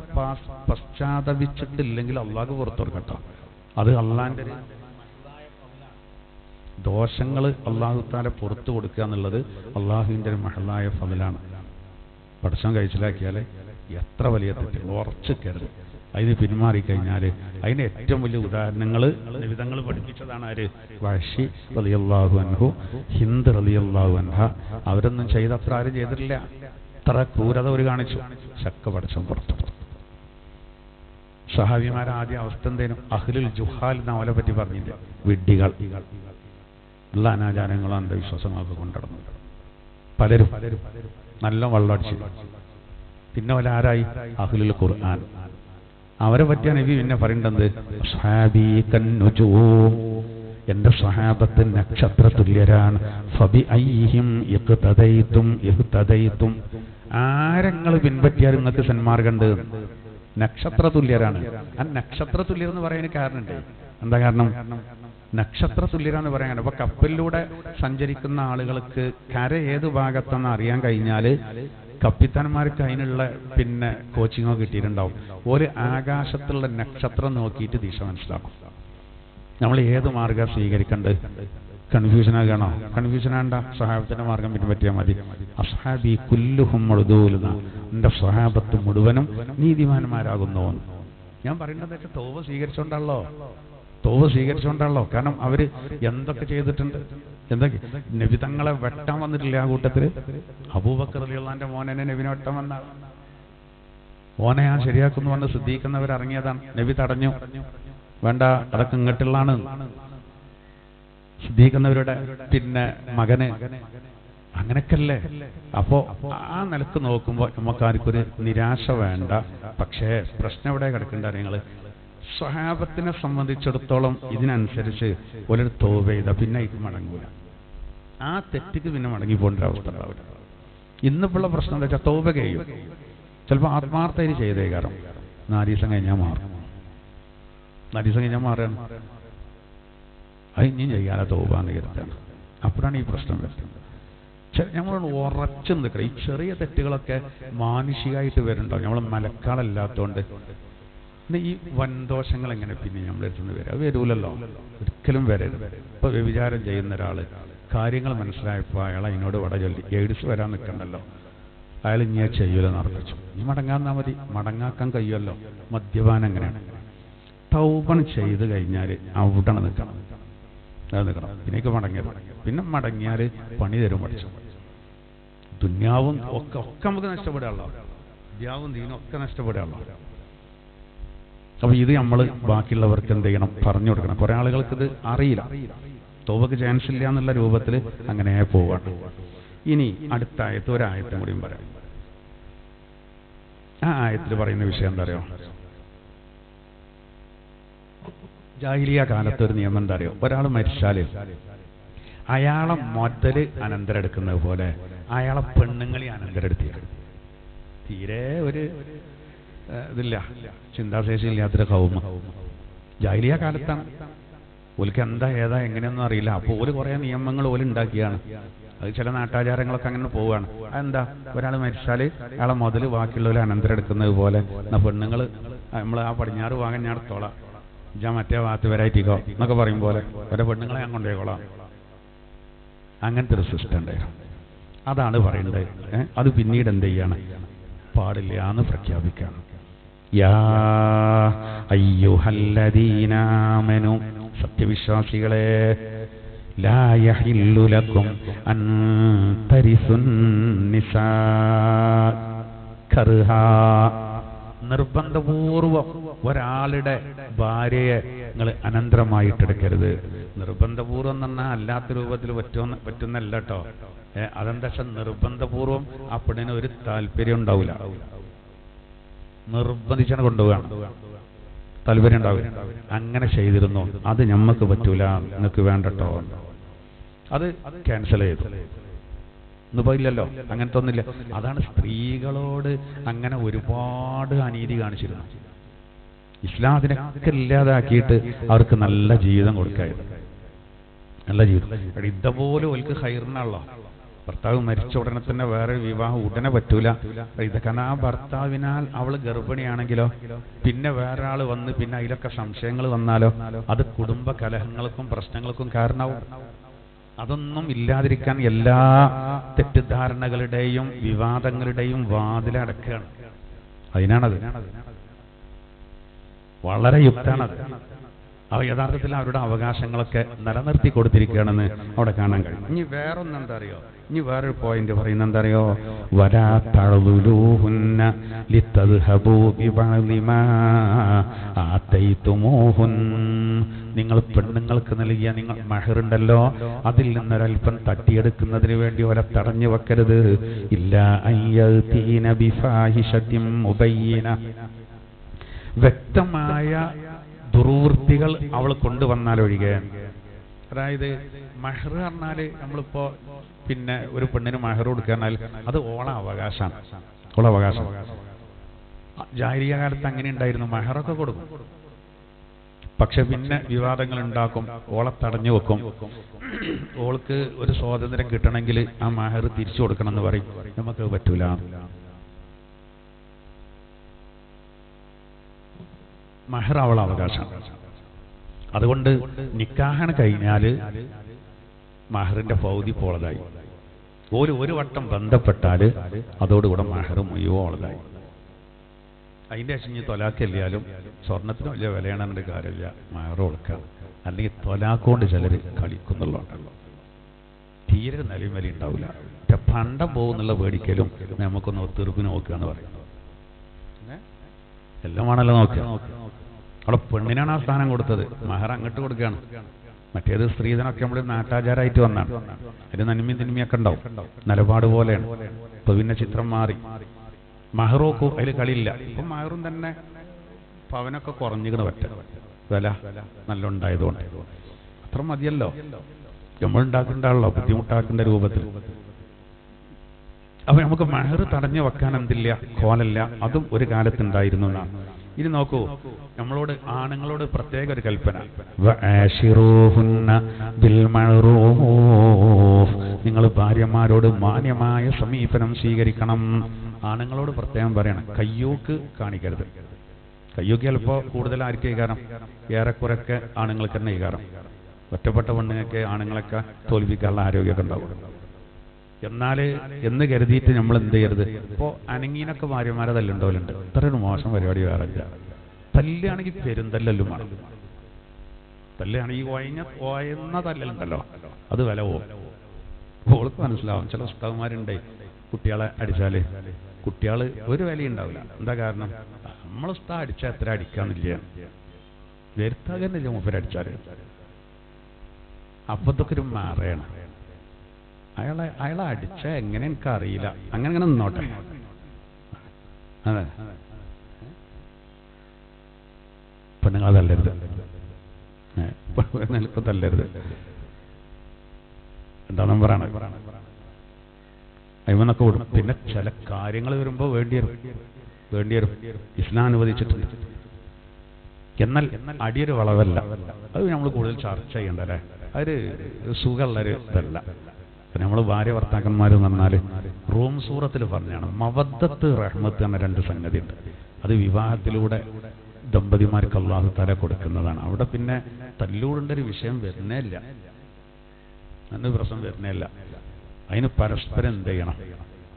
പശ്ചാത്തപിച്ചിട്ടില്ലെങ്കിൽ അള്ളാഹ് പുറത്തു കൊടുക്കട്ടോ. അത് അള്ളാന്റെ ദോഷങ്ങൾ അള്ളാഹു താല പുറത്തു കൊടുക്കുക എന്നുള്ളത് അള്ളാഹുവിന്റെ ഒരു മഹലായ ഫضലാണ്. പടച്ചോൻ കഴിച്ചിലാക്കിയാൽ എത്ര വലിയ തെറ്റ് ഉറച്ചു കയറും. അതിന് പിന്മാറിക്കഴിഞ്ഞാൽ അതിന് ഏറ്റവും വലിയ ഉദാഹരണങ്ങൾ നിബിധങ്ങൾ പഠിപ്പിച്ചതാണ്. ആര്? വഹ്ശി റളിയല്ലാഹു അൻഹു, ഹിന്ദ് റളിയല്ലാഹു അൻഹ. അവരൊന്നും ചെയ്തത്ര ആരും ചെയ്തിട്ടില്ല. അത്ര ക്രൂരത ഒരു കാണിച്ചു. ശക്ക പടച്ചോൻ പുറത്തു. സഹാബിമാരെ ആദ്യ അവസ്ഥ എന്തേനും? അഹ്ലുൽ ജുഹാൽ എന്ന അവരെ പറ്റി പറഞ്ഞില്ല. വിഡ്ഢികൾ, ഉള്ള അനാചാരങ്ങളും അന്ധവിശ്വാസങ്ങളൊക്കെ കൊണ്ടുനടന്നു പലരും നല്ല വെള്ളമടിച്ചു. പിന്നെ വല്ല ആരായി? അഹ്ലുൽ ഖുർആൻ. അവരെ പറ്റിയ നബി പിന്നെ പറയേണ്ടത് അസ്ഹാബീ കന്നുജൂം, എന്റെ സഹാബത്ത് നക്ഷത്ര തുല്യരാണ്. ഫബി അയ്യിഹിം ഇഖ്തദൈതും ഇഹ്തദൈതും, ആരെങ്ങൾ പിൻപറ്റിയാൽ നിങ്ങൾക്ക് സന്മാർഗമുണ്ട്. നക്ഷത്ര തുല്യരാണ്. ആ നക്ഷത്ര തുല്യർ എന്ന് പറയാൻ കാരണമുണ്ട്. എന്താ കാരണം? നക്ഷത്ര തുല്യരാന്ന് പറയാൻ. അപ്പൊ കപ്പലിലൂടെ സഞ്ചരിക്കുന്ന ആളുകൾക്ക് കര ഏത് ഭാഗത്തെന്ന് അറിയാൻ കഴിഞ്ഞാൽ കപ്പിത്താന്മാർക്ക് അതിനുള്ള പിന്നെ കോച്ചിങ്ങോ കിട്ടിയിട്ടുണ്ടാവും. ഒരു ആകാശത്തുള്ള നക്ഷത്രം നോക്കിയിട്ട് ദിശ മനസ്സിലാക്കും. നമ്മൾ ഏത് മാർഗം സ്വീകരിക്കേണ്ടത്? കൺഫ്യൂഷനാകണോ? കൺഫ്യൂഷനാണ്ട, സഹാബത്തിന്റെ മാർഗം പിൻപറ്റിയാൽ മതി. അസ്ഹാബി കുല്ലുഹും മഅ്ദൂലുന, എന്റെ സഹാബത്ത് മുഴുവനും നീതിമാന്മാരാകുന്നു. ഞാൻ പറയുന്നത് തൗബ സ്വീകരിച്ചോണ്ടാണല്ലോ. കാരണം അവര് എന്തൊക്കെ ചെയ്തിട്ടുണ്ട്. എന്തൊക്കെ നബി തങ്ങളെ വെട്ടാൻ വന്നിട്ടില്ല. ആ കൂട്ടത്തില് അബൂബക്കർ റളിയല്ലാഹുവിന്റെ മോനെ നബിനെ വെട്ടാൻ വന്ന മോനെ ഞാൻ ശരിയാക്കുന്നു പറഞ്ഞ് സിദ്ദീഖെന്നവർ ഇറങ്ങിയതാണ്. നബി തടഞ്ഞു. വേണ്ട, അതൊക്കെ ഇങ്ങോട്ടുള്ളതാണ്. സിദ്ദീഖെന്നവരുടെ പിന്നെ മകന് അങ്ങനെയൊക്കെയല്ലേ. അപ്പോ ആ നിലക്ക് നോക്കുമ്പോൾ നമുക്കാർക്കൊരു നിരാശ വേണ്ട. പക്ഷേ പ്രശ്നം എവിടെ കിടക്കേണ്ട? നിങ്ങള് സ്വഹാബത്തിനെ സംബന്ധിച്ചിടത്തോളം ഇതിനനുസരിച്ച് ഒരു തൗബ ചെയ്ത പിന്നെ ഇത് മടങ്ങൂല. ആ തെറ്റിക്ക് പിന്നെ മടങ്ങി പോകേണ്ട അവസ്ഥ ഉണ്ടാവില്ല. ഇന്നിപ്പോഴുള്ള പ്രശ്നം എന്താ വെച്ചാൽ തൗബ കഴിയും. ചിലപ്പോൾ ആത്മാർത്ഥയിൽ ചെയ്തേ കാരണം 4 ദിവസം കഴിഞ്ഞാൽ മാറും. 4 ദിവസം കഴിഞ്ഞാൽ മാറുകയാണ്. അത് ഇനി ചെയ്യാതെ തൗബ എന്ന് കരുത്താണ്. അപ്പോഴാണ് ഈ പ്രശ്നം വരുന്നത്. നമ്മളോട് ഉറച്ചു നിൽക്കണം. ഈ ചെറിയ തെറ്റുകളൊക്കെ മാനുഷികമായിട്ട് വരുന്നുണ്ടാവും. നമ്മൾ മലക്കാളല്ലാത്തതുകൊണ്ട് ഈ വൻദോഷങ്ങൾ എങ്ങനെ പിന്നെ നമ്മളെടുത്തുനിന്ന് വരും? അത് വരൂലല്ലോ, ഒരിക്കലും വരരുത്. ഇപ്പൊ വ്യഭിചാരം ചെയ്യുന്ന ഒരാള് കാര്യങ്ങൾ മനസ്സിലായപ്പോൾ അയാൾ അതിനോട് വട ചൊല്ലി എയ്ഡ്സ് വരാൻ നിൽക്കണ്ടല്ലോ, അയാൾ ഇനി ചെയ്യൂലെന്ന് ഉറപ്പിച്ചു. ഇനി മടങ്ങാന്നാ മതി, മടങ്ങാക്കാൻ കഴിയുമല്ലോ. മദ്യപാനം എങ്ങനെയാണ്? തൗബ ചെയ്ത് കഴിഞ്ഞാൽ അവിടെ നിൽക്കണം. പിന്നേക്ക് മടങ്ങിയത്. പിന്നെ മടങ്ങിയാൽ പണി തരും പഠിച്ചു. ദുന്യാവും ഒക്കെ നമുക്ക് നഷ്ടപ്പെടുകയുള്ളൂ. ദുന്യാവും ദീനും ഒക്കെ നഷ്ടപ്പെടുകയുള്ളൂ. അപ്പൊ ഇത് നമ്മൾ ബാക്കിയുള്ളവർക്ക് എന്ത് ചെയ്യണം? പറഞ്ഞു കൊടുക്കണം. കുറെ ആളുകൾക്ക് ഇത് അറിയില്ല. തൗബക്ക് ചാൻസ് ഇല്ല എന്നുള്ള രൂപത്തിൽ അങ്ങനെ പോവാണ്. ഇനി അടുത്ത ആയത്ത് ഒരായത്തും കൂടിയും പറയാം. ആ ആയത്തിൽ പറയുന്ന വിഷയം എന്താ അറിയോ? ജാഹിലിയ കാലത്ത് ഒരു നിയമം എന്താ അറിയോ? ഒരാൾ മരിച്ചാല് അയാളെ മുതല് അനന്തരം എടുക്കുന്നത് പോലെ അയാളെ പെണ്ണുങ്ങളെ അനന്തരം എടുത്തില്ല. തീരെ ഒരു ഇതില്ല, ചിന്താശേഷി ഇല്ലാത്തൊരു കൗമ ജാഹിലിയ കാലത്താണ്. ഓൽക്ക് എന്താ ഏതാ എങ്ങനെയൊന്നും അറിയില്ല. അപ്പോൾ ഓല് കുറേ നിയമങ്ങൾ ഓല് ഉണ്ടാക്കിയാണ്. അത് ചില നാട്ടാചാരങ്ങളൊക്കെ അങ്ങനെ പോവുകയാണ്. അതെന്താ? ഒരാൾ മരിച്ചാൽ അയാളെ മുതൽ ബാക്കിയുള്ളവർ അനന്തരം എടുക്കുന്നത് പോലെ പെണ്ണുങ്ങൾ നമ്മൾ ആ പടിഞ്ഞാറ് ഭാഗം ഞാൻ എടുത്തോളാം, ഞാൻ മറ്റേ ഭാഗത്ത് വരായിട്ടിക്കോ എന്നൊക്കെ പറയും പോലെ ഒരേ പെണ്ണുങ്ങളെ ഞാൻ കൊണ്ടുപോയിക്കോളാം. അങ്ങനത്തെ ഒരു സിസ്റ്റം ഉണ്ടായിരുന്നു. അതാണ് പറയേണ്ടത്. അത് പിന്നീട് എന്ത് ചെയ്യാണ്? പാടില്ല എന്ന് പ്രഖ്യാപിക്കുകയാണ്. യാ അയ്യുഹല്ലദീന ആമനു, സത്യവിശ്വാസികളെ, ലാ യഹില്ലു ലക്കും അൻ തരിസുൻ നിസാ കർഹാ, നിർബന്ധപൂർവം ഒരാളുടെ ഭാര്യയെ നിങ്ങൾ അനന്തരമായിട്ടെടുക്കരുത്. നിർബന്ധപൂർവം എന്ന് പറഞ്ഞാൽ അല്ലാത്ത രൂപത്തിൽ പറ്റുന്നല്ല കേട്ടോ. അതെന്താ വെച്ചാൽ നിർബന്ധപൂർവം ആ പെണ്ണിന് ഒരു താല്പര്യം ഉണ്ടാവില്ല, നിർബന്ധിച്ചാണ് കൊണ്ടുപോകാണ്, താല്പര്യം ഉണ്ടാവില്ല. അങ്ങനെ ചെയ്തിരുന്നു, അത് ഞമ്മക്ക് പറ്റൂല, നിങ്ങൾക്ക് വേണ്ടട്ടോ, അത് ക്യാൻസൽ ചെയ്തു. ഇന്നിപ്പോ ഇല്ലല്ലോ, അങ്ങനത്തെ ഒന്നുമില്ല. അതാണ് സ്ത്രീകളോട് അങ്ങനെ ഒരുപാട് അനീതി കാണിച്ചിരുന്നു. ഇസ്ലാം അതിനൊക്കെ ഇല്ലാതാക്കിയിട്ട് അവർക്ക് നല്ല ജീവിതം കൊടുക്കായിരുന്നു, നല്ല ജീവിതം. ഇതേപോലെ ഓൽക്ക് ഹൈറിനാണല്ലോ. ഭർത്താവ് മരിച്ച ഉടനെ തന്നെ വേറെ വിവാഹം ഉടനെ പറ്റൂല. കാരണം ആ ഭർത്താവിനാൽ അവൾ ഗർഭിണിയാണെങ്കിലോ, പിന്നെ വേറെ ആള് വന്ന് പിന്നെ അതിലൊക്കെ സംശയങ്ങൾ വന്നാലോ, അത് കുടുംബ കലഹങ്ങൾക്കും പ്രശ്നങ്ങൾക്കും കാരണമാവും. അതൊന്നും ഇല്ലാതിരിക്കാൻ എല്ലാ തെറ്റിദ്ധാരണകളുടെയും വിവാദങ്ങളുടെയും വാതിലടക്കുകയാണ്. അതിനാണത്, വളരെ യുക്താണത്. യഥാർത്ഥത്തിൽ അവരുടെ അവകാശങ്ങളൊക്കെ നിലനിർത്തി കൊടുത്തിരിക്കുകയാണെന്ന് അവിടെ കാണാൻ കഴിയും. ഇനി വേറൊന്നെന്താ അറിയോ, ഇനി വേറൊരു പോയിന്റ് പറയുന്നത് എന്താ അറിയോ, വലാ തഅ്ദുലൂഹുന്ന ലിതദ്ഹബൂ ബിബഅദി മാ ആതൈതുമൂഹുൻ, നിങ്ങൾ പെണ്ണുങ്ങൾക്ക് നൽകിയ നിങ്ങൾ മഹറുണ്ടല്ലോ, അതിൽ നിന്നൊരൽപ്പം തട്ടിയെടുക്കുന്നതിന് വേണ്ടി അവരെ തടഞ്ഞു വെക്കരുത്. ഇല്ലാ അയ്യതീന ബിഫാഹിശത്തിൻ മുബയ്യിന, വ്യക്തമായ ദുർവൃത്തികൾ അവൾ കൊണ്ടുവന്നാലൊഴികെ. അതായത് മഹർ പറഞ്ഞാല് നമ്മളിപ്പോ പിന്നെ ഒരു പെണ്ണിന് മഹർ കൊടുക്കാനാൽ അത് ഓള അവകാശമാണ്, ഓള അവകാശം. ജാഹിലിയ്യ കാലത്ത് അങ്ങനെ ഉണ്ടായിരുന്നു, മഹറൊക്കെ കൊടുക്കും, പക്ഷെ പിന്നെ വിവാദങ്ങൾ ഉണ്ടാക്കും, ഓളെ തടഞ്ഞു വെക്കും. ഓൾക്ക് ഒരു സ്വാതന്ത്ര്യം കിട്ടണമെങ്കിൽ ആ മഹർ തിരിച്ചു കൊടുക്കണം എന്ന് പറയും. നമുക്ക് പറ്റൂല. മഹർ അവളെ അവകാശമാണ്. അതുകൊണ്ട് നിക്കാഹ് കഴിഞ്ഞാല് മഹറിന്റെ പൗതി പോളതായി. ഒരു വട്ടം ബന്ധപ്പെട്ടാല് അതോടുകൂടെ മഹർ മുഴുവോളതായി. അതിന്റെ ശേഷം തൊലാക്കല്ലാലും സ്വർണത്തിന് വലിയ വിലയാണെന്ന കാര്യമില്ല, മഹർ കൊടുക്കുക. അല്ലെങ്കിൽ തൊലാക്കൊണ്ട് ചിലർ കളിക്കുന്നുള്ളതുണ്ടല്ലോ, തീരെ നിലയും വില ഉണ്ടാവില്ല. പണ്ടം പോകുന്നുള്ള പേടിക്കലും നമുക്കൊന്ന് ഒത്തുതീർപ്പ് നോക്കുക എന്ന് പറയുന്നത്. എല്ലാമാണല്ലോ നോക്കുക. അവിടെ പെണ്ണിനാണ് ആ സ്ഥാനം കൊടുത്തത്, മഹർ അങ്ങോട്ട് കൊടുക്കുകയാണ്. മറ്റേത് സ്ത്രീധനൊക്കെ നമ്മൾ നാട്ടാചാരമായിട്ട് വന്നാണ്. അതിന് നന്മയും തിന്മയൊക്കെ ഉണ്ടാവും, നിലപാട് പോലെയാണ്. ഇപ്പൊ പിന്നെ ചിത്രം മാറി. മഹറോക്കു അതിൽ കളിയില്ല. ഇപ്പൊ മഹറും തന്നെ പവനൊക്കെ കുറഞ്ഞിക്കണ പറ്റ വില നല്ല ഉണ്ടായതുകൊണ്ട് അത്ര മതിയല്ലോ. നമ്മൾ ഉണ്ടാക്കേണ്ടല്ലോ, ബുദ്ധിമുട്ടാക്കേണ്ട രൂപത്തിൽ. അപ്പൊ നമുക്ക് മഹർ തടഞ്ഞു വെക്കാൻ എന്തില്ല, കോലല്ല. അതും ഒരു കാലത്തുണ്ടായിരുന്നു എന്നാണ്. ഇനി നോക്കൂ, നമ്മളോട് ആണുങ്ങളോട് പ്രത്യേക ഒരു കൽപ്പന, നിങ്ങൾ ഭാര്യമാരോട് മാന്യമായ സമീപനം സ്വീകരിക്കണം. ആണുങ്ങളോട് പ്രത്യേകം പറയണം, കയ്യൂക്ക് കാണിക്കരുത്. കയ്യൂക്ക് ചിലപ്പോൾ കൂടുതൽ ആർക്കും കാരണം ഏറെക്കുറൊക്കെ ആണുങ്ങൾക്ക് തന്നെ കാരണം. ഒറ്റപ്പെട്ട പെണ്ണുങ്ങൾക്ക് ആണുങ്ങളൊക്കെ തോൽപ്പിക്കാനുള്ള ആരോഗ്യമൊക്കെ ഉണ്ടാവും. എന്നാല് എന്ന് കരുതിയിട്ട് നമ്മൾ എന്ത് ചെയ്യരുത്. ഇപ്പോ അനങ്ങീനൊക്കെ ഭാര്യമാരെ തല്ലുണ്ടോലുണ്ട്. ഇത്രയൊരു മോശം പരിപാടി വേറെ ഇല്ല. തല്ലുകയാണെങ്കിൽ പെരുന്തല്ലും വേണം. തല്ലുകയാണെങ്കിൽ ഓയുന്ന തല്ലുണ്ടല്ലോ, അത് വില പോവും. ഓൾക്ക് മനസ്സിലാവും. ചില ഉസ്താദുമാരുണ്ട്, കുട്ടികളെ അടിച്ചാല് കുട്ടികൾ ഒരു വിലയുണ്ടാവില്ല. എന്താ കാരണം, നമ്മൾ ഉസ്താദ് അടിച്ചാൽ എത്ര അടിക്കാന്നില്ല, വരുത്താകന്നില്ല മൂപ്പരടിച്ചാല്. അപ്പത്തൊക്കെ ഒരു മാറയാണ്. അയാളെ അടിച്ച എങ്ങനെ എനിക്കറിയില്ല, അങ്ങനെ നിന്നോട്ടെ. അതെ, പെണ്ണുങ്ങളെ തല്ലരുത്, നിലപ്പം തല്ലരുത്. എന്താണ് പറയണത്, അയ്മന്നൊക്കെ വിടും. പിന്നെ ചില കാര്യങ്ങൾ വരുമ്പോൾ വേണ്ടിവരും. ഇസ്ലാം അനുവദിച്ചിട്ടുണ്ട്. എന്നാൽ അടിയൊരു വളവല്ല. അത് നമ്മൾ കൂടുതൽ ചർച്ച ചെയ്യണ്ടല്ലേ, അതൊരു സുഖമുള്ളൊരു ഇതല്ല. നമ്മൾ ഭാര്യ ഭർത്താക്കന്മാർ എന്ന് പറഞ്ഞാൽ റൂം സൂറത്തിൽ പറഞ്ഞാണ് മവദ്ദത്ത് റഹ്മത്ത് എന്ന രണ്ട് സംഗതി ഉണ്ട്. അത് വിവാഹത്തിലൂടെ ദമ്പതിമാർക്ക് അല്ലാഹു തആല കൊടുക്കുന്നതാണ്. അവിടെ പിന്നെ തല്ലൂടേണ്ട ഒരു വിഷയം വരുന്നേ ഇല്ല, അന്ന് പ്രശ്നം വരുന്നേ ഇല്ല. അതിന് പരസ്പരം എന്ത് ചെയ്യണം,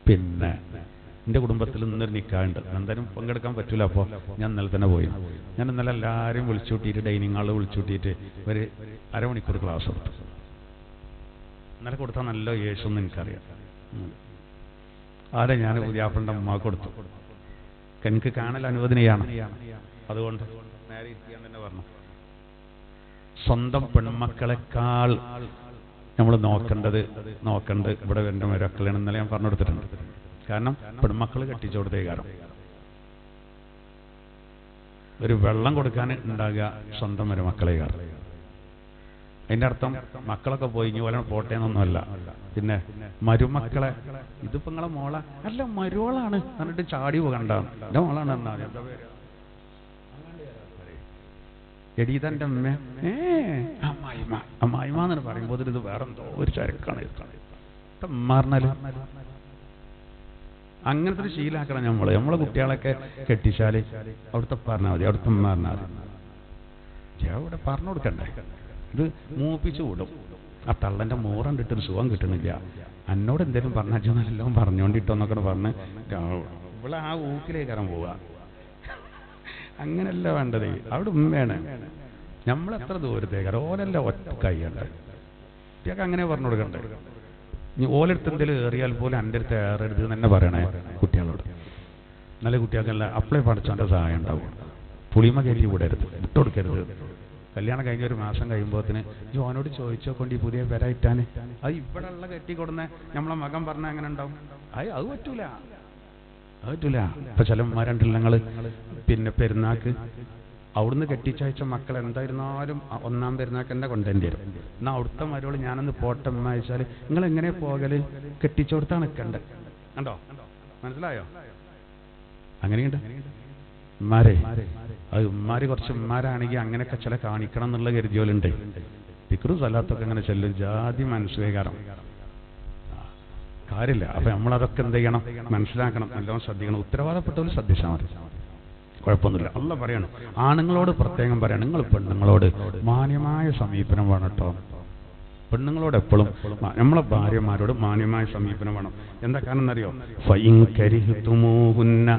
പിന്നെ എൻ്റെ കുടുംബത്തിൽ ഇന്നൊരു നിക്കാഹുണ്ട്, എന്തായാലും പങ്കെടുക്കാൻ പറ്റില്ല. അപ്പോൾ ഞാൻ ഇന്നലെ തന്നെ പോയി. ഞാൻ ഇന്നലെ എല്ലാവരെയും വിളിച്ചുകൂട്ടിയിട്ട് ഡൈനിങ് ഹാളിൽ വിളിച്ചുകൂട്ടിയിട്ട് ഒരു അരമണിക്കൂർ ക്ലാസ് കൊടുത്തു. ഇന്നലെ കൊടുത്താൽ നല്ല യേശുന്ന് എനിക്കറിയാം. ആരെ ഞാൻ പുതിയാപ്പളിൻ്റെ അമ്മ കൊടുത്തു. എനിക്ക് കാണൽ അനുവദനീയാണ്, അതുകൊണ്ട് നേരെ ഇരിക്കാൻ തന്നെ പറഞ്ഞു. സ്വന്തം പെൺമക്കളെക്കാൾ നമ്മൾ നോക്കേണ്ടത് ഇവിടെ എൻ്റെ മക്കളാണ്. ഇന്നലെ ഞാൻ പറഞ്ഞു കൊടുത്തിട്ടുണ്ട്. കാരണം പെൺമക്കൾ കെട്ടിച്ചു കൊടുത്തേ കാരണം ഒരു വെള്ളം കൊടുക്കാൻ ഉണ്ടാകുക സ്വന്തം മരുമക്കളെ കാരണം. അതിൻ്റെ അർത്ഥം മക്കളൊക്കെ പോയി ഇനി പോലെ പോട്ടേന്നൊന്നുമല്ല. പിന്നെ മരുമക്കളെ ഇതിപ്പോ നിങ്ങളെ മോള അല്ല മരുവളാണ് എന്നിട്ട് ചാടി പോകണ്ടാണ്. എൻ്റെ മോളാണ് എന്നാ എന്താ പേര് എടീതൻ്റെ അമ്മ അമ്മായിമ അമ്മായിമ എന്ന് പറയുമ്പോൾ ഇത് വേറെന്തോ ഒരു ചരക്കാണ്. മാറിനാല് അങ്ങനത്തെ ഒരു ശീലാക്കണം നമ്മളെ കുട്ടികളൊക്കെ കെട്ടിച്ചാല് അവിടുത്തെ പറഞ്ഞാൽ മതി, അവിടുത്തെ പറഞ്ഞാൽ മതി. അവിടെ പറഞ്ഞു കൊടുക്കണ്ടേ? ഇത് മൂപ്പിച്ചു വിടും. ആ തള്ളൻ്റെ മോറ് കണ്ടിട്ടൊരു സുഖം കിട്ടണില്ല. എന്നോട് എന്തേലും പറഞ്ഞാൽ നല്ലോണം പറഞ്ഞോണ്ടിട്ടോന്നൊക്കെ പറഞ്ഞ് ഇവിടെ ആ ഊക്കിലേക്കാരം പോവുക. അങ്ങനെയല്ല വേണ്ടത്. അവിടെ ഉമ്മയാണ്. നമ്മളെത്ര ദൂരത്തേക്കാരം ഓലല്ല ഒറ്റ കൈയുണ്ട്. കുട്ടിയൊക്കെ അങ്ങനെ പറഞ്ഞു കൊടുക്കണ്ടേ? ഇനി ഓലെടുത്ത് എന്തെങ്കിലും ഏറിയാൽ പോലും എൻ്റെ അടുത്ത് ഏറരുത് തന്നെ പറയണേ കുട്ടികളോട്. നല്ല കുട്ടികൾക്കല്ല അപ്ലൈ പഠിച്ചോൻ്റെ സഹായം ഉണ്ടാവും. പുളിമ കയറ്റി വിടരുത്, ഇട്ടുകൊടുക്കരുത്. കല്യാണം കഴിഞ്ഞ ഒരു മാസം കഴിയുമ്പോഴത്തിന് ജോനോട് ചോദിച്ചോക്കൊണ്ട് ഈ പുതിയ പെരായിട്ടാന് അത് ഇവിടെ ഉള്ള കെട്ടിക്കൊടുന്ന നമ്മളെ മകൻ പറഞ്ഞാൽ അങ്ങനെ ഉണ്ടാവും. അത് പറ്റൂല. ഇപ്പൊ ചില ഉമ്മാരുണ്ടല്ലോ ഞങ്ങള് പിന്നെ പെരുന്നാക്ക് അവിടുന്ന് കെട്ടിച്ചയച്ച മക്കൾ എന്തായിരുന്നാലും ഒന്നാം പെരുന്നാക്ക് എന്നെ കൊണ്ടുവരേണ്ടി വരും. എന്നാൽ അവിടുത്തെ മരുവൾ ഞാനൊന്ന് പോട്ടെ ഉമ്മ അയച്ചാൽ നിങ്ങൾ എങ്ങനെ പോകല്? കെട്ടിച്ചോടുത്താ നിൽക്കണ്ടേ? കണ്ടോ? മനസ്സിലായോ? അങ്ങനെയുണ്ട് ഉമ്മാരെ. അത് ഉമ്മാര് കുറച്ച് ഉമ്മാരാണെങ്കിൽ അങ്ങനെയൊക്കെ ചില കാണിക്കണം എന്നുള്ള കരുതിയോലുണ്ട്. ദിക്റും സലാത്തൊക്കെ അങ്ങനെ ചെല്ലും. ജാതി മനസ്സുവേകാരം കാര്യമില്ല. അപ്പൊ നമ്മളതൊക്കെ എന്ത് ചെയ്യണം? മനസ്സിലാക്കണം, നല്ലോണം ശ്രദ്ധിക്കണം. ഉത്തരവാദപ്പെട്ടവർ ശ്രദ്ധിച്ചാൽ മതി, കുഴപ്പമൊന്നുമില്ല. അള്ളാഹ് പറയാണ്, ആണുങ്ങളോട് പ്രത്യേകം പറയാണ്, നിങ്ങൾ പെണ്ണുങ്ങളോട് മാന്യമായ സമീപനം വേണം കേട്ടോ. പെണ്ണുങ്ങളോട് എപ്പോഴും നമ്മളെ ഭാര്യമാരോട് മാന്യമായ സമീപനം വേണം. എന്താ കാരണം എന്നറിയോ? ഫഇൻ കരിഹ്തുമൂഹുന്ന,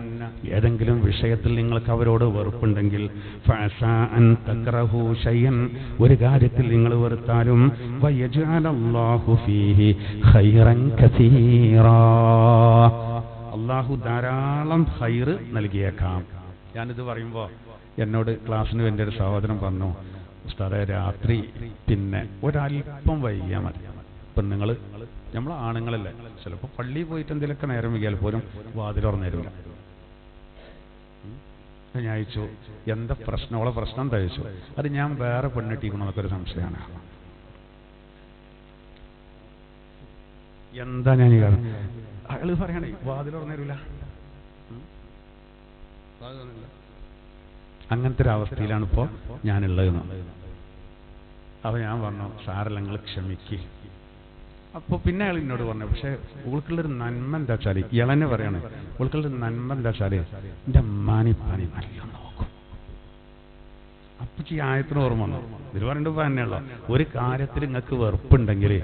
ഏതെങ്കിലും വിഷയത്തിൽ നിങ്ങൾക്ക് അവരോട് വെറുപ്പുണ്ടെങ്കിൽ, ഫഅസാ അൻ തക്റഹു ശൈഅൻ, ഒരു കാര്യത്തിൽ നിങ്ങൾ വെറുത്താലും, വയജ്അലല്ലാഹു ഫീഹി ഖൈറൻ കസീറാ, അല്ലാഹു ധാരാളം ഖൈർ നൽകിയേക്കാം. ഞാനിത് പറയുമ്പോൾ എന്നോട് ക്ലാസ്സിന് എൻ്റെ ഒരു സഹോദരൻ പറഞ്ഞു, ഉസ്താദേ രാത്രി പിന്നെ ഒരല്പം വൈകിയാൽ മതി. പെണ്ണുങ്ങൾ നമ്മൾ ആണുങ്ങളല്ലേ, ചിലപ്പോൾ പള്ളിയിൽ പോയിട്ട് എന്തെങ്കിലുമൊക്കെ നേരം വൈകിയാൽ പോലും വാതിൽ തുറന്നു തരില്ല. ഞാൻ അയച്ചു എന്താ പ്രശ്നം, ഓളെ പ്രശ്നം തയ്ച്ചു. അത് ഞാൻ വേറെ പെണ്ണിട്ടിക്കണമെന്നൊക്കെ ഒരു സംശയമാണ്. എന്താ ഞാൻ അയാൾ പറയണേ വാതിൽ തുറന്നു തരില്ല. അങ്ങനത്തെ ഒരു അവസ്ഥയിലാണ് ഇപ്പോൾ ഞാനുള്ളത്. അപ്പോൾ ഞാൻ പറഞ്ഞു സാറല്ല നിങ്ങൾ ക്ഷമിക്ക്. അപ്പോൾ പിന്നെ അയാൾ എന്നോട് പറഞ്ഞു, പക്ഷേ ഉൾക്കുള്ളൊരു നന്മ എന്താ വെച്ചാൽ, ഇളനെ പറയാണ്, ഉൾക്കുള്ളൊരു നന്മ എന്താ വെച്ചാൽ എൻ്റെ അമ്മാനിപ്പാനി നല്ല നോക്കും. അപ്പൊ ഈ ആയത്തിന് ഓർമ്മ വന്നു. ഇതിൽ പറഞ്ഞിട്ട് തന്നെയുള്ള ഒരു കാര്യത്തിൽ നിങ്ങൾക്ക് വെറുപ്പുണ്ടെങ്കിൽ,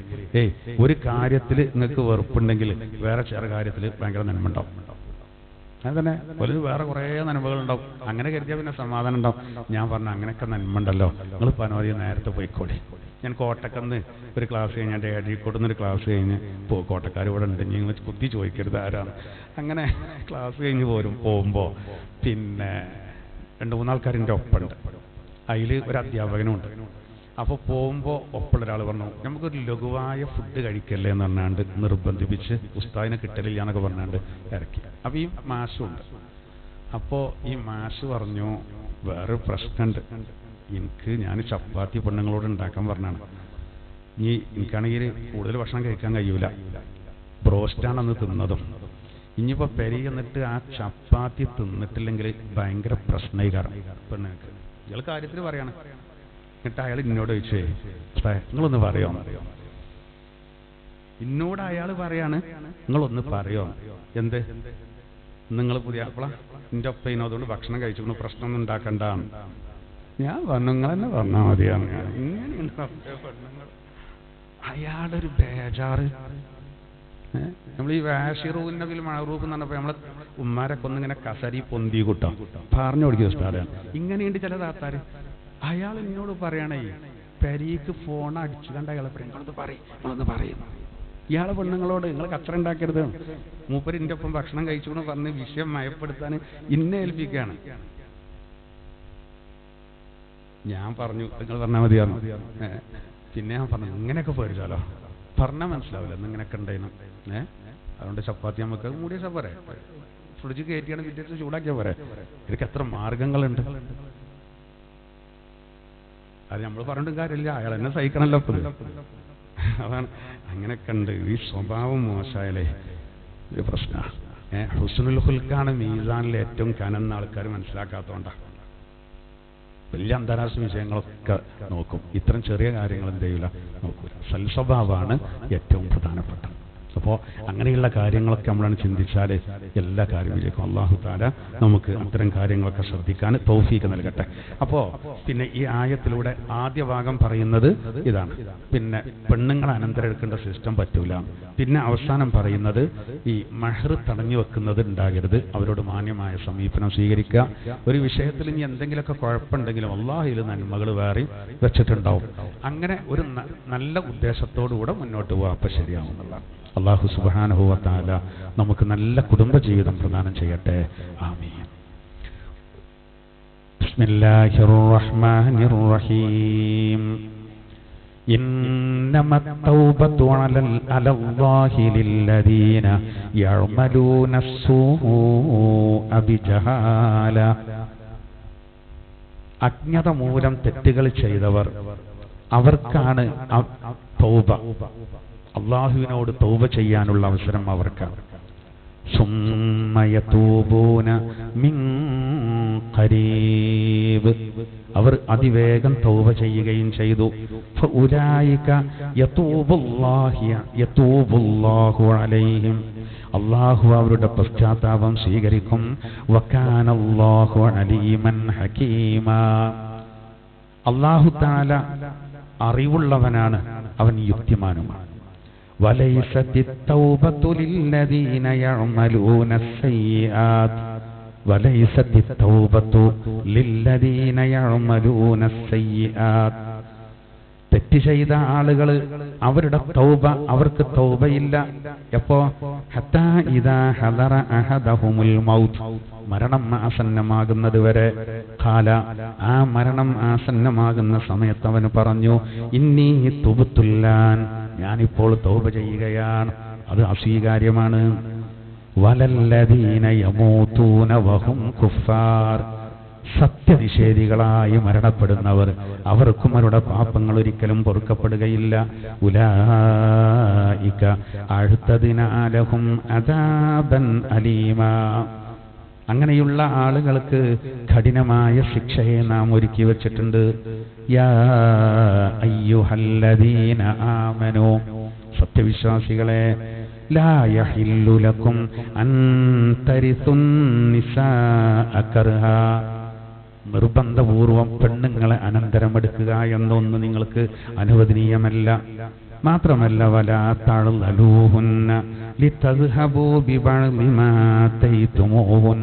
ഒരു കാര്യത്തിൽ നിങ്ങൾക്ക് വെറുപ്പുണ്ടെങ്കിൽ വേറെ ചില കാര്യത്തിൽ ഭയങ്കര നന്മ ഉണ്ടാവും. അങ്ങനെ തന്നെ ഒരു വേറെ കുറേ നന്മകളുണ്ടാവും. അങ്ങനെ കരുതിയാൽ പിന്നെ സമാധാനം ഉണ്ടാവും. ഞാൻ പറഞ്ഞു അങ്ങനെയൊക്കെ നന്മ ഉണ്ടല്ലോ, നിങ്ങൾ പനോതി നേരത്തെ പോയിക്കോളി. ഞാൻ കോട്ടക്കന്ന് ഒരു ക്ലാസ് കഴിഞ്ഞ്, എൻ്റെ അഴീക്കോട്ടുന്നൊരു ക്ലാസ് കഴിഞ്ഞ് കോട്ടക്കാർ ഇവിടെ ഉണ്ട്, നിങ്ങൾ കുത്തി ചോദിക്കരുത് ആരാണ്. അങ്ങനെ ക്ലാസ് കഴിഞ്ഞ് പോകുമ്പോൾ പിന്നെ 2-3 ആൾക്കാരിൻ്റെ ഒപ്പമുണ്ട്. അതിൽ ഒരു അധ്യാപകനുമുണ്ട്. അപ്പോൾ പോകുമ്പോൾ ഒപ്പമുള്ള ഒരാൾ പറഞ്ഞു, നമുക്കൊരു ലഘുവായ ഫുഡ് കഴിക്കല്ലേ എന്ന് പറഞ്ഞാണ്ട് നിർബന്ധിപ്പിച്ച് ഉസ്താദിനെ കിട്ടലില്ല എന്നൊക്കെ പറഞ്ഞാണ്ട് ഇറക്കി. അപ്പോൾ ഈ മാഷുണ്ട്. അപ്പോൾ ഈ മാഷ് പറഞ്ഞു വേറൊരു പ്രശ്നമുണ്ട്, ഞാൻ ചപ്പാത്തി പെണ്ണുങ്ങളോട് ഉണ്ടാക്കാൻ പറഞ്ഞാണ്. ഇനി എനിക്കാണെങ്കിൽ കൂടുതൽ ഭക്ഷണം കഴിക്കാൻ കഴിയൂല, ബ്രോസ്റ്റാണെന്ന് തിന്നതും. ഇനിയിപ്പോൾ പെരി എന്നിട്ട് ആ ചപ്പാത്തി തിന്നിട്ടില്ലെങ്കിൽ ഭയങ്കര പ്രശ്നമായി പെണ്ണുങ്ങൾക്ക്. ഇയാൾ കാര്യത്തിൽ പറയാണ്. എന്നിട്ട് അയാൾ എന്നോട് ചോദിച്ചേ നിങ്ങളൊന്ന് പറയോ, എന്നോട് അയാൾ പറയാണ് നിങ്ങളൊന്ന് പറയോ എന്ത് നിങ്ങൾ പുതിയ അപ്പള എൻ്റെ ഒപ്പം ഇതിനോടുകൊണ്ട് ഭക്ഷണം കഴിച്ചു പ്രശ്നമൊന്നും ഉണ്ടാക്കണ്ട. ഞാൻ പറഞ്ഞു നിങ്ങൾ തന്നെ പറഞ്ഞാൽ മതിയാണ്. ഇങ്ങനെയുണ്ട് പെണ്ണുങ്ങൾ. അയാളൊരു ബേജാറ്. നമ്മൾ ഈ വാഷിറൂവിൻ്റെ ബിൽ മഴറൂഫ് എന്ന് പറഞ്ഞപ്പോൾ നമ്മളെ ഉമ്മാരൊക്കെ ഒന്നിങ്ങനെ കസരി പൊന്തി കൂട്ടാം പറഞ്ഞു കൊടുക്കുന്ന സ്ഥലമാണ്. ഇങ്ങനെയുണ്ട് ചില താത്താർ. അയാൾ എന്നോട് പറയണേ പെരീക്ക് ഫോൺ അടിച്ചു കണ്ട അയാളെ നിങ്ങളൊന്ന് പറയും ഇയാളെ പെണ്ണുങ്ങളോട് നിങ്ങൾ കച്ചറ ഉണ്ടാക്കരുത്, മൂപ്പരിൻ്റെ ഒപ്പം ഭക്ഷണം കഴിച്ചുകൊണ്ട് പറഞ്ഞ് വിഷയം മയപ്പെടുത്താൻ ഇന്നെ ഏൽപ്പിക്കുകയാണ്. ഞാൻ പറഞ്ഞു നിങ്ങൾ പറഞ്ഞാൽ മതിയായിരുന്നു. പിന്നെ ഞാൻ പറഞ്ഞു ഇങ്ങനെയൊക്കെ പേടിച്ചാലോ, പറഞ്ഞാൽ മനസ്സിലാവില്ല ഇന്നിങ്ങനെയൊക്കെ ഉണ്ടായിരുന്നു. അതുകൊണ്ട് ചപ്പാത്തി നമുക്ക് മൂടിയ പോരെ, ഫ്രിഡ്ജ് കയറ്റിയാണ് പിറ്റേറ്റ് ചൂടാക്കിയാൽ പോരെ. ഇതൊക്കെ എത്ര മാർഗങ്ങളുണ്ട്. അത് നമ്മൾ പറഞ്ഞിട്ടും കാര്യമില്ല, അയാൾ എന്നെ സഹിക്കണമല്ലോ. അതാണ് അങ്ങനെയൊക്കെ ഉണ്ട്. ഈ സ്വഭാവം മോശമായാലേ ഒരു പ്രശ്നമാണ്. ഹുസ്നുൽ ഖുൽഖാണ് മീസാനിൽ ഏറ്റവും കനന്ന ആൾക്കാർ മനസ്സിലാക്കാത്തതുകൊണ്ടാണ്. വലിയ അന്താരാഷ്ട്ര വിഷയങ്ങളൊക്കെ നോക്കും, ഇത്തരം ചെറിയ കാര്യങ്ങൾ എന്ത് ചെയ്യില്ല നോക്കൂല. സൽസ്വഭാവമാണ് ഏറ്റവും പ്രധാനപ്പെട്ടത്. അപ്പോൾ അങ്ങനെയുള്ള കാര്യങ്ങളൊക്കെ നമ്മളാണ് ചിന്തിച്ചാൽ എല്ലാ കാര്യങ്ങളിലേക്കും അല്ലാഹു തആല നമുക്ക് അത്തരം കാര്യങ്ങളൊക്കെ ശ്രദ്ധിക്കാൻ തൗഫീഖ് നൽകട്ടെ. അപ്പോൾ പിന്നെ ഈ ആയത്തിലൂടെ ആദ്യ ഭാഗം പറയുന്നത് ഇതാണ്. പിന്നെ പെണ്ണുങ്ങൾ അനന്തരം എടുക്കേണ്ട സിസ്റ്റം പറ്റൂല. പിന്നെ അവസാനം പറയുന്നത് ഈ മഹർ തടഞ്ഞു വെക്കുന്നത് ഉണ്ടാകരുത്, അവരോട് മാന്യമായ സമീപനം സ്വീകരിക്കുക. ഒരു വിഷയത്തിൽ ഇനി എന്തെങ്കിലുമൊക്കെ കുഴപ്പമുണ്ടെങ്കിലും അല്ലാഹുവിൽ നന്മകൾ വേറെ വെച്ചിട്ടുണ്ടാവും. അങ്ങനെ ഒരു നല്ല ഉദ്ദേശത്തോടുകൂടെ മുന്നോട്ട് പോകാം, അപ്പം ശരിയാവുന്നതാണ്. അല്ലാഹു സുബ്ഹാനഹു വ തആല നമുക്ക് നല്ല കുടുംബജീവിതം പ്രദാനം ചെയ്യട്ടെ. ആമീൻ. ബിസ്മില്ലാഹിർ റഹ്മാനിർ റഹീം. ഇന്നമത് തൗബതു അലല്ലാഹി ലില്ലദീന യഅമലൂനസ് സൂഅ ബിജഹാല. അജ്ഞത മൂലം തെറ്റുകൾ ചെയ്തവർ അവർക്കാണ് തൗബ, അള്ളാഹുവിനോട് തൗബ ചെയ്യാനുള്ള അവസരം അവർക്കാണ്. സുമ്മ യതൂബൂന മിൻ ഖരീബ്, അവർ അതിവേഗം തൗബ ചെയ്യുകയും ചെയ്തു. ഫഉലൈക യതൂബുല്ലാഹു അലൈഹിം, അള്ളാഹു അവരുടെ പശ്ചാത്താപം സ്വീകരിക്കും. വകാനല്ലാഹു അലീമൻ ഹകീമാ, അല്ലാഹു തആല അറിവുള്ളവനാണ്, അവൻ യുക്തിമാനുമാണ്. വലൈസത്തിത് തൗബതു ലില്ലദീന യഅമലൂനസ് സയ്യിആത്, വലൈസത്തിത് തൗബതു ലില്ലദീന യഅമലൂനസ് സയ്യിആത്. തെറ്റ് ചെയ്ത ആളുകൾ അവരുടെ തൗബ, അവർക്ക് തൗബയില്ല. എപ്പോ? ഹത്താ ഇദാ ഹദറ അഹദഹുമുൽ മൗത്ത്, മരണം ആസന്നമാകുന്നത് വരെ. ഖാല, ആ മരണം ആസന്നമാകുന്ന സമയത്ത് അവൻ പറഞ്ഞു, ഇന്നി തുബ്തുല്ലാൻ, ഞാനിപ്പോൾ തൗബ ചെയ്യുകയാണ്. അത് അസ്വീകാര്യമാണ്. വലല്ലദീന യമൂതൂന വഹും കുഫാർ, സത്യനിഷേധികളായി മരണപ്പെടുന്നവർ അവർക്കും അവരുടെ പാപങ്ങൾ ഒരിക്കലും പൊറുക്കപ്പെടുകയില്ല. ഉലൈക അഅ്തദ്നാ ലഹും അദാബൻ അലീമാ, അങ്ങനെയുള്ള ആളുകൾക്ക് കഠിനമായ ശിക്ഷയെ നാം ഒരുക്കി വച്ചിട്ടുണ്ട്. യാ അയ്യുഹല്ലദീന ആമനൂ, സത്യവിശ്വാസികളെ, ലാ യഹില്ലു ലക്കും അൻ തരിസുൻ നിസാഅ കർഹാ, നിർബന്ധപൂർവം പെണ്ണുങ്ങളെ അനന്തരമെടുക്കുക എന്നൊന്ന് നിങ്ങൾക്ക് അനുവദനീയമല്ല. മാത്രമല്ല, വലാ തഅ്ലൂഹുന്ന ലിതദ്ഹബൂ ബിബഅദി മാ തൈതുമൂഹുൻ,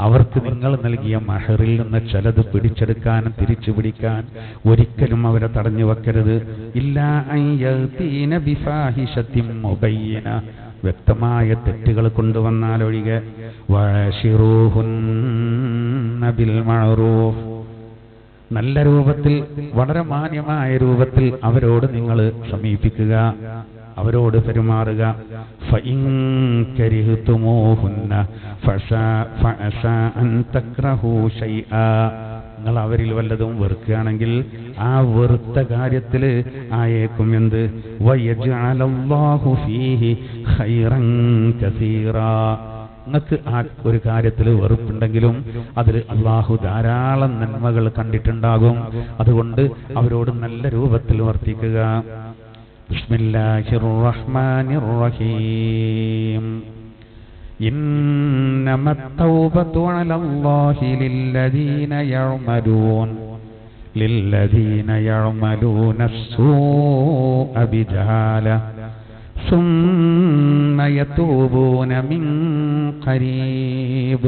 അവർക്ക് നിങ്ങൾ നൽകിയ മഹറിൽ നിന്ന് ചിലത് പിടിച്ചെടുക്കാൻ, തിരിച്ചു പിടിക്കാൻ ഒരിക്കലും അവരെ തടഞ്ഞു വെക്കരുത്. ഇല്ലാ അൻ യഅ്തീന ബിഫാഹിശത്തിൻ മുബയ്യന, വ്യക്തമായ തെറ്റുകൾ കൊണ്ടുവന്നാലൊഴികെ. വഅശിറൂഹുന്ന ബിൽ മഅറൂഫ്, നല്ല രൂപത്തിൽ, വളരെ മാന്യമായ രൂപത്തിൽ അവരോട് നിങ്ങൾ സമീപിക്കുക, അവരോട് പെരുമാറുക. ഫഇൻ കരിഹ്തുമൂഹുന്ന ഫഅസാ അൻ തക്റഹൂ ശൈആ, നിങ്ങൾ അവരിൽ വല്ലതും വെറുക്കുകയാണെങ്കിൽ ആ വെറുത്ത കാര്യത്തിൽ ആയേക്കും എന്ത്? വയജ്അലല്ലാഹു ഫീഹി ഖൈറൻ കസീറാ, നിങ്ങൾക്ക് ആ ഒരു കാര്യത്തിൽ വെറുപ്പുണ്ടെങ്കിലും അതിൽ അള്ളാഹു ധാരാളം നന്മകൾ കണ്ടിട്ടുണ്ടാകും. അതുകൊണ്ട് അവരോട് നല്ല രൂപത്തിൽ വർത്തിക്കുക. ബിസ്മില്ലാഹിർ റഹ്മാനിർ റഹീം. ഇന്നമത് തൗബതു അലല്ലാഹി ലില്ലദീന യഅമലൂനസ് സൂഅ ബിജഹാല ثم يتوبون من قريب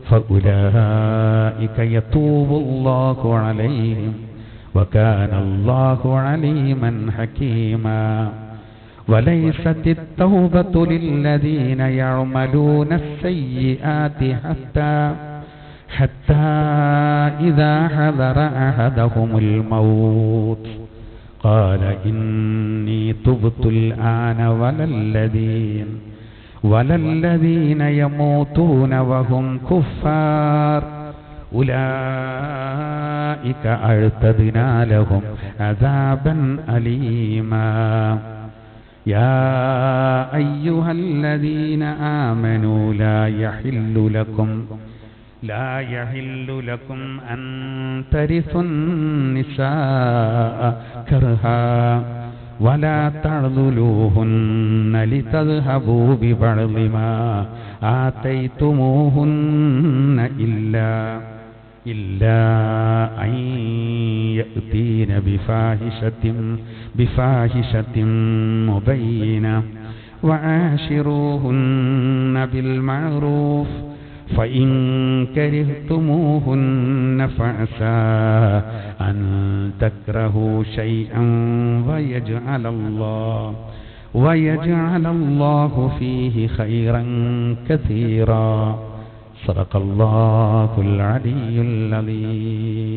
فأولئك يتوب الله عليهم وكان الله عليما حكيما وليست التوبة للذين يعملون السيئات حتى إذا حضر أحدهم الموت قال إني تبت الآن ولا الذين يموتون وهم كفار أولئك أعتدنا لهم عذابا أليما يا أيها الذين آمنوا لا يحل لكم أن ترثوا النساء كرها ولا تعضلوهن لتذهبوا ببعض ما آتيتموهن إلا أن يأتين بفاحشة مبينة وعاشروهن بالمعروف فإن كرهتموهن فعسى أن تكرهوا شيئا ويجعل الله فيه خيرا كثيرا صدق الله العلي العظيم.